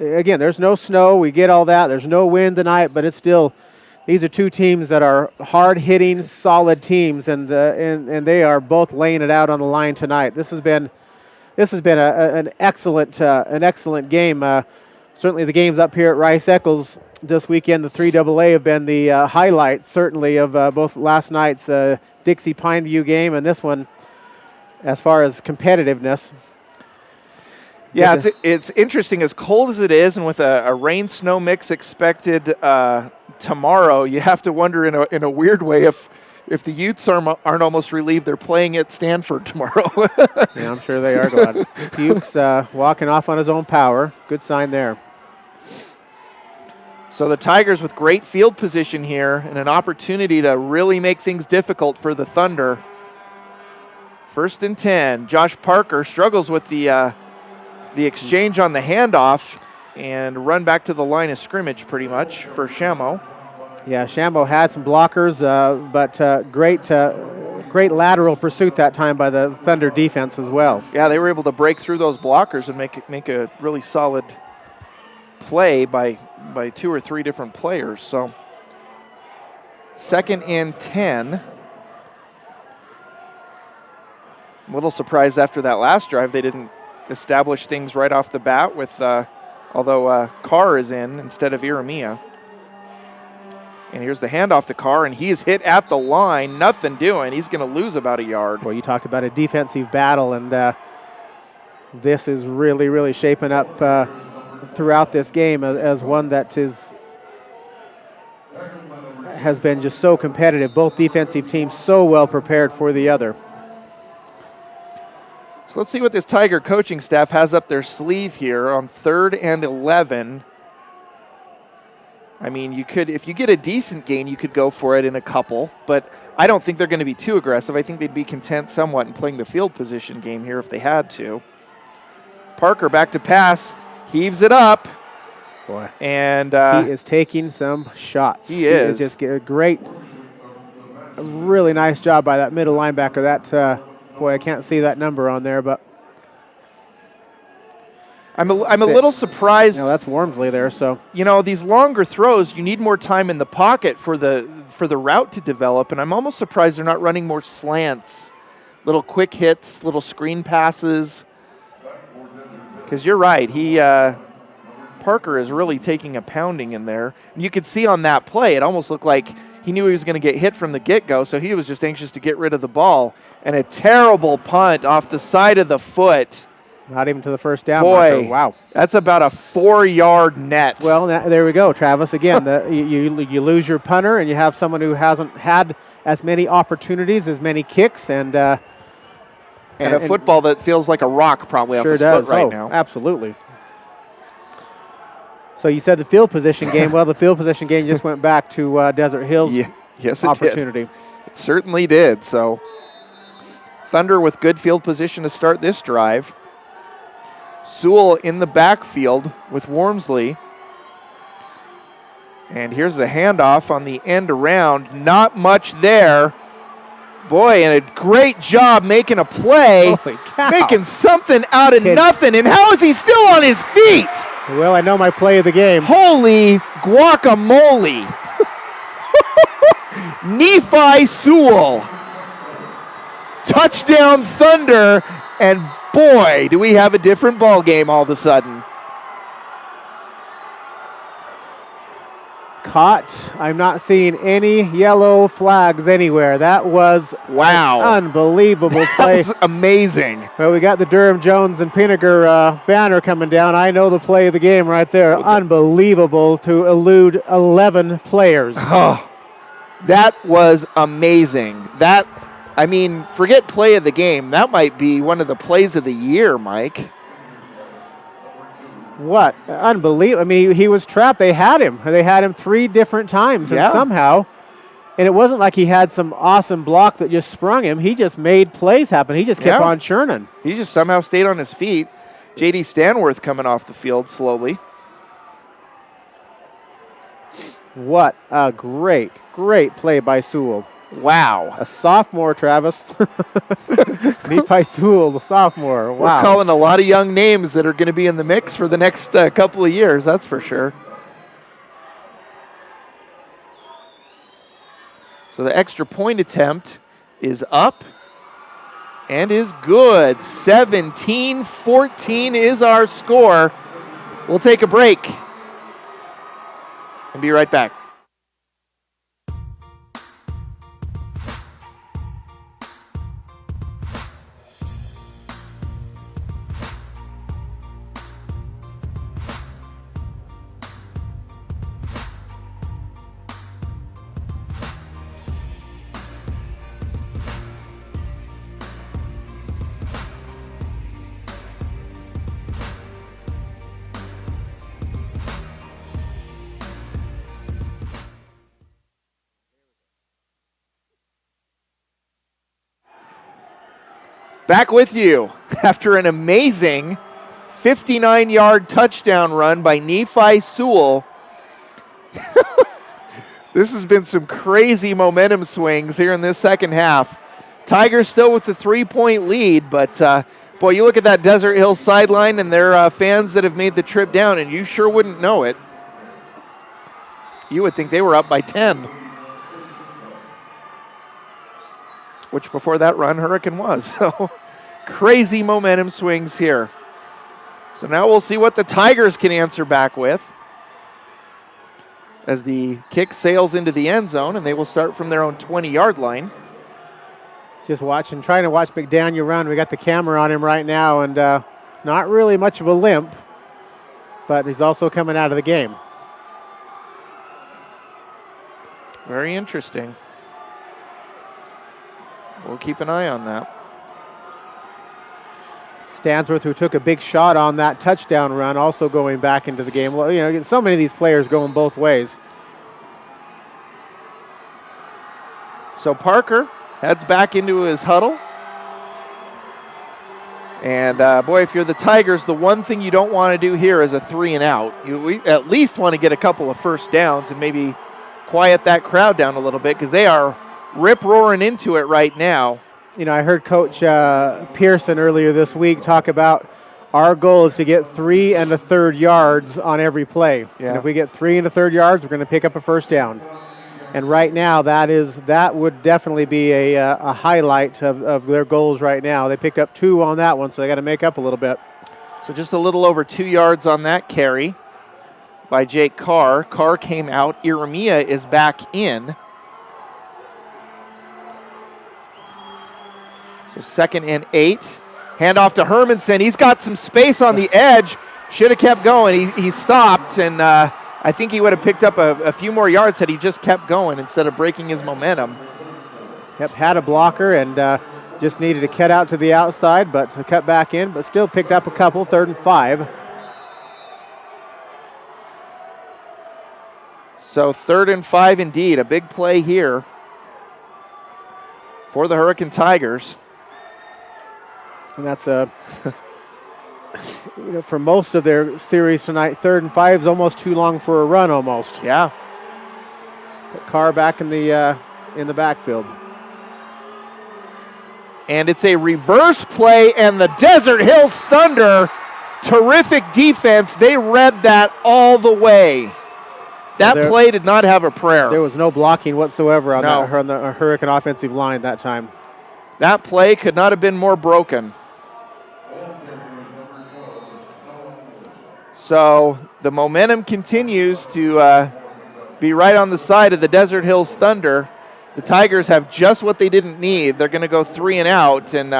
Again, there's no snow. We get all that. There's no wind tonight, but it's still. These are two teams that are hard-hitting, solid teams, and they are both laying it out on the line tonight. This has been an excellent game. Certainly, the games up here at Rice Eccles this weekend, the 3AA, have been the highlights, certainly, of both last night's Dixie Pineview game and this one, as far as competitiveness. Yeah, it's interesting. As cold as it is, and with a rain-snow mix expected tomorrow, you have to wonder in a weird way if the Utes aren't almost relieved they're playing at Stanford tomorrow. Yeah, I'm sure they are glad. Fuchs walking off on his own power. Good sign there. So the Tigers with great field position here and an opportunity to really make things difficult for the Thunder. 1st and 10. Josh Parker struggles with the exchange on the handoff and run back to the line of scrimmage pretty much for Shamo. Yeah, Shamo had some blockers, but great lateral pursuit that time by the Thunder defense as well. Yeah, they were able to break through those blockers and make a really solid play by 2 or 3 different players. So 2nd and 10. I'm a little surprised after that last drive they didn't establish things right off the bat with, although Carr is in instead of Iramia. And here's the handoff to Carr, and he's hit at the line. Nothing doing. He's going to lose about a yard. Well, you talked about a defensive battle, and this is really, really shaping up throughout this game as one that has been just so competitive. Both defensive teams so well prepared for the other. So let's see what this Tiger coaching staff has up their sleeve here on 3rd and 11. I mean, you could, if you get a decent gain, you could go for it in a couple, but I don't think they're going to be too aggressive. I think they'd be content somewhat in playing the field position game here if they had to. Parker back to pass, heaves it up. Boy, and he is taking some shots. He is just a really nice job by that middle linebacker. That boy, I can't see that number on there, but I'm a little surprised. No, that's Wormsley there. So these longer throws, you need more time in the pocket for the route to develop, and I'm almost surprised they're not running more slants, little quick hits, little screen passes. Because you're right, Parker is really taking a pounding in there. And you could see on that play, it almost looked like he knew he was going to get hit from the get-go, so he was just anxious to get rid of the ball. And a terrible punt off the side of the foot. Not even to the first down. Boy, marker. Wow. That's about a 4-yard net. Well, there we go, Travis. Again, you lose your punter, and you have someone who hasn't had as many opportunities, as many kicks, and a football that feels like a rock probably off his foot right now. Absolutely. So you said the field position game. Well, the field position game just went back to Desert Hills. Yes, it opportunity. Did. It certainly did. So Thunder with good field position to start this drive. Sewell in the backfield with Wormsley. And here's the handoff on the end around. Not much there. Boy, and a great job making a play. Holy cow. Making something out of nothing. And how is he still on his feet? Well, I know my play of the game. Holy guacamole. Nephi Sewell. Touchdown Thunder, and boy, do we have a different ball game all of a sudden. caught. I'm not seeing any yellow flags anywhere. That was Wow. an unbelievable play. That was amazing. Well, we got the Durham Jones and Pinnaker banner coming down. I know the play of the game right there. Unbelievable to elude 11 players. Oh, that was amazing. Forget play of the game. That might be one of the plays of the year, Mike. What? Unbelievable. I mean, he was trapped. They had him. They had him 3 different times. And somehow, and it wasn't like he had some awesome block that just sprung him. He just made plays happen. He just kept on churning. He just somehow stayed on his feet. J.D. Stanworth coming off the field slowly. What a great play by Sewell. Wow. A sophomore, Travis. Nephi Sewell, the sophomore. Wow. We're calling a lot of young names that are going to be in the mix for the next couple of years, that's for sure. So the extra point attempt is up and is good. 17-14 is our score. We'll take a break and be right back. Back with you after an amazing 59-yard touchdown run by Nephi Sewell. This has been some crazy momentum swings here in this second half. Tigers still with the 3-point lead, but boy, you look at that Desert Hills sideline and there are fans that have made the trip down, and you sure wouldn't know it. You would think they were up by 10. Which before that run, Hurricane was. So crazy momentum swings here. So now we'll see what the Tigers can answer back with as the kick sails into the end zone, and they will start from their own 20-yard line. Just trying to watch McDaniel run. We got the camera on him right now, and not really much of a limp, but he's also coming out of the game. Very interesting. We'll keep an eye on that. Stansworth, who took a big shot on that touchdown run, also going back into the game. Well, so many of these players going both ways. So Parker heads back into his huddle. And boy, if you're the Tigers, the one thing you don't want to do here is a 3 and out. We at least want to get a couple of first downs and maybe quiet that crowd down a little bit, because they are rip-roaring into it right now. I heard Coach Pearson earlier this week talk about our goal is to get 3 1/3 yards on every play. Yeah. And if we get 3 1/3 yards, we're going to pick up a first down. And right now, that would definitely be a highlight of their goals right now. They picked up 2 on that one, so they got to make up a little bit. So just a little over 2 yards on that carry by Jake Carr. Carr came out. Iramia is back in. So 2nd and 8. Handoff to Hermanson. He's got some space on the edge. Should have kept going. He stopped, and I think he would have picked up a few more yards had he just kept going instead of breaking his momentum. Yep, had a blocker and just needed to cut out to the outside, but to cut back in, but still picked up a couple, 3rd and 5. So 3rd and 5 indeed. A big play here for the Hurricane Tigers. And that's for most of their series tonight, 3rd and 5 is almost too long for a run almost. Yeah. Put Carr back in the backfield. And it's a reverse play, and the Desert Hills Thunder, terrific defense. They read that all the way. That play did not have a prayer. There was no blocking whatsoever on the Hurricane offensive line that time. That play could not have been more broken. So the momentum continues to be right on the side of the Desert Hills Thunder. The Tigers have just what they didn't need. They're going to go 3 and out and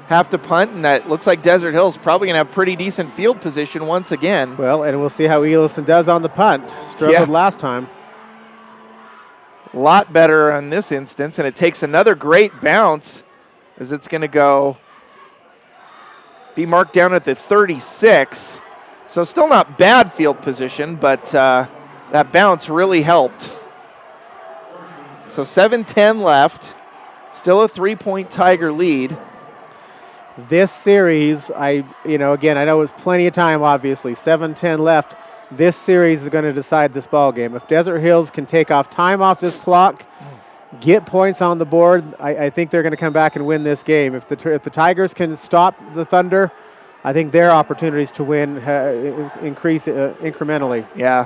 have to punt, and that looks like Desert Hills probably going to have pretty decent field position once again. Well, and we'll see how Elison does on the punt. Struggled last time. A lot better in this instance, and it takes another great bounce as it's going to be marked down at the 36. So still not bad field position, but that bounce really helped. So 7:10 left, still a 3-point Tiger lead. This series, again, I know it's plenty of time, obviously. 7:10 left. This series is going to decide this ball game. If Desert Hills can take off time off this clock, get points on the board, I think they're going to come back and win this game. If the Tigers can stop the Thunder, I think their opportunities to win increase incrementally. Yeah.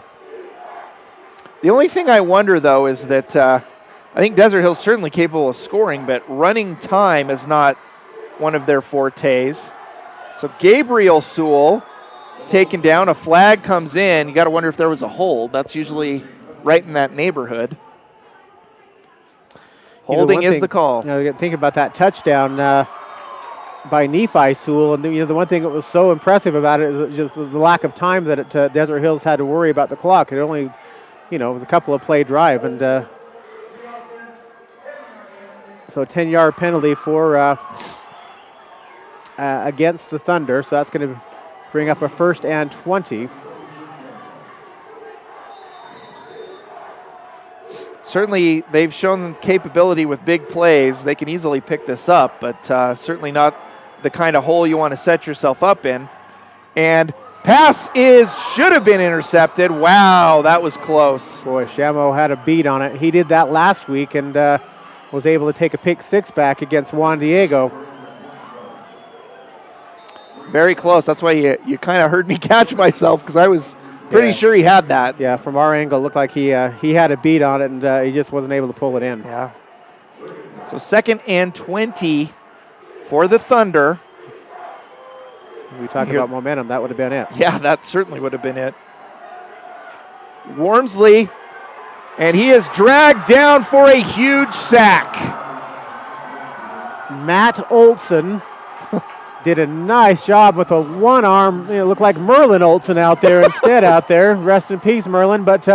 The only thing I wonder, though, is that I think Desert Hill's certainly capable of scoring, but running time is not one of their fortes. So Gabriel Sewell taken down. A flag comes in. You got to wonder if there was a hold. That's usually right in that neighborhood. Holding is the call. Think about that touchdown by Nephi Sewell, and the one thing that was so impressive about it is just the lack of time that Desert Hills had to worry about the clock. It only, it was a couple of play drive, and so a 10-yard penalty for against the Thunder. So that's going to bring up a 1st and 20. Certainly, they've shown capability with big plays. They can easily pick this up, but certainly not the kind of hole you want to set yourself up in. And pass should have been intercepted. Wow, that was close. Boy, Shamo had a beat on it. He did that last week and was able to take a pick 6 back against Juan Diego. Very close. That's why you kind of heard me catch myself, because I was pretty sure he had that. Yeah, from our angle, it looked like he had a beat on it, and he just wasn't able to pull it in. Yeah. So 2nd and 20 for the Thunder. We talk about momentum. That would have been it. Yeah, that certainly would have been it. Wormsley, and he is dragged down for a huge sack. Matt Olson did a nice job with a one arm. It looked like Merlin Olson out there instead out there. Rest in peace, Merlin. But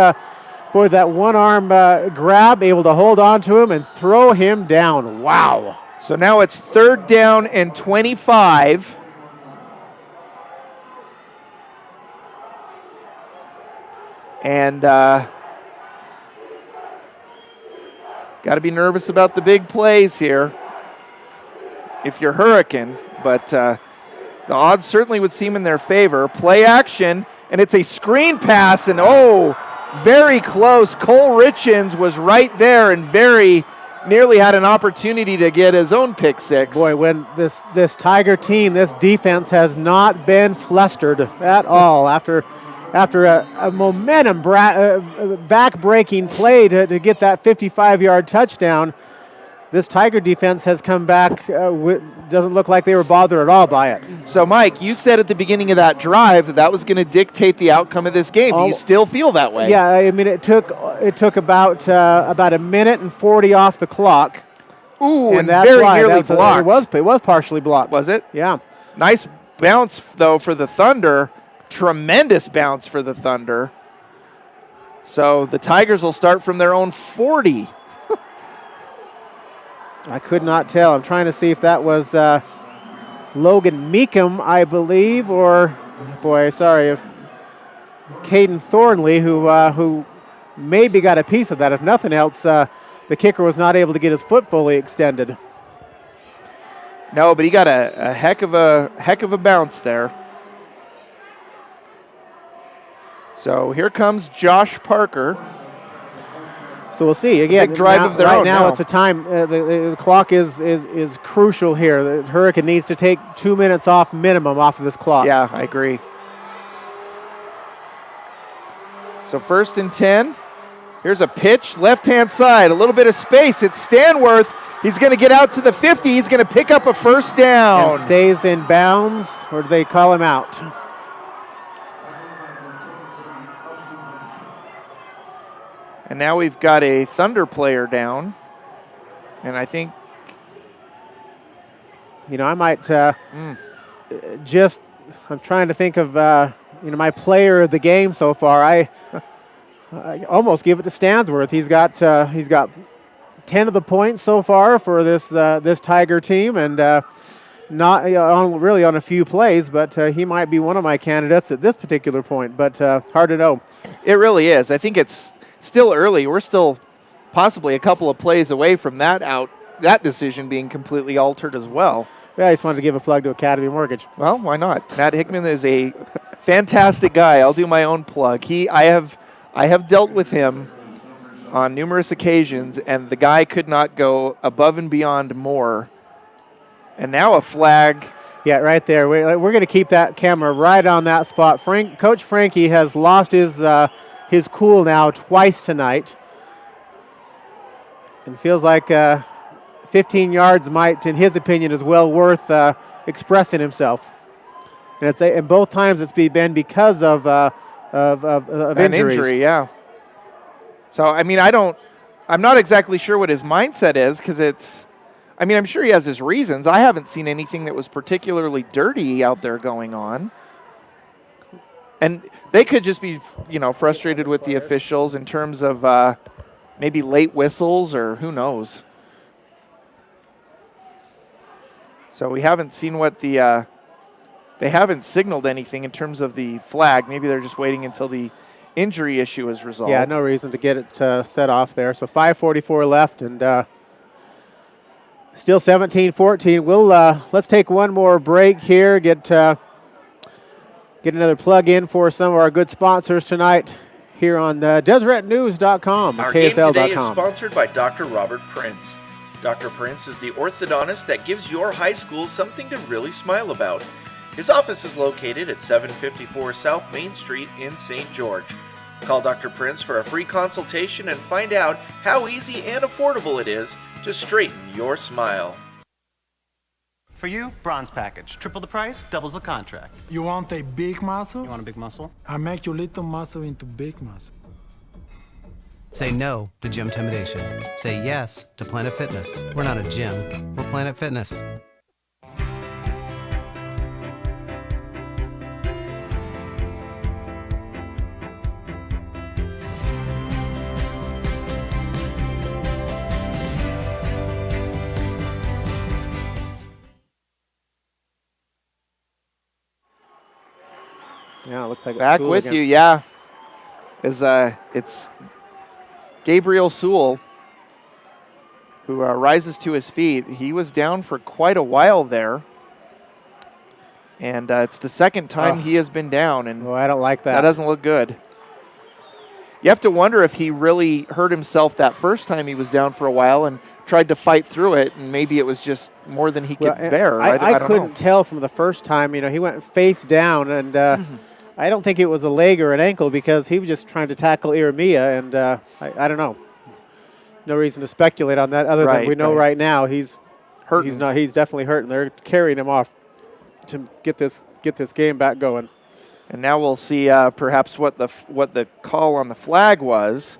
boy, that one arm grab, able to hold on to him and throw him down. Wow. So now it's 3rd down and 25. And got to be nervous about the big plays here if you're Hurricane. But the odds certainly would seem in their favor. Play action, and it's a screen pass, and very close. Cole Richens was right there and very nearly had an opportunity to get his own pick 6. Boy, when this Tiger team, this defense has not been flustered at all after a momentum back-breaking play to get that 55-yard touchdown. This Tiger defense has come back, doesn't look like they were bothered at all by it. So, Mike, you said at the beginning of that drive that was going to dictate the outcome of this game. Do you still feel that way? Yeah, I mean, it took about a minute and 40 off the clock. Ooh, and that's very why nearly blocked. It was partially blocked. Was it? Yeah. Nice bounce, though, for the Thunder. Tremendous bounce for the Thunder. So the Tigers will start from their own 40. I could not tell. I'm trying to see if that was Logan Meekum, I believe, or if Caden Thornley, who maybe got a piece of that. If nothing else, the kicker was not able to get his foot fully extended. No, but he got a heck of a bounce there. So here comes Josh Parker. So we'll see. Again, big drive of their right own now it's a time. The clock is crucial here. The Hurricane needs to take 2 minutes off minimum off of this clock. Yeah, I agree. So 1st and 10. Here's a pitch, left-hand side, a little bit of space. It's Stanworth. He's going to get out to the 50. He's going to pick up a 1st down. And stays in bounds, or do they call him out? And now we've got a Thunder player down. And I think, I might I'm trying to think of, my player of the game so far. I almost give it to Stansworth. He's got 10 of the points so far for this Tiger team, and not really on a few plays, but he might be one of my candidates at this particular point, but hard to know. It really is. I think it's still early. We're still possibly a couple of plays away from that decision being completely altered as well. Yeah, I just wanted to give a plug to Academy Mortgage. Well, why not? Matt Hickman is a fantastic guy. I'll do my own plug. I have dealt with him on numerous occasions, and the guy could not go above and beyond more. And now a flag. Yeah, right there. We're going to keep that camera right on that spot. Coach Frankie has lost his cool now twice tonight, and feels like 15 yards might, in his opinion, is well worth expressing himself. And both times it's been because of An injuries. injury, yeah. So, I'm not exactly sure what his mindset is, because I'm sure he has his reasons. I haven't seen anything that was particularly dirty out there going on. And they could just be, frustrated with the officials in terms of maybe late whistles, or who knows. So we haven't seen what they haven't signaled anything in terms of the flag. Maybe they're just waiting until the injury issue is resolved. Yeah, no reason to get it set off there. So 5:44 left, and still 17-14. Let's take one more break here. Get another plug in for some of our good sponsors tonight here on DeseretNews.com, Our KSL.com. game today is sponsored by Dr. Robert Prince. Dr. Prince is the orthodontist that gives your high school something to really smile about. His office is located at 754 South Main Street in St. George. Call Dr. Prince for a free consultation and find out how easy and affordable it is to straighten your smile. For you, bronze package. Triple the price, doubles the contract. You want a big muscle? You want a big muscle? I make your little muscle into big muscle. Say no to gym intimidation. Say yes to Planet Fitness. We're not a gym, we're Planet Fitness. Yeah, it looks like Back it's with again. you, yeah. It's Gabriel Sewell who rises to his feet. He was down for quite a while there. And it's the second time he has been down, and I don't like that. That doesn't look good. You have to wonder if he really hurt himself that first time he was down for a while and tried to fight through it, and maybe it was just more than he could bear. I don't couldn't know. tell from the first time. He went face down, and I don't think it was a leg or an ankle, because he was just trying to tackle Iramia, and I don't know. No reason to speculate on that, other than we know right now he's hurt. He's definitely hurt, and they're carrying him off to get this game back going. And now we'll see perhaps what the call on the flag was.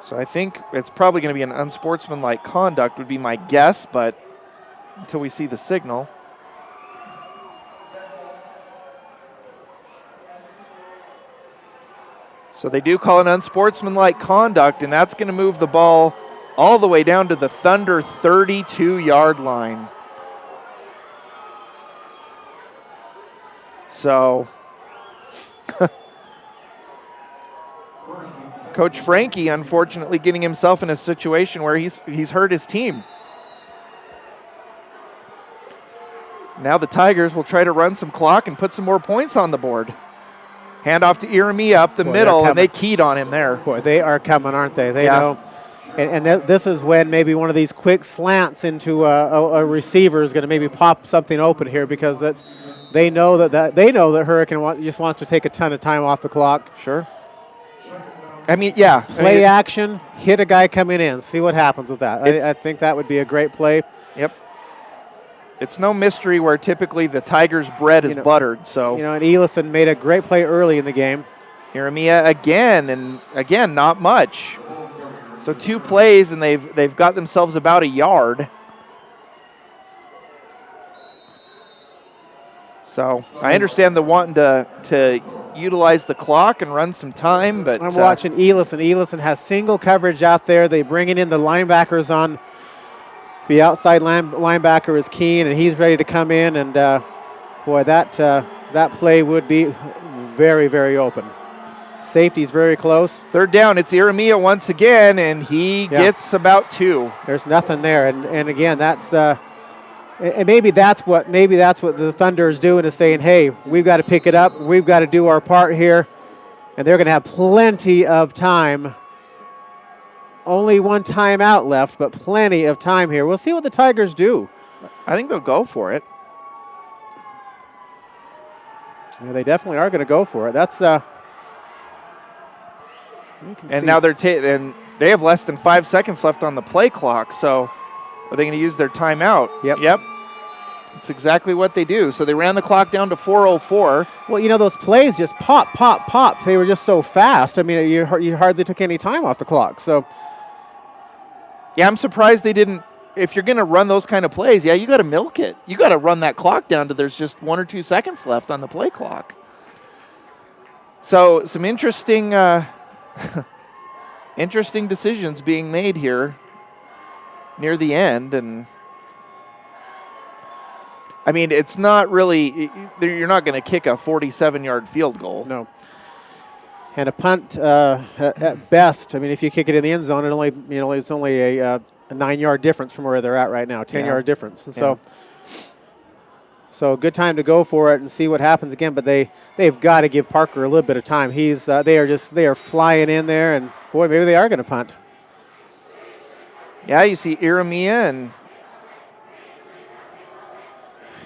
So I think it's probably going to be an unsportsmanlike conduct would be my guess, but until we see the signal. So they do call an unsportsmanlike conduct, and that's going to move the ball all the way down to the Thunder 32-yard line. So Coach Frankie, unfortunately, getting himself in a situation where he's hurt his team. Now the Tigers will try to run some clock and put some more points on the board. Hand off to Iramia up the middle, and they keyed on him there. Boy, they are coming, aren't they? They know. And this is when maybe one of these quick slants into a receiver is going to maybe pop something open here, because they know that Hurricane just wants to take a ton of time off the clock. Sure. Play action, hit a guy coming in, see what happens with that. I think that would be a great play. Yep. It's no mystery where typically the Tigers' bread is buttered. So and Elison made a great play early in the game. Iramia again, and again, not much. So 2 plays, and they've got themselves about a yard. So I understand the wanting to utilize the clock and run some time, but I'm watching Elison. Elison has single coverage out there. They bringing in the linebackers on. The outside linebacker is Keene, and he's ready to come in. And boy, that play would be very, very open. Safety's very close. 3rd down. It's Iramia once again, and he gets about 2. There's nothing there, and again, that's and maybe that's what the Thunder is doing, is saying, hey, we've got to pick it up. We've got to do our part here, and they're going to have plenty of time. Only 1 timeout left, but plenty of time here. We'll see what the Tigers do. I think they'll go for it. Yeah, they definitely are going to go for it. That's and now and they have less than 5 seconds left on the play clock. So are they going to use their timeout? Yep. That's exactly what they do. So they ran the clock down to 4:04. Well, you know, those plays just pop, pop, pop. They were just so fast. I mean, you hardly took any time off the clock. So yeah, I'm surprised they didn't. If you're going to run those kind of plays, you got to milk it. You got to run that clock down to there's just 1 or 2 seconds left on the play clock. So some interesting interesting decisions being made here near the end. And I mean, it's not really, you're not going to kick a 47-yard field goal. No. And a punt at best. I mean, if you kick it in the end zone, it's only a 9-yard difference from where they're at right now, 10-yard difference. And so good time to go for it and see what happens again. But they've got to give Parker a little bit of time. They are flying in there, and boy, maybe they are going to punt. Yeah, you see Iramia, and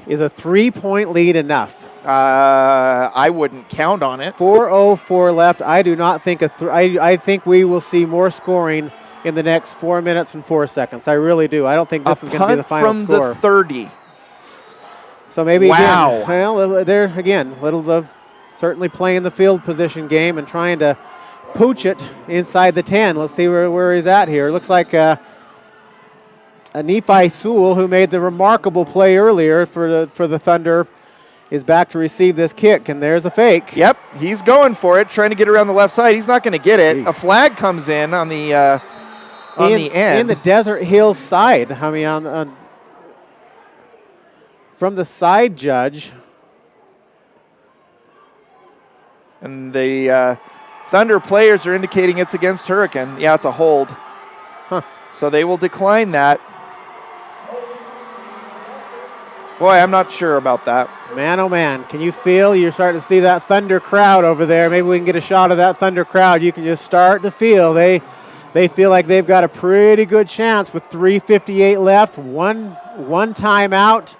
is a 3-point lead enough? I wouldn't count on it. 4:04 left. I do not think I think we will see more scoring in the next 4 minutes and 4 seconds. I really do. I don't think this is going to be the final from score. The 30. So maybe wow. Again, well, they're again certainly playing the field position game and trying to pooch it inside the 10. Let's see where he's at here. It looks like a Nephi Sewell, who made the remarkable play earlier for the Thunder, is back to receive this kick, and there's a fake. Yep, he's going for it, trying to get around the left side. He's not going to get it. Jeez. A flag comes in on the end. In the Desert Hills side. I mean, from the side judge. And the Thunder players are indicating it's against Hurricane. Yeah, it's a hold. Huh. So they will decline that. Boy, I'm not sure about that. Man, oh man, can you feel? You're starting to see that Thunder crowd over there. Maybe we can get a shot of that Thunder crowd. You can just start to feel. They feel like they've got a pretty good chance with 3:58 left, one timeout.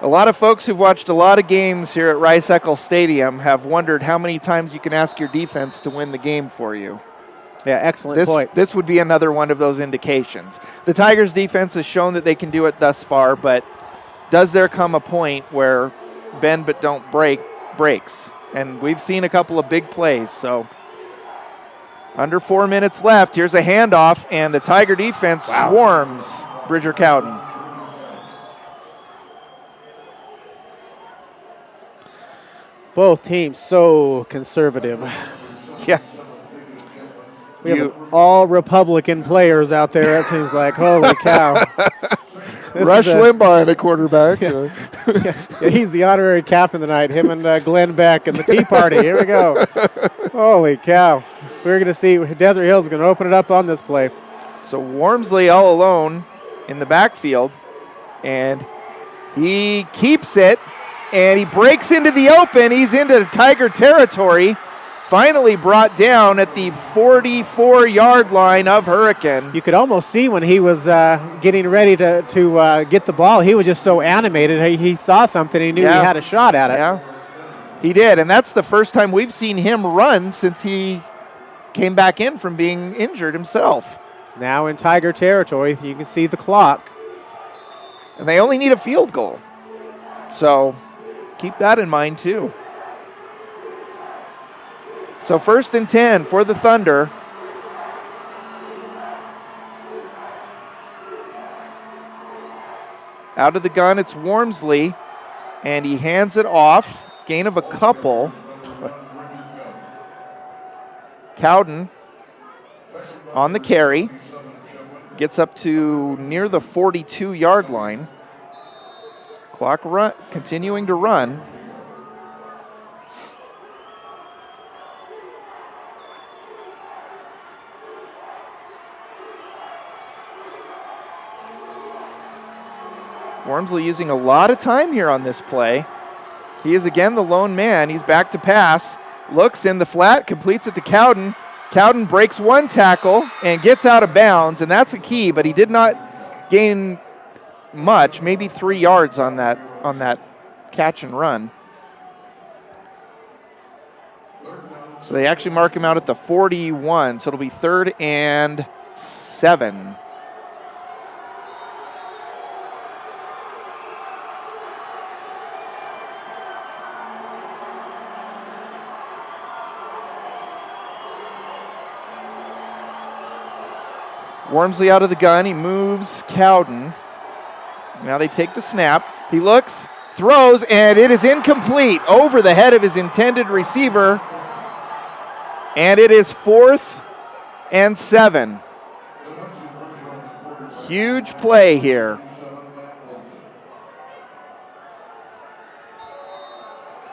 A lot of folks who've watched a lot of games here at Rice-Eccles Stadium have wondered how many times you can ask your defense to win the game for you. Yeah, excellent point. This would be another one of those indications. The Tigers' defense has shown that they can do it thus far, but does there come a point where bend but don't breaks? And we've seen a couple of big plays, so under 4 minutes left. Here's a handoff, and the Tiger defense swarms Bridger Cowden. Both teams so conservative. Yeah. We have all Republican players out there, it seems like. Holy cow. Rush Limbaugh and a quarterback. Yeah, he's the honorary captain tonight, him and Glenn Beck and the Tea Party. Here we go. Holy cow. We're going to see Desert Hills is going to open it up on this play. So Wormsley all alone in the backfield, and he keeps it, and he breaks into the open. He's into Tiger territory. Finally brought down at the 44-yard line of Hurricane. You could almost see when he was getting ready to get the ball, he was just so animated. He saw something. He knew he had a shot at it. Yeah, he did, and that's the first time we've seen him run since he came back in from being injured himself. Now in Tiger territory, you can see the clock. And they only need a field goal. So keep that in mind too. So 1st and 10 for the Thunder. Out of the gun, it's Wormsley, and he hands it off. Gain of a couple. Cowden on the carry. Gets up to near the 42-yard line. Clock run, continuing to run. Wormsley using a lot of time here on this play. He is again the lone man. He's back to pass. Looks in the flat, completes it to Cowden. Cowden breaks one tackle and gets out of bounds, and that's a key, but he did not gain much, maybe 3 yards on that catch and run. So they actually mark him out at the 41, so it'll be 3rd and 7. Wormsley out of the gun. He moves Cowden. Now they take the snap. He looks, throws, and it is incomplete over the head of his intended receiver. And it is 4th and 7. Huge play here.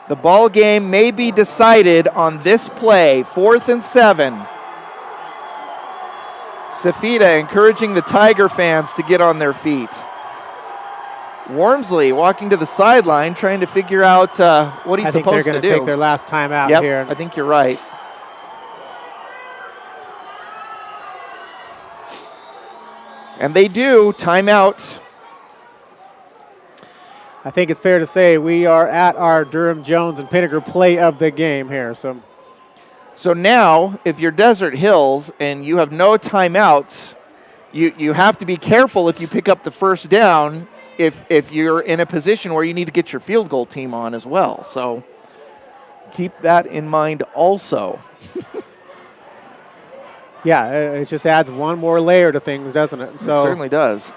The ball game may be decided on this play, 4th and 7. Safita encouraging the Tiger fans to get on their feet. Wormsley walking to the sideline, trying to figure out what he's supposed to do. I think they're going to take their last time out here. I think you're right. And they do, timeout. I think it's fair to say we are at our Durham Jones and Pinnaker play of the game here. So now, if you're Desert Hills and you have no timeouts, you have to be careful if you pick up the first down if you're in a position where you need to get your field goal team on as well. So keep that in mind also. Yeah, it just adds one more layer to things, doesn't it? It certainly does.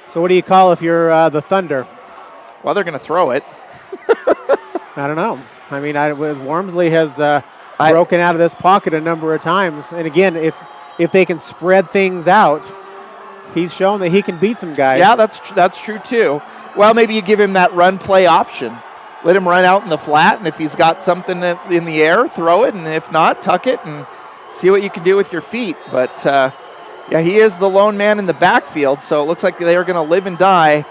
So what do you call if you're the Thunder? Well, they're going to throw it. I don't know. I mean, Wormsley has broken out of this pocket a number of times. And again, if they can spread things out, he's shown that he can beat some guys. Yeah, that's true too. Well, maybe you give him that run play option. Let him run out in the flat, and if he's got something in the air, throw it, and if not, tuck it and see what you can do with your feet. But, yeah, he is the lone man in the backfield, so it looks like they are going to live and die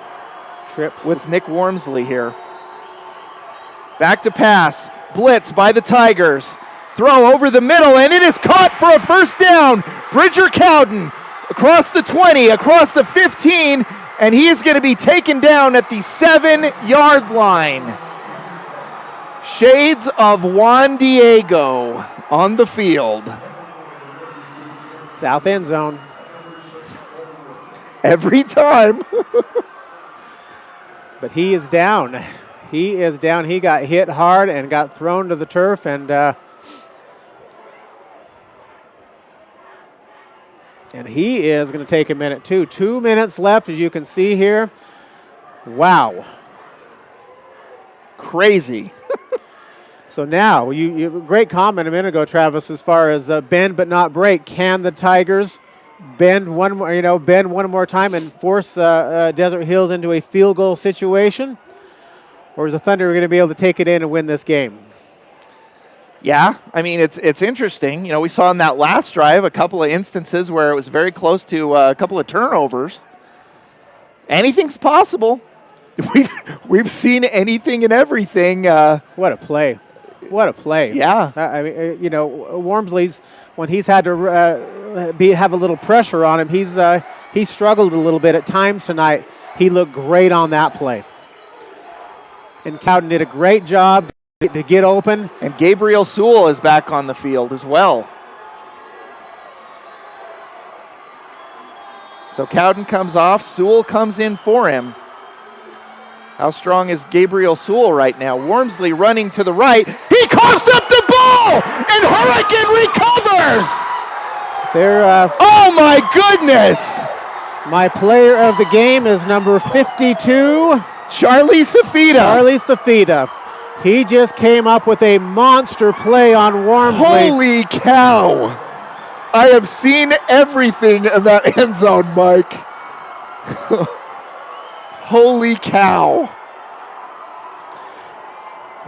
with Nick Wormsley here. Back to pass. Blitz by the Tigers. Throw over the middle, and it is caught for a first down. Bridger Cowden across the 20, across the 15, and he is going to be taken down at the 7-yard line. Shades of Juan Diego on the field. South end zone. Every time. But he is down. He is down. He got hit hard and got thrown to the turf, and he is going to take a minute too. 2 minutes left, as you can see here. Wow. Crazy. So now, you great comment a minute ago, Travis, as far as bend but not break. Can the Tigers bend one more time and force Desert Hills into a field goal situation? Or is the Thunder going to be able to take it in and win this game? Yeah, I mean, it's interesting. You know, we saw in that last drive a couple of instances where it was very close to a couple of turnovers. Anything's possible. We've seen anything and everything. What a play. What a play. Yeah. I mean, Wormsley's, when he's had to have a little pressure on him, he's struggled a little bit at times tonight. He looked great on that play. And Cowden did a great job to get open. And Gabriel Sewell is back on the field as well. So Cowden comes off. Sewell comes in for him. How strong is Gabriel Sewell right now? Wormsley running to the right. He coughs up the ball, and Hurricane recovers. Oh my goodness! My player of the game is number 52, Charlie Safita. Charlie Safita. He just came up with a monster play on Wormsley. Holy cow! I have seen everything in that end zone, Mike. Holy cow.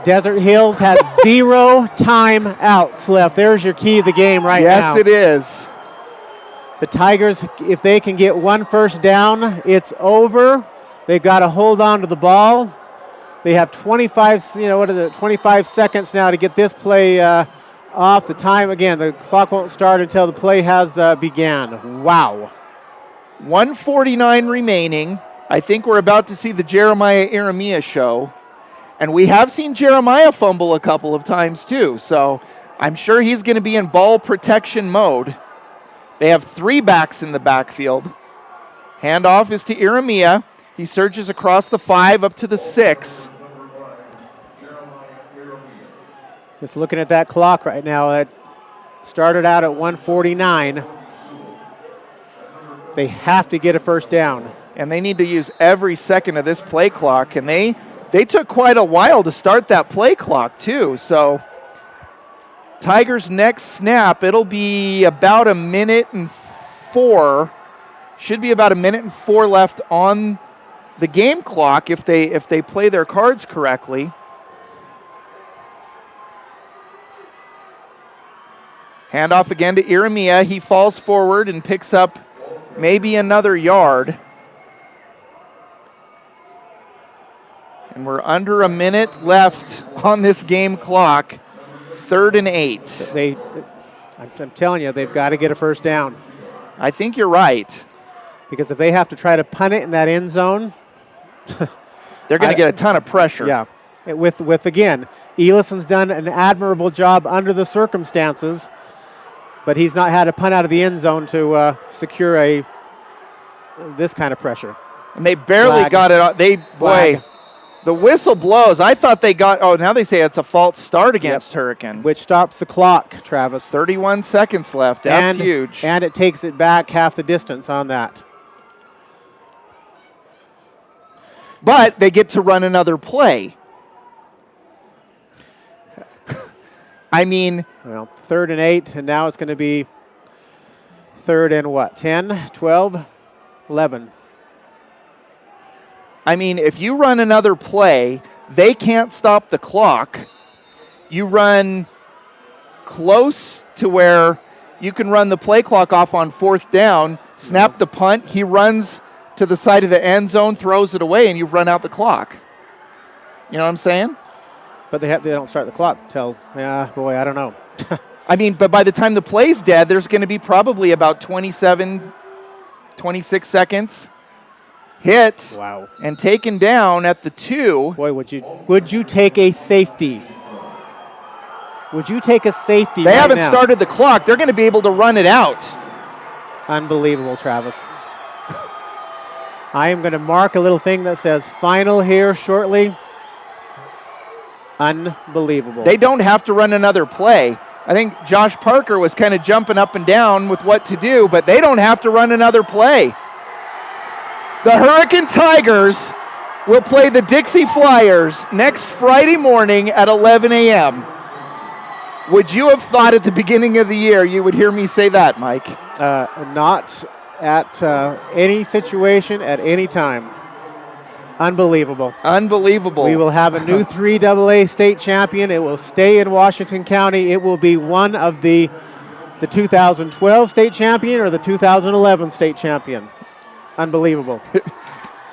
Desert Hills has 0 timeouts left. There's your key of the game right now. Yes, it is. The Tigers, if they can get 1 first down, it's over. They've got to hold on to the ball. They have 25 seconds now to get this play off. The time, again, the clock won't start until the play has began. Wow. 1:49 remaining. I think we're about to see the Jeremiah Iramia show. And we have seen Jeremiah fumble a couple of times too. So I'm sure he's going to be in ball protection mode. They have 3 backs in the backfield. Handoff is to Iramia. He surges across the 5 up to the 6. Just looking at that clock right now, it started out at 1:49. They have to get a first down. And they need to use every second of this play clock. And they took quite a while to start that play clock too. So Tigers' next snap, it'll be about 1:04. Should be about 1:04 left on the game clock if they play their cards correctly. Handoff again to Iramia. He falls forward and picks up maybe another yard. And we're under a minute left on this game clock. 3rd and 8. I'm telling you, they've got to get a first down. I think you're right. Because if they have to try to punt it in that end zone, they're going to get a ton of pressure. Yeah. With again, Elison's done an admirable job under the circumstances, but he's not had a punt out of the end zone to secure this kind of pressure. And they barely got it on. The whistle blows. I thought they got, now they say it's a false start against Hurricane. Which stops the clock, Travis. 31 seconds left. That's huge. And it takes it back half the distance on that. But they get to run another play. I mean. Well, 3rd and 8, and now it's going to be 3rd and what? 10, 12, 11. I mean, if you run another play, they can't stop the clock. You run close to where you can run the play clock off on 4th down, snap the punt, he runs to the side of the end zone, throws it away, and you've run out the clock. You know what I'm saying? But they don't start the clock until, I don't know. I mean, but by the time the play's dead, there's going to be probably about 27, 26 seconds. Hit. Wow. And taken down at the 2. Boy, would you take a safety? Would you take a safety? They haven't started the clock. They're going to be able to run it out. Unbelievable, Travis. I am going to mark a little thing that says final here shortly. Unbelievable. They don't have to run another play. I think Josh Parker was kind of jumping up and down with what to do, but they don't have to run another play. The Hurricane Tigers will play the Dixie Flyers next Friday morning at 11 a.m. Would you have thought at the beginning of the year you would hear me say that, Mike? Not at any situation at any time. Unbelievable. Unbelievable. We will have a new 3AA state champion. It will stay in Washington County. It will be one of the 2012 state champion or the 2011 state champion. Unbelievable.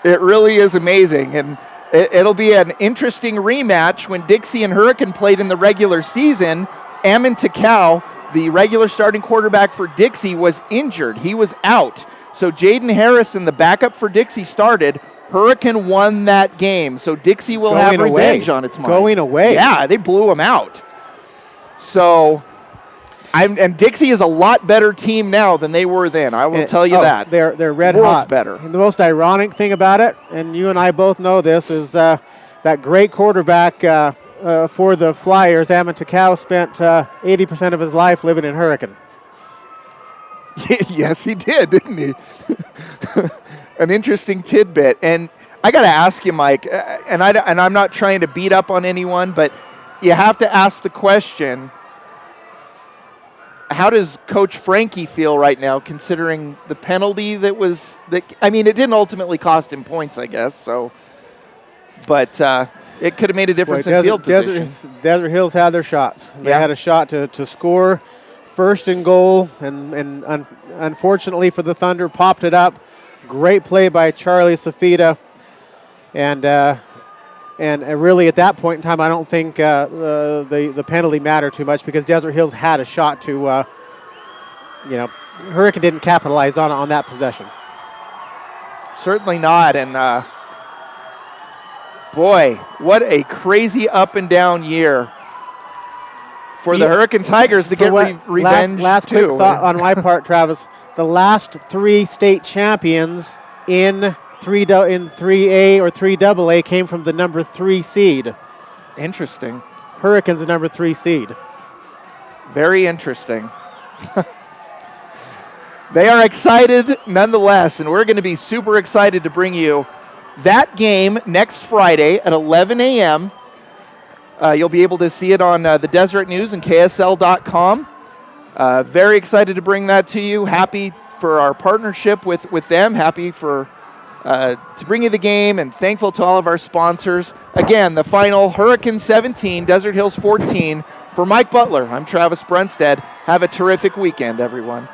It really is amazing. And it'll be an interesting rematch when Dixie and Hurricane played in the regular season. Ammon Takau, the regular starting quarterback for Dixie, was injured. He was out. So Jaden Harrison, the backup for Dixie, started. Hurricane won that game. So Dixie will have revenge on its mind. Going away. Yeah, they blew him out. So And Dixie is a lot better team now than they were then. I will tell you that. They're red Worlds hot. Better. And the most ironic thing about it, and you and I both know this, is that great quarterback for the Flyers, Ammon Takau, spent 80% of his life living in Hurricane. Yes, he did, didn't he? An interesting tidbit. And I got to ask you, Mike, and I'm not trying to beat up on anyone, but you have to ask the question, how does Coach Frankie feel right now, considering the penalty it didn't ultimately cost him points, I guess, so, but it could have made a difference in field position. Desert Hills had their shots. They had a shot to score first and goal, and unfortunately for the Thunder, popped it up. Great play by Charlie Safita, and really at that point in time, I don't think the penalty mattered too much, because Desert Hills had a shot to, Hurricane didn't capitalize on that possession. Certainly not, and boy, what a crazy up and down year for the Hurricane Tigers to get revenge. Last quick thought on my part, Travis. The last 3 state champions in 3A or 3AA came from the number 3 seed. Interesting. Hurricane's the number 3 seed. Very interesting. They are excited nonetheless, and we're going to be super excited to bring you that game next Friday at 11 a.m. You'll be able to see it on the Deseret News and KSL.com. Very excited to bring that to you. Happy for our partnership with them. Happy for to bring you the game, and thankful to all of our sponsors. Again, the final, Hurricane 17, Desert Hills 14. For Mike Butler, I'm Travis Brunstead. Have a terrific weekend, everyone.